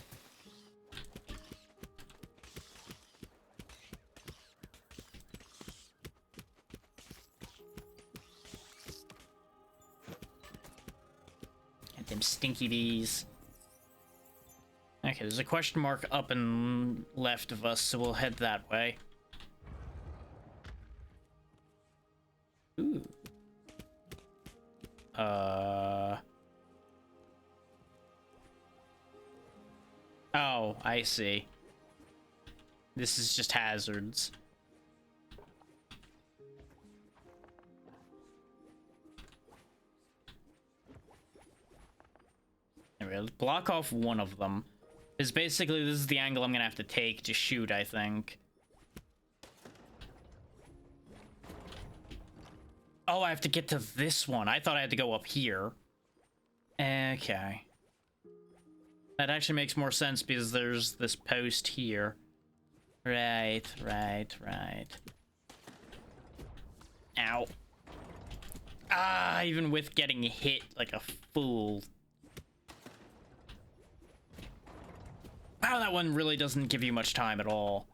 Them stinky bees. Okay, there's a question mark up and left of us, so we'll head that way. Ooh. Oh, I see. This is just hazards. Anyway, let's block off one of them. Because basically this is the angle I'm gonna have to take to shoot, I think. Oh, I have to get to this one. I thought I had to go up here. Okay. That actually makes more sense because there's this post here. Right. Ow. Ah, even with getting hit like a fool. Wow, that one really doesn't give you much time at all.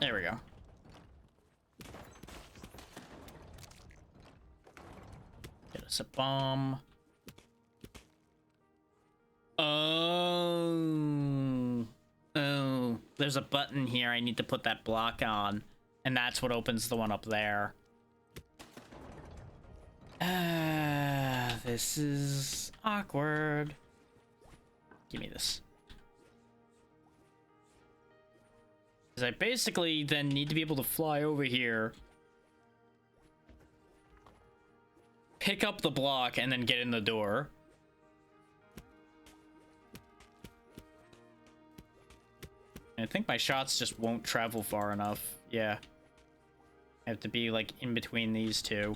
There we go. Get us a bomb. Oh. Oh. There's a button here. I need to put that block on. And that's what opens the one up there. This is awkward. Give me this. Because I basically then need to be able to fly over here, pick up the block, and then get in the door. I think my shots just won't travel far enough. Yeah. I have to be, like, in between these two.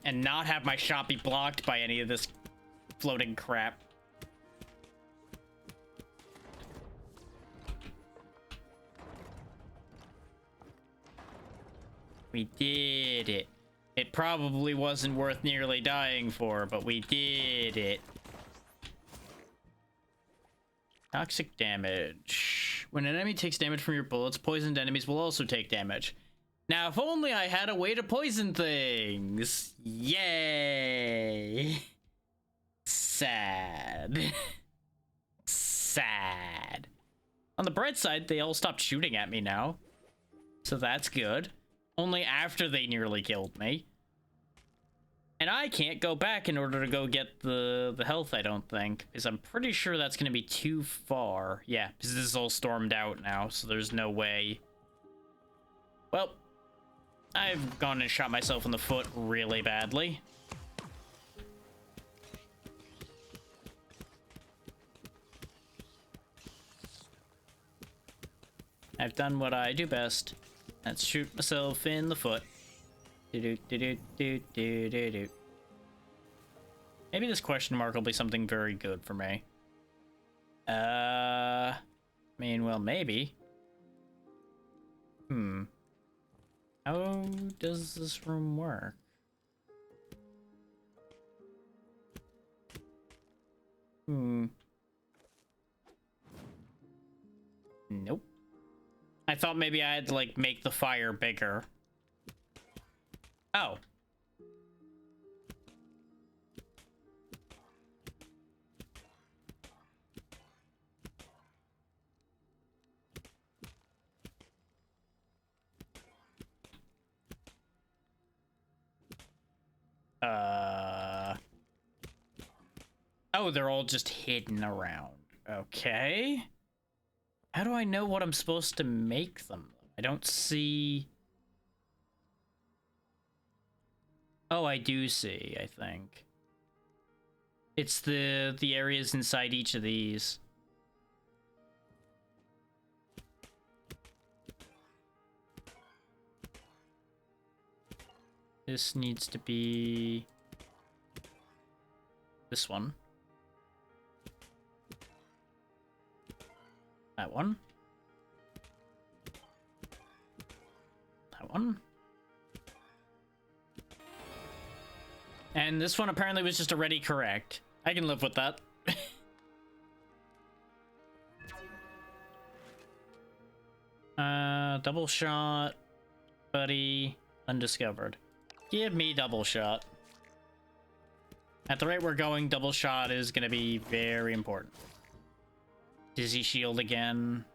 And not have my shot be blocked by any of this floating crap. We did it. It probably wasn't worth nearly dying for, but we did it. Toxic damage. When an enemy takes damage from your bullets, poisoned enemies will also take damage. Now, if only I had a way to poison things. Yay. Sad. Sad. On the bright side, they all stopped shooting at me now. So that's good. Only after they nearly killed me. And I can't go back in order to go get the health, I don't think. Because I'm pretty sure that's going to be too far. Yeah, because this is all stormed out now, so there's no way. Well, I've gone and shot myself in the foot really badly. I've done what I do best. Let's shoot myself in the foot. Do-do-do-do-do-do-do-do. Maybe this question mark will be something very good for me. I mean, well, maybe. How does this room work? Nope. I thought maybe I had to, like, make the fire bigger. Oh. Oh, they're all just hidden around. Okay. How do I know what I'm supposed to make them? I don't see... Oh, I do see, I think. It's the areas inside each of these. This needs to be... this one. That one. That one. And this one apparently was just already correct. I can live with that. Double shot, buddy, undiscovered. Give me double shot. At the rate we're going, double shot is gonna be very important. Dizzy shield again.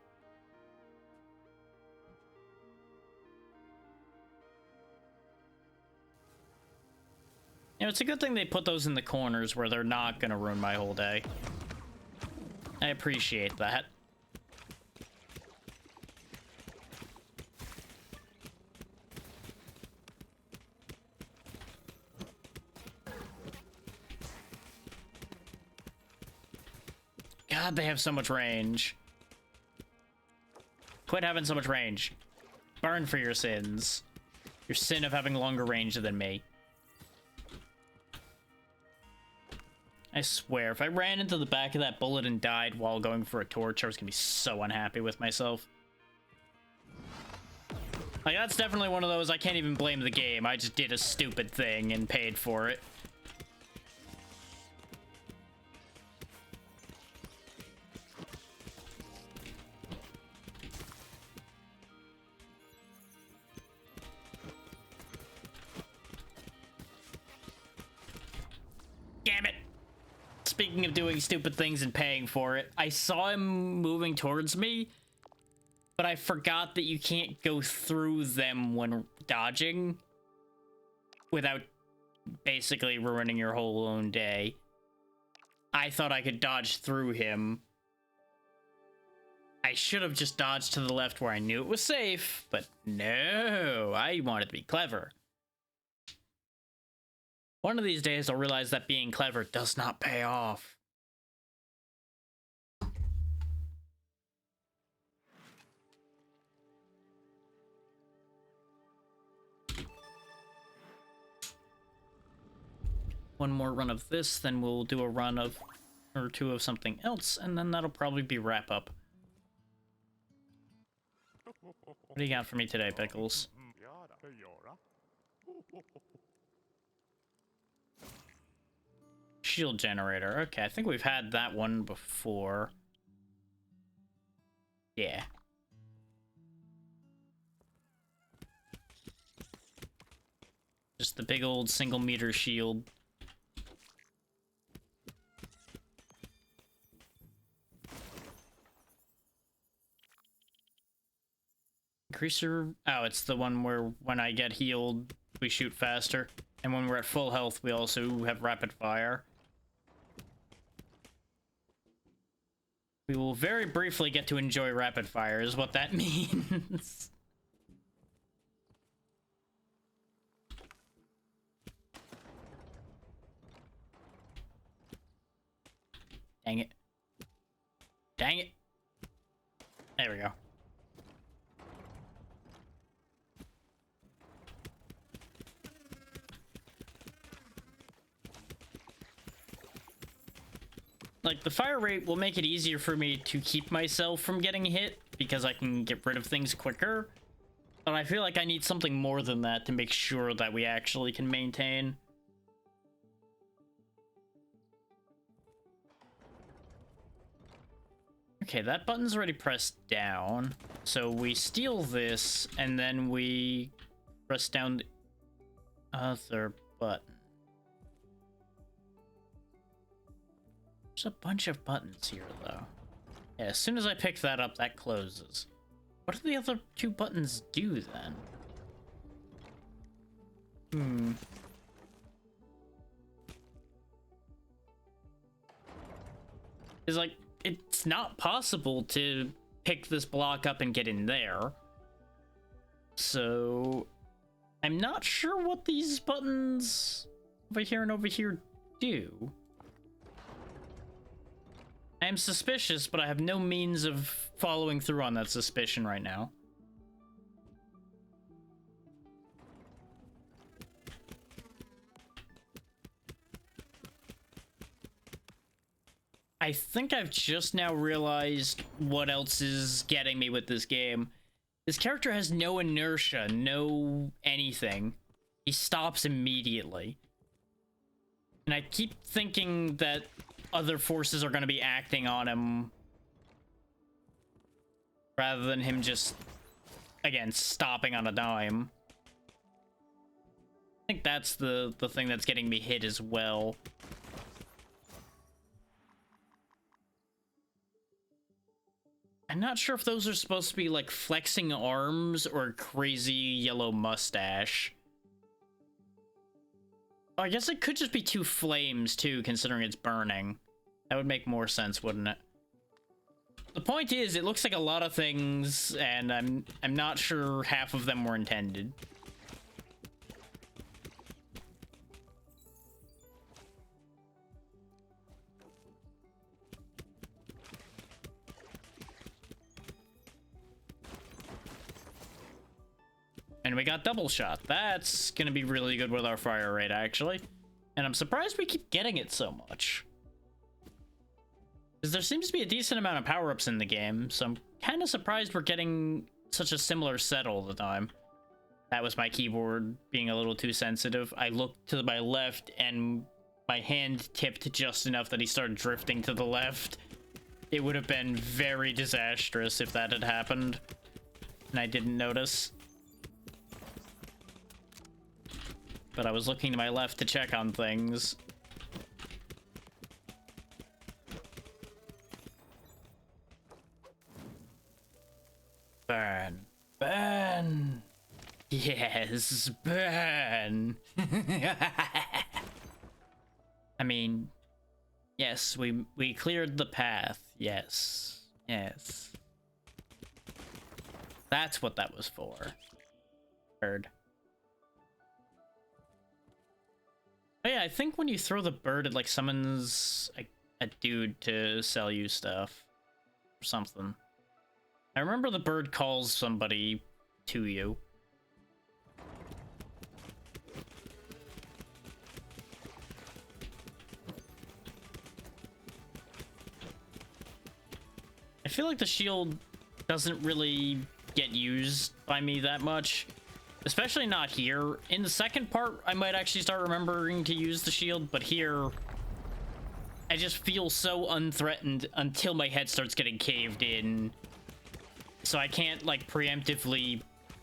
You know, it's a good thing they put those in the corners where they're not gonna ruin my whole day. I appreciate that. God, they have so much range. Quit having so much range. Burn for your sins. Your sin of having longer range than me. I swear, if I ran into the back of that bullet and died while going for a torch, I was gonna be so unhappy with myself. Like, that's definitely one of those I can't even blame the game. I just did a stupid thing and paid for it. Damn it! Speaking of doing stupid things and paying for it, I saw him moving towards me, but I forgot that you can't go through them when dodging without basically ruining your whole own day. I thought I could dodge through him. I should have just dodged to the left where I knew it was safe, but no, I wanted to be clever. One of these days I'll realize that being clever does not pay off. One more run of this, then we'll do a run of or two of something else, and then that'll probably be wrap up. What do you got for me today, Pickles? Shield generator. Okay, I think we've had that one before. Yeah. Just the big old single meter shield. Increaser. Oh, it's the one where when I get healed, we shoot faster. And when we're at full health, we also have rapid fire. We will very briefly get to enjoy rapid fire, is what that means. Dang it. Dang it. There we go. Like, the fire rate will make it easier for me to keep myself from getting hit, because I can get rid of things quicker. But I feel like I need something more than that to make sure that we actually can maintain. Okay, that button's already pressed down. So we steal this, and then we press down the other button. There's a bunch of buttons here, though. Yeah, as soon as I pick that up, that closes. What do the other two buttons do, then? It's like, it's not possible to pick this block up and get in there. So, I'm not sure what these buttons over here and over here do. I am suspicious, but I have no means of following through on that suspicion right now. I think I've just now realized what else is getting me with this game. This character has no inertia, no anything. He stops immediately. And I keep thinking that other forces are going to be acting on him rather than him just, again, stopping on a dime. I think that's the thing that's getting me hit as well. I'm not sure if those are supposed to be like flexing arms or crazy yellow mustache. I guess it could just be two flames, too, considering it's burning. That would make more sense, wouldn't it? The point is, it looks like a lot of things, and I'm not sure half of them were intended. And we got double shot. That's gonna be really good with our fire rate, actually. And I'm surprised we keep getting it so much. Because there seems to be a decent amount of power-ups in the game, so I'm kind of surprised we're getting such a similar set all the time. That was my keyboard being a little too sensitive. I looked to my left and my hand tipped just enough that he started drifting to the left. It would have been very disastrous if that had happened and I didn't notice. But I was looking to my left to check on things. Burn. Burn! Yes, burn! I mean, yes, we cleared the path. Yes. Yes. That's what that was for. Bird. Oh yeah, I think when you throw the bird, it like summons a dude to sell you stuff. Or something. I remember the bird calls somebody to you. I feel like the shield doesn't really get used by me that much. Especially not here. In the second part, I might actually start remembering to use the shield, but here, I just feel so unthreatened until my head starts getting caved in. So I can't, like, preemptively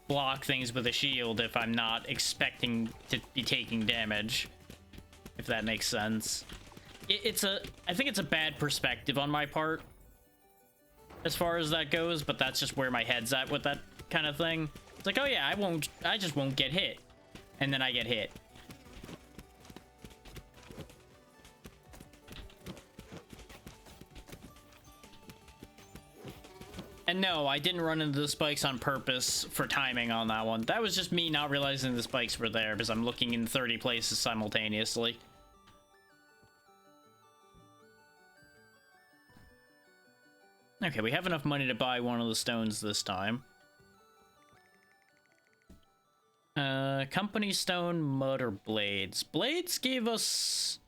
block things with a shield if I'm not expecting to be taking damage. If that makes sense. I think it's a bad perspective on my part, as far as that goes, but that's just where my head's at with that kind of thing. It's like, oh yeah, I just won't get hit. And then I get hit. And no, I didn't run into the spikes on purpose for timing on that one. That was just me not realizing the spikes were there because I'm looking in 30 places simultaneously. Okay, we have enough money to buy one of the stones this time. Company stone, mud, or blades. Blades gave us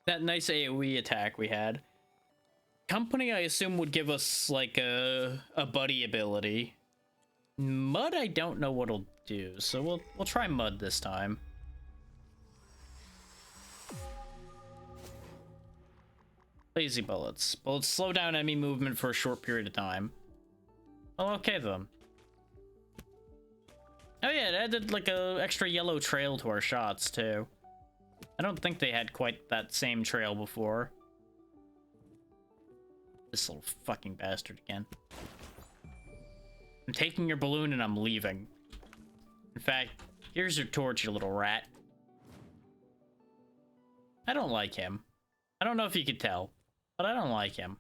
that nice AoE attack we had. Company, I assume, would give us, like, a buddy ability. Mud, I don't know what it'll do, so we'll try mud this time. Lazy bullets. Bullets slow down enemy movement for a short period of time. Oh, okay, then. Oh yeah, it added, like, a extra yellow trail to our shots, too. I don't think they had quite that same trail before. This little fucking bastard again. I'm taking your balloon and I'm leaving. In fact, here's your torch, you little rat. I don't like him. I don't know if you could tell, but I don't like him.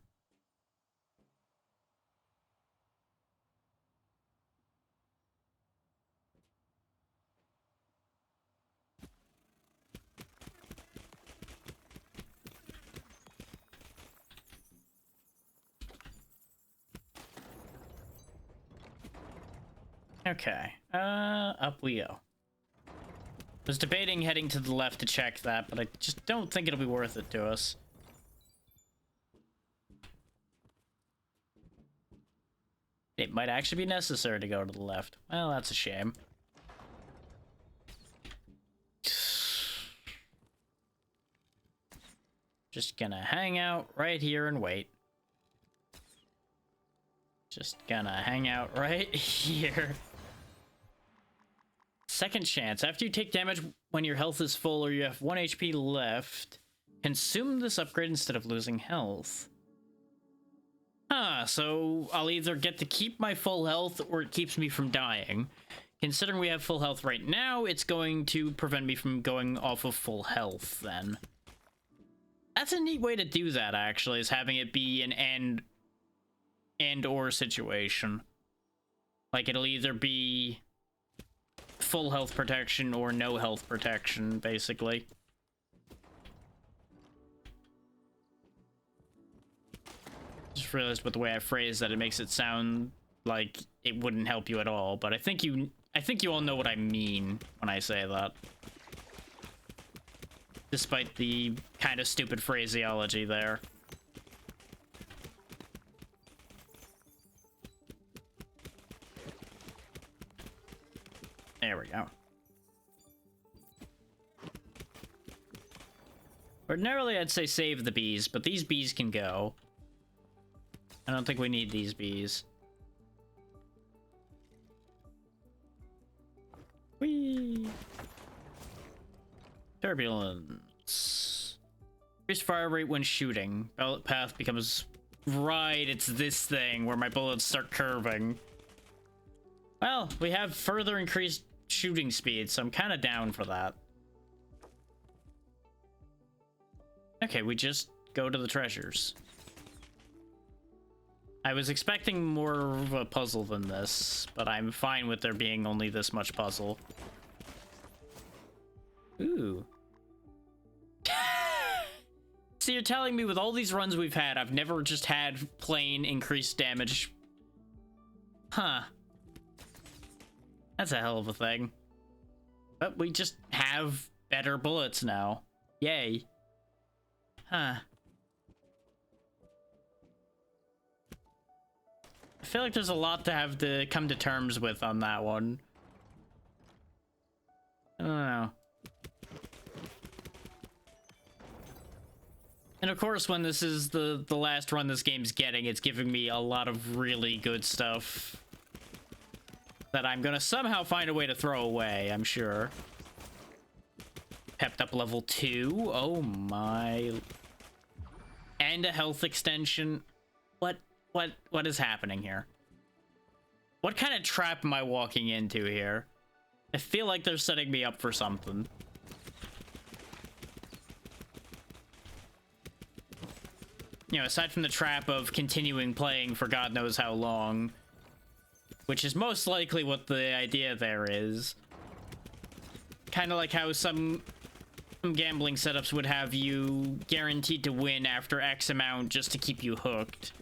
Okay, up we go. I was debating heading to the left to check that, but I just don't think it'll be worth it to us. It might actually be necessary to go to the left. Well, that's a shame. Just gonna hang out right here and wait. Just gonna hang out right here. Second chance. After you take damage when your health is full or you have 1 HP left, consume this upgrade instead of losing health. Huh, so I'll either get to keep my full health or it keeps me from dying. Considering we have full health right now, it's going to prevent me from going off of full health then. That's a neat way to do that, actually, is having it be an and/or situation. Like, it'll either be full health protection or no health protection, basically. Just realized with the way I phrased that, it makes it sound like it wouldn't help you at all, but I think you all know what I mean when I say that. Despite the kind of stupid phraseology there. There we go. Ordinarily, I'd say save the bees, but these bees can go. I don't think we need these bees. Whee! Turbulence. Increased fire rate when shooting. Bullet path becomes... Right, it's this thing where my bullets start curving. Well, we have further increased shooting speed, so I'm kind of down for that. Okay, we just go to the treasures. I was expecting more of a puzzle than this, but I'm fine with there being only this much puzzle. Ooh. So you're telling me with all these runs we've had, I've never just had plain increased damage? Huh. That's a hell of a thing. But we just have better bullets now. Yay. Huh. I feel like there's a lot to have to come to terms with on that one. I don't know. And of course, when this is the last run this game's getting, it's giving me a lot of really good stuff that I'm gonna somehow find a way to throw away, I'm sure. Pepped up level 2. Oh my. And a health extension. What is happening here? What kind of trap am I walking into here? I feel like they're setting me up for something. You know, aside from the trap of continuing playing for God knows how long, which is most likely what the idea there is. Kind of like how some gambling setups would have you guaranteed to win after X amount just to keep you hooked.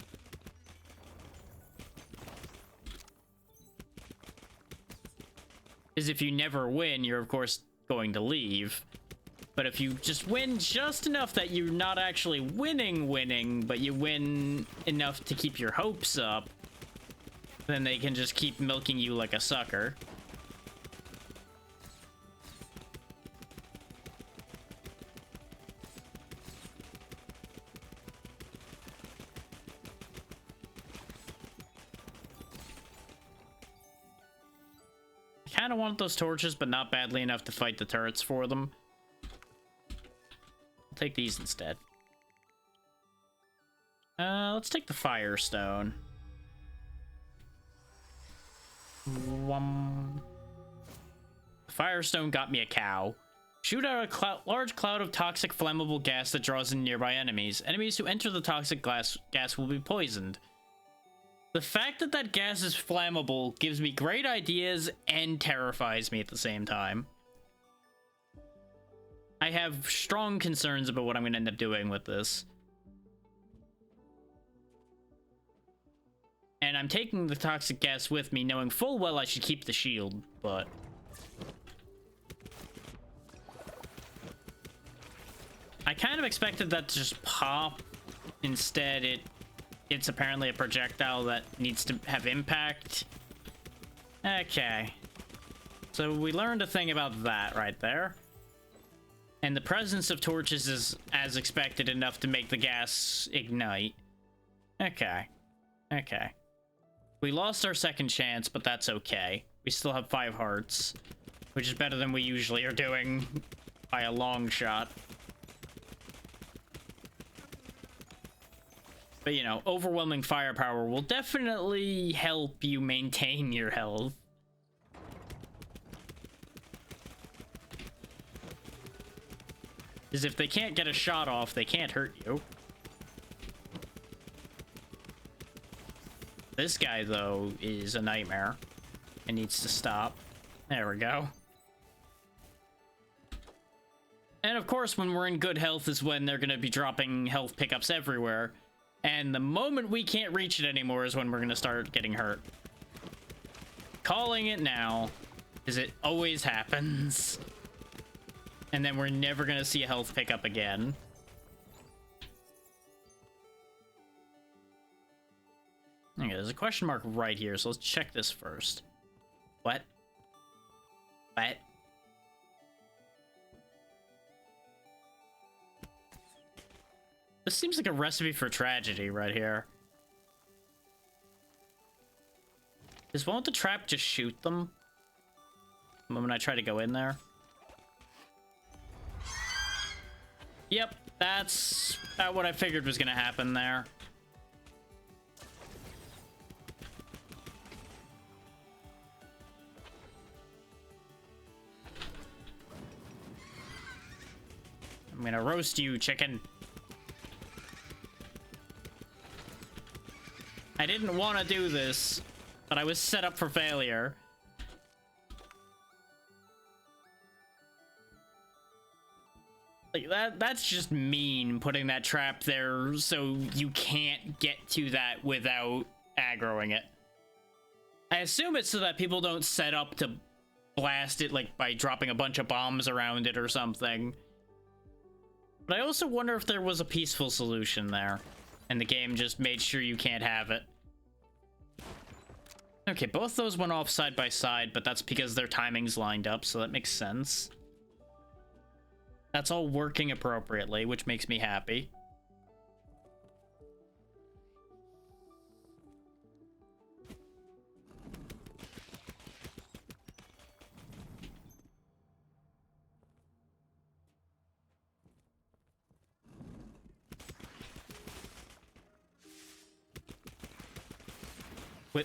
Is if you never win, you're of course going to leave. But if you just win just enough that you're not actually winning, but you win enough to keep your hopes up, then they can just keep milking you like a sucker. I kind of want those torches, but not badly enough to fight the turrets for them. I'll take these instead. Let's take the Firestone. Firestone got me a cow. Shoot out a large cloud of toxic flammable gas that draws in nearby enemies. Enemies who enter the toxic gas will be poisoned. The fact that that gas is flammable gives me great ideas and terrifies me at the same time. I have strong concerns about what I'm going to end up doing with this. And I'm taking the toxic gas with me, knowing full well I should keep the shield, but... I kind of expected that to just pop. Instead, it's apparently a projectile that needs to have impact. Okay. So we learned a thing about that right there. And the presence of torches is, as expected, enough to make the gas ignite. Okay. Okay. We lost our second chance, but that's okay. We still have 5 hearts, which is better than we usually are doing by a long shot. But, you know, overwhelming firepower will definitely help you maintain your health. Because if they can't get a shot off, they can't hurt you. This guy, though, is a nightmare. It needs to stop. There we go. And of course, when we're in good health is when they're going to be dropping health pickups everywhere. And the moment we can't reach it anymore is when we're going to start getting hurt. Calling it now, because it always happens. And then we're never going to see a health pickup again. Okay, there's a question mark right here, so let's check this first. What? What? This seems like a recipe for tragedy right here. Won't the trap just shoot them the moment I try to go in there? Yep, that's about what I figured was gonna happen there. I'm gonna roast you, chicken. I didn't want to do this, but I was set up for failure. Like, that's just mean, putting that trap there so you can't get to that without aggroing it. I assume it's so that people don't set up to blast it, like, by dropping a bunch of bombs around it or something. But I also wonder if there was a peaceful solution there, and the game just made sure you can't have it. Okay, both those went off side by side, but that's because their timings lined up, so that makes sense. That's all working appropriately, which makes me happy.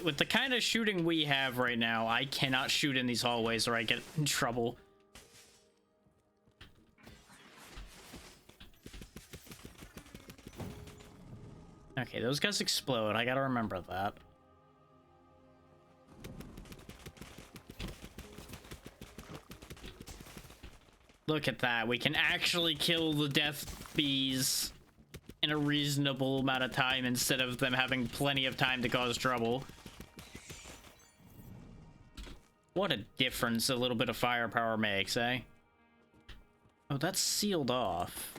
With the kind of shooting we have right now, I cannot shoot in these hallways or I get in trouble. Okay, those guys explode. I gotta remember that. Look at that. We can actually kill the death bees in a reasonable amount of time instead of them having plenty of time to cause trouble. What a difference a little bit of firepower makes, eh? Oh, that's sealed off.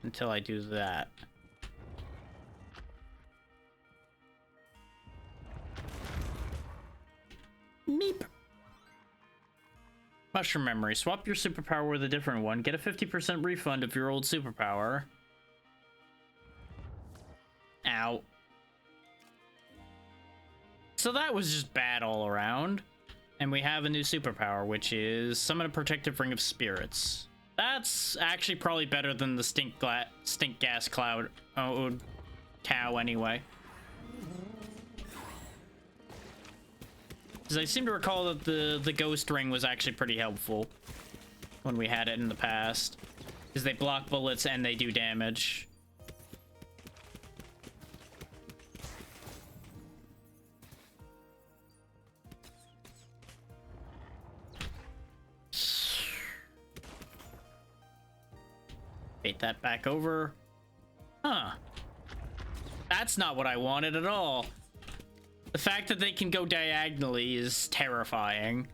Until I do that. Meep. Mushroom memory. Swap your superpower with a different one. Get a 50% refund of your old superpower. Ow. So that was just bad all around. And we have a new superpower, which is summon a protective ring of spirits. That's actually probably better than the stink gas cloud cow anyway. Because I seem to recall that the ghost ring was actually pretty helpful when we had it in the past. Because they block bullets and they do damage. Bait that back over. Huh. That's not what I wanted at all. The fact that they can go diagonally is terrifying.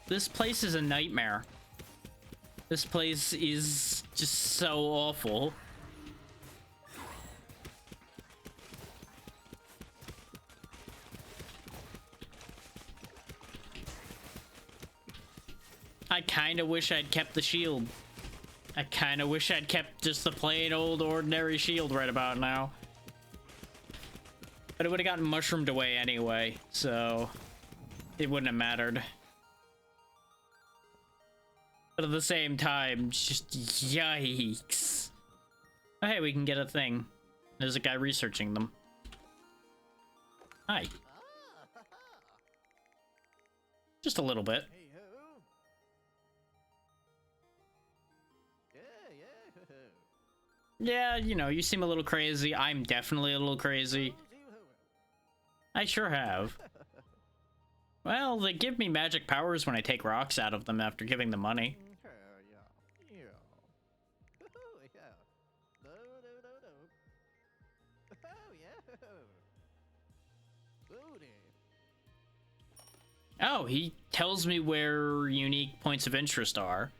This place is a nightmare. This place is just so awful. I kind of wish I'd kept the shield. I kind of wish I'd kept just the plain old ordinary shield right about now. But it would have gotten mushroomed away anyway, so it wouldn't have mattered. But at the same time, just yikes. Oh, hey, we can get a thing. There's a guy researching them. Hi. Just a little bit. Yeah, you know, you seem a little crazy. I'm definitely a little crazy. I sure have. Well, they give me magic powers when I take rocks out of them after giving them money. Oh, he tells me where unique points of interest are.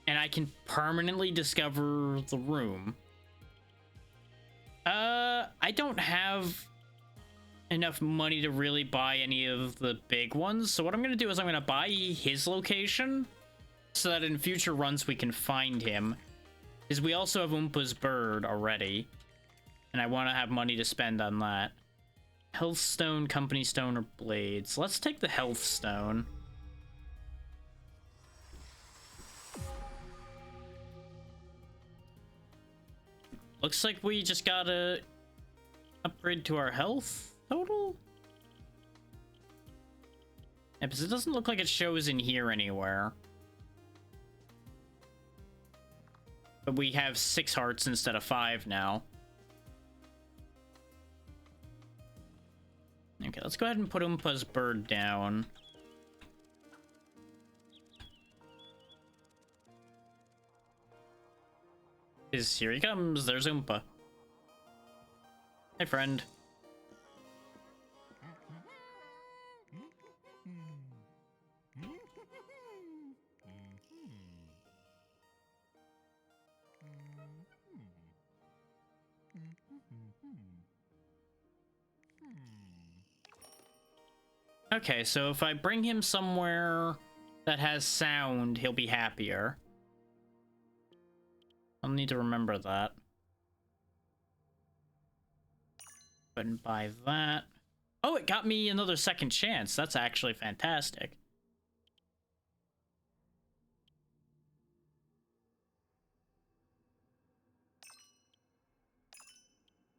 And I can permanently discover the room. I don't have enough money to really buy any of the big ones. So what I'm going to do is I'm going to buy his location so that in future runs we can find him. Because we also have Oompa's bird already. And I want to have money to spend on that. Health stone, company stone, or blades. Let's take the health stone. Looks like we just gotta upgrade to our health total. Yeah, because it doesn't look like it shows in here anywhere. But we have 6 hearts instead of 5 now. Okay, let's go ahead and put Oompa's bird down. Here he comes. There's Oompa. Hey, friend. Okay, so if I bring him somewhere that has sound, he'll be happier. I'll need to remember that. Go ahead and buy that. Oh, it got me another second chance. That's actually fantastic.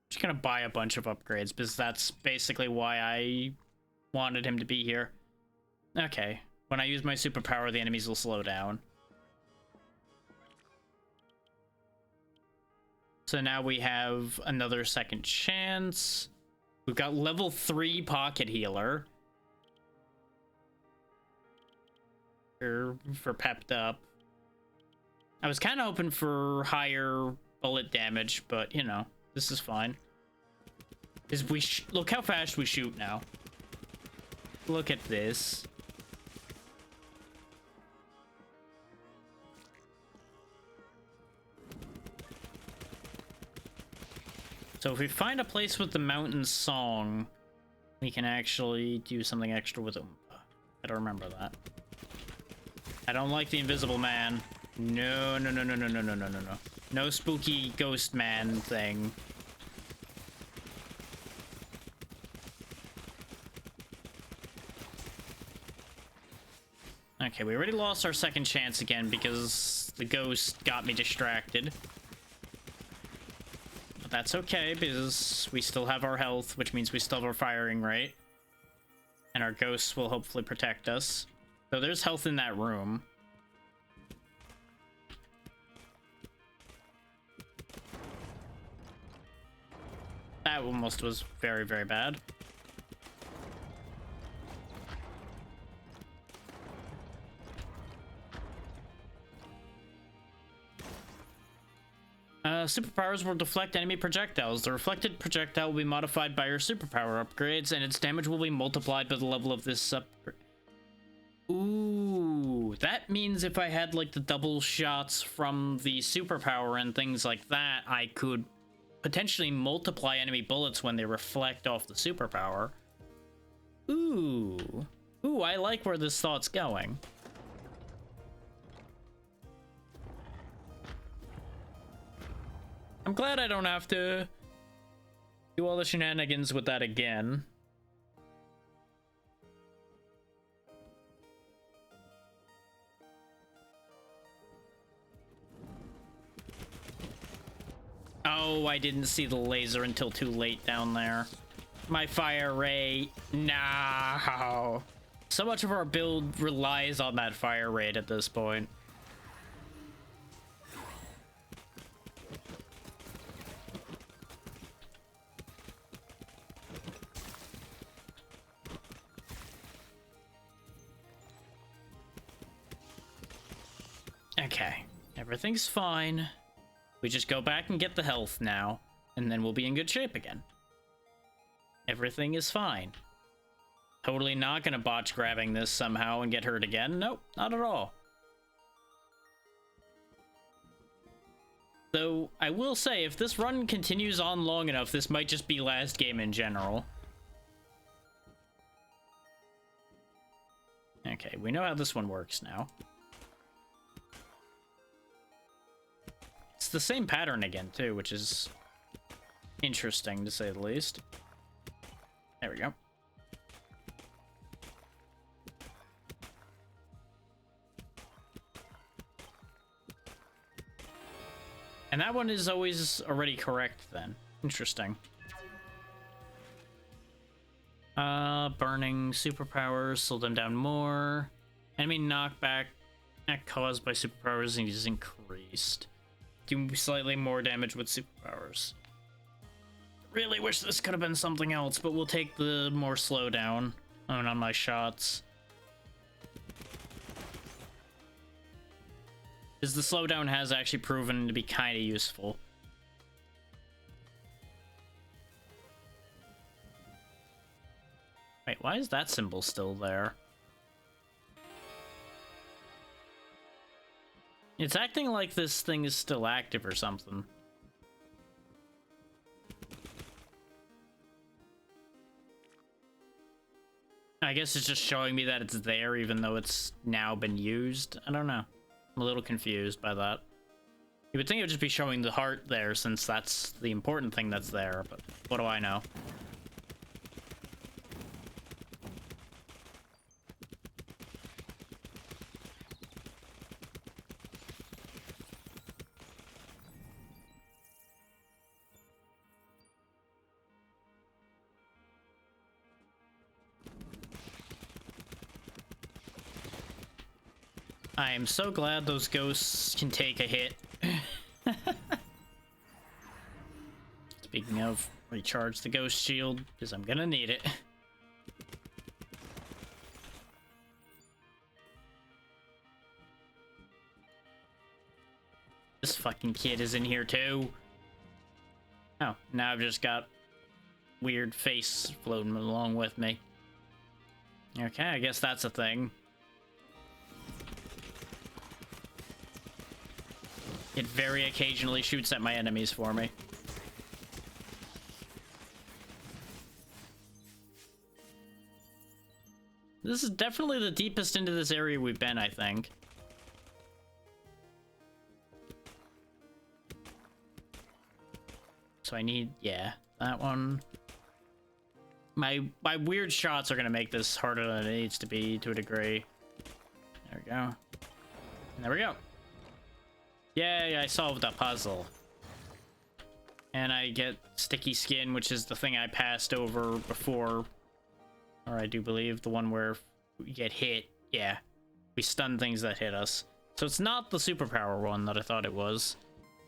Just gonna buy a bunch of upgrades because that's basically why I wanted him to be here. Okay. When I use my superpower, the enemies will slow down. So now we have another second chance. We've got level 3 pocket healer. For pepped up. I was kind of hoping for higher bullet damage, but you know, this is fine. Because we look how fast we shoot now. Look at this. So if we find a place with the mountain song, we can actually do something extra with Oompa. Gotta remember that. I don't like the invisible man. No, no, no, no, no, no, no, no, no, no. No spooky ghost man thing. Okay, we already lost our second chance again because the ghost got me distracted. But that's okay because we still have our health, which means we still have our firing rate. And our ghosts will hopefully protect us. So there's health in that room. That almost was very, very bad. Superpowers will deflect enemy projectiles. The reflected projectile will be modified by your superpower upgrades, and its damage will be multiplied by the level of this upgrade. Ooh, that means if I had like the double shots from the superpower and things like that, I could potentially multiply enemy bullets when they reflect off the superpower. Ooh. Ooh, I like where this thought's going. I'm glad I don't have to do all the shenanigans with that again. Oh, I didn't see the laser until too late down there. My fire rate. No. So much of our build relies on that fire rate at this point. Okay, everything's fine. We just go back and get the health now, and then we'll be in good shape again. Everything is fine. Totally not gonna botch grabbing this somehow and get hurt again. Nope, not at all. Though, I will say, if this run continues on long enough, this might just be last game in general. Okay, we know how this one works now. It's the same pattern again, too, which is interesting, to say the least. There we go. And that one is always already correct, then. Interesting. Burning superpowers, slow them down more. Enemy knockback not caused by superpowers is increased. Do slightly more damage with superpowers. Really wish this could have been something else, but we'll take the more slowdown on my shots. Because the slowdown has actually proven to be kind of useful. Wait, why is that symbol still there? It's acting like this thing is still active or something. I guess it's just showing me that it's there even though it's now been used. I don't know. I'm a little confused by that. You would think it would just be showing the heart there since that's the important thing that's there, but what do I know? I am so glad those ghosts can take a hit. Speaking of, recharge the ghost shield, because I'm gonna need it. This fucking kid is in here too. Oh, now I've just got weird face floating along with me. Okay, I guess that's a thing. It very occasionally shoots at my enemies for me. This is definitely the deepest into this area we've been, I think. So I need, yeah, that one. My weird shots are gonna make this harder than it needs to be to a degree. There we go. And there we go. Yay, I solved a puzzle. And I get sticky skin, which is the thing I passed over before. Or I do believe the one where we get hit. Yeah, we stun things that hit us. So it's not the superpower one that I thought it was.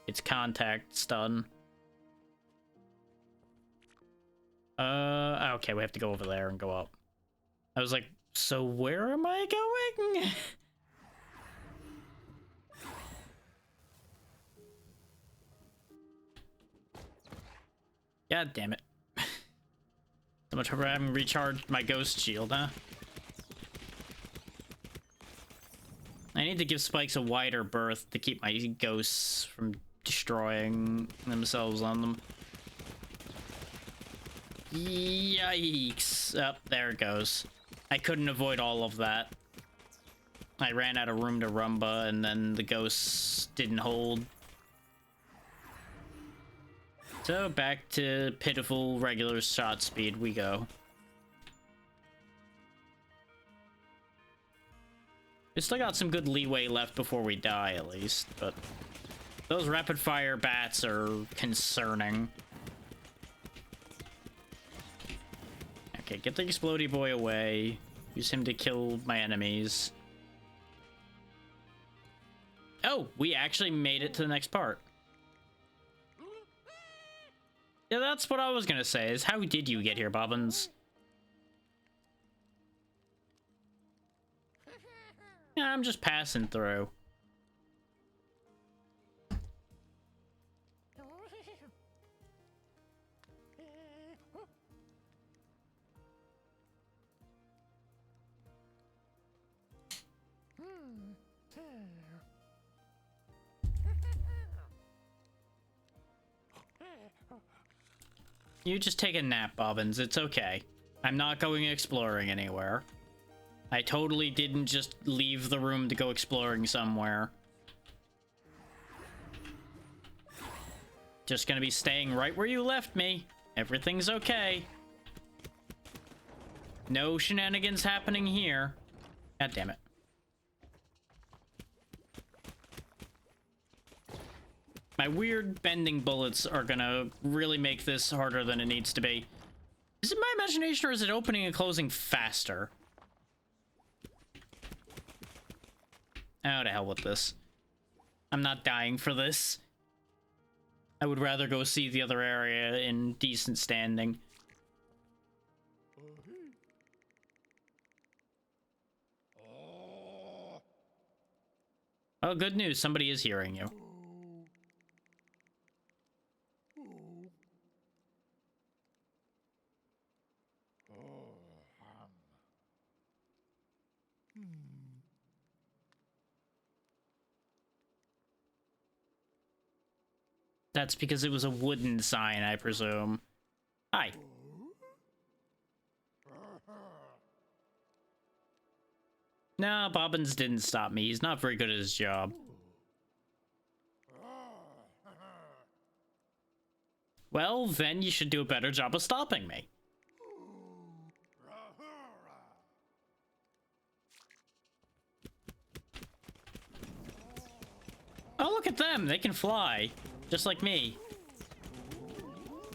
It's contact stun. Okay, we have to go over there and go up. I was like, so where am I going? God damn it. So much for having recharged my ghost shield, huh? I need to give spikes a wider berth to keep my ghosts from destroying themselves on them. Yikes. Oh, there it goes. I couldn't avoid all of that. I ran out of room to rumba, and then the ghosts didn't hold. So back to pitiful regular shot speed we go. We still got some good leeway left before we die, at least, but those rapid fire bats are concerning. Okay, get the explodey boy away. Use him to kill my enemies. Oh, we actually made it to the next part. Yeah, that's what I was gonna say, is how did you get here, Bobbins? Yeah, I'm just passing through. You just take a nap, Bobbins. It's okay. I'm not going exploring anywhere. I totally didn't just leave the room to go exploring somewhere. Just gonna be staying right where you left me. Everything's okay. No shenanigans happening here. God damn it. My weird bending bullets are gonna really make this harder than it needs to be. Is it my imagination or is it opening and closing faster? Oh, to hell with this. I'm not dying for this. I would rather go see the other area in decent standing. Oh, good news. Somebody is hearing you. That's because it was a wooden sign, I presume. Hi. No, Bobbins didn't stop me. He's not very good at his job. Well, then you should do a better job of stopping me. Oh, look at them. They can fly. Just like me.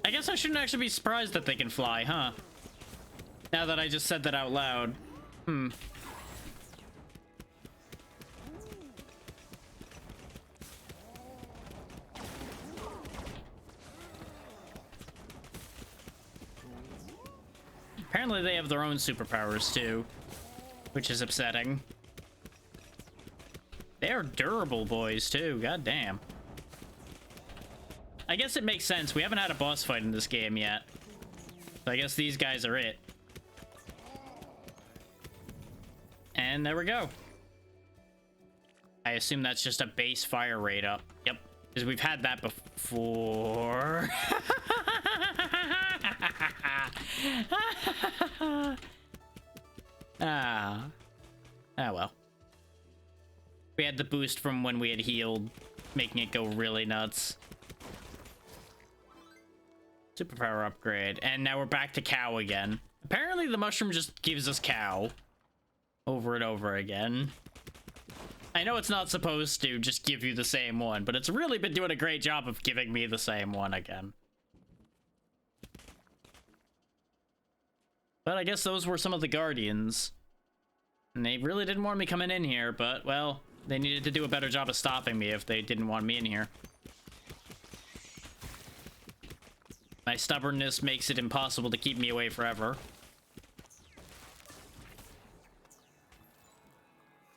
I guess I shouldn't actually be surprised that they can fly, huh? Now that I just said that out loud. Apparently they have their own superpowers too, which is upsetting. They're durable boys too, god damn. I guess it makes sense. We haven't had a boss fight in this game yet. So I guess these guys are it. And there we go. I assume that's just a base fire rate up. Yep, because we've had that before. Ah well. We had the boost from when we had healed, making it go really nuts. Superpower upgrade. And now we're back to cow again. Apparently the mushroom just gives us cow. Over and over again. I know it's not supposed to just give you the same one, but it's really been doing a great job of giving me the same one again. But I guess those were some of the guardians. And they really didn't want me coming in here, but, well, they needed to do a better job of stopping me if they didn't want me in here. My stubbornness makes it impossible to keep me away forever.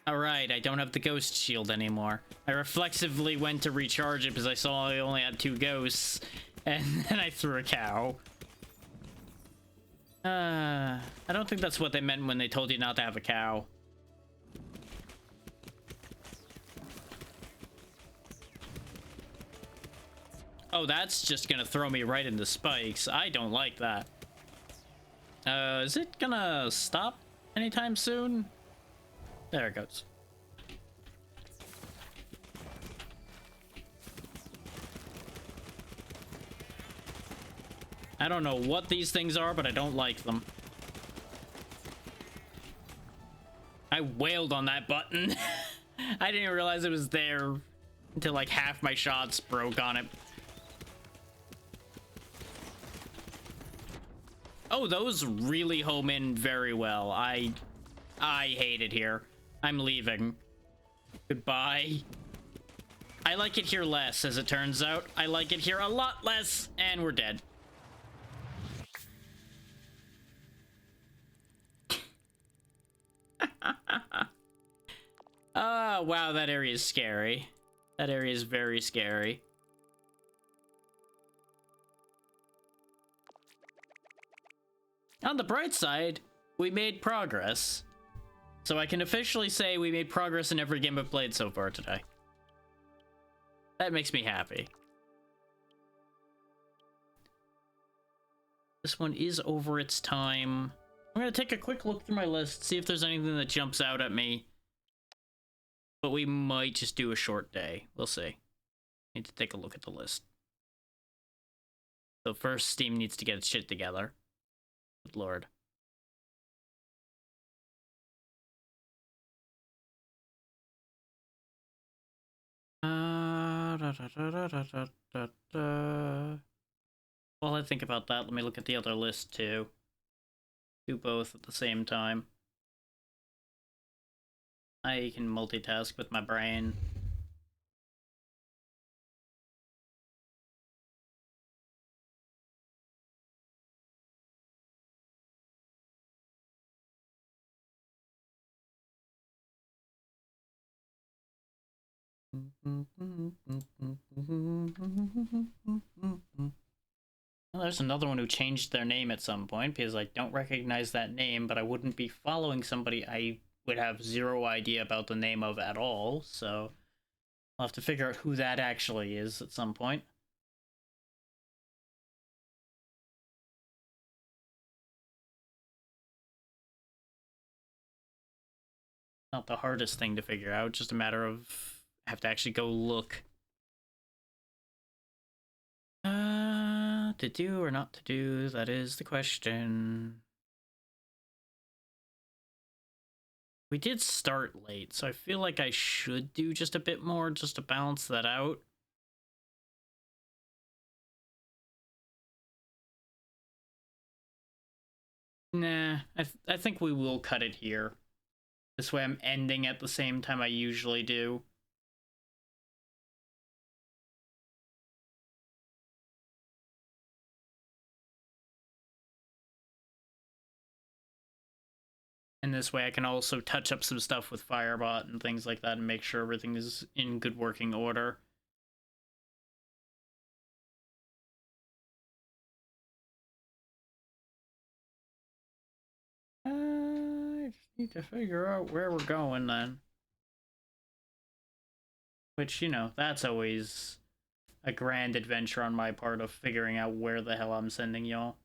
Alright, I don't have the ghost shield anymore. I reflexively went to recharge it because I saw I only had 2 ghosts. And then I threw a cow. I don't think that's what they meant when they told you not to have a cow. Oh, that's just gonna throw me right into spikes. I don't like that. Is it gonna stop anytime soon? There it goes. I don't know what these things are, but I don't like them. I wailed on that button. I didn't realize it was there until like half my shots broke on it. Oh, those really home in very well. I hate it here. I'm leaving. Goodbye. I like it here less, as it turns out. I like it here a lot less, and we're dead. Oh, wow, that area is scary. That area is very scary. On the bright side, we made progress. So I can officially say we made progress in every game I've played so far today. That makes me happy. This one is over its time. I'm gonna take a quick look through my list, see if there's anything that jumps out at me. But we might just do a short day. We'll see. Need to take a look at the list. So first, Steam needs to get its shit together. Good lord. While I think about that, let me look at the other list too. Do both at the same time. I can multitask with my brain. Well, there's another one who changed their name at some point because I don't recognize that name, but I wouldn't be following somebody I would have zero idea about the name of at all, so I'll have to figure out who that actually is at some point. Not the hardest thing to figure out, just a matter of I have to actually go look. To do or not to do, that is the question. We did start late, so I feel like I should do just a bit more just to balance that out. Nah, I think we will cut it here. This way I'm ending at the same time I usually do. And this way I can also touch up some stuff with Firebot and things like that and make sure everything is in good working order. I just need to figure out where we're going then. Which, you know, that's always a grand adventure on my part of figuring out where the hell I'm sending y'all.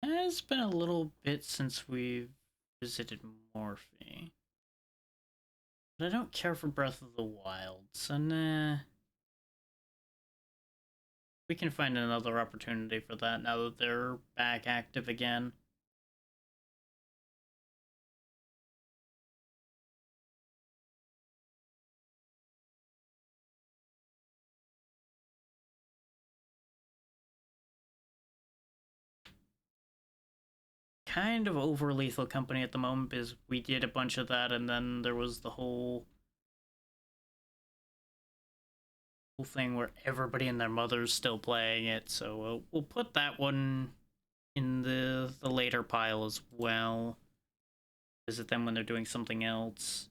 It's been a little bit since we've visited Morphe. But I don't care for Breath of the Wild, so nah. We can find another opportunity for that now that they're back active again. Kind of over Lethal Company at the moment because we did a bunch of that and then there was the whole thing where everybody and their mother's still playing it, so we'll put that one in the later pile as well. Visit them when they're doing something else.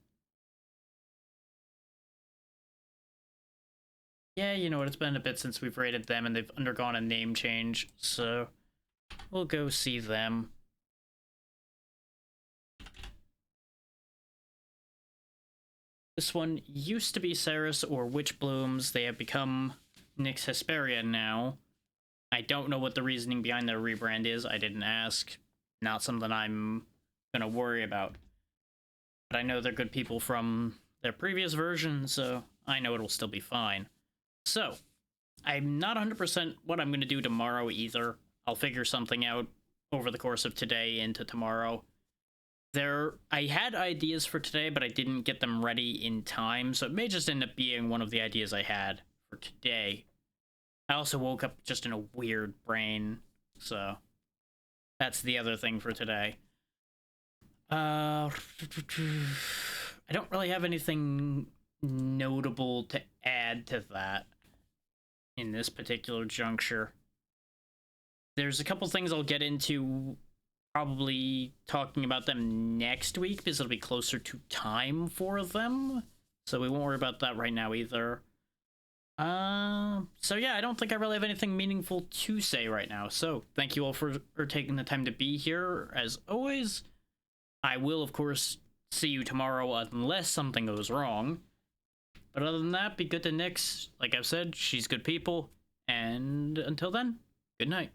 Yeah, you know what, it's been a bit since we've raided them and they've undergone a name change, so we'll go see them. This one used to be Ceres or Witch Blooms. They have become Nyx Hesperia now. I don't know what the reasoning behind their rebrand is. I didn't ask. Not something I'm gonna worry about. But I know they're good people from their previous version, so I know it'll still be fine. So, I'm not 100% what I'm gonna do tomorrow either. I'll figure something out over the course of today into tomorrow. I had ideas for today, but I didn't get them ready in time, so it may just end up being one of the ideas I had for today. I also woke up just in a weird brain, so that's the other thing for today. I don't really have anything notable to add to that in this particular juncture. There's a couple things I'll get into probably talking about them next week because it'll be closer to time for them. so we won't worry about that right now either. So yeah, I don't think I really have anything meaningful to say right now. So thank you all for taking the time to be here. As always, I will of course see you tomorrow unless something goes wrong. But other than that, be good to Nyx. Like I've said, she's good people. And until then, good night.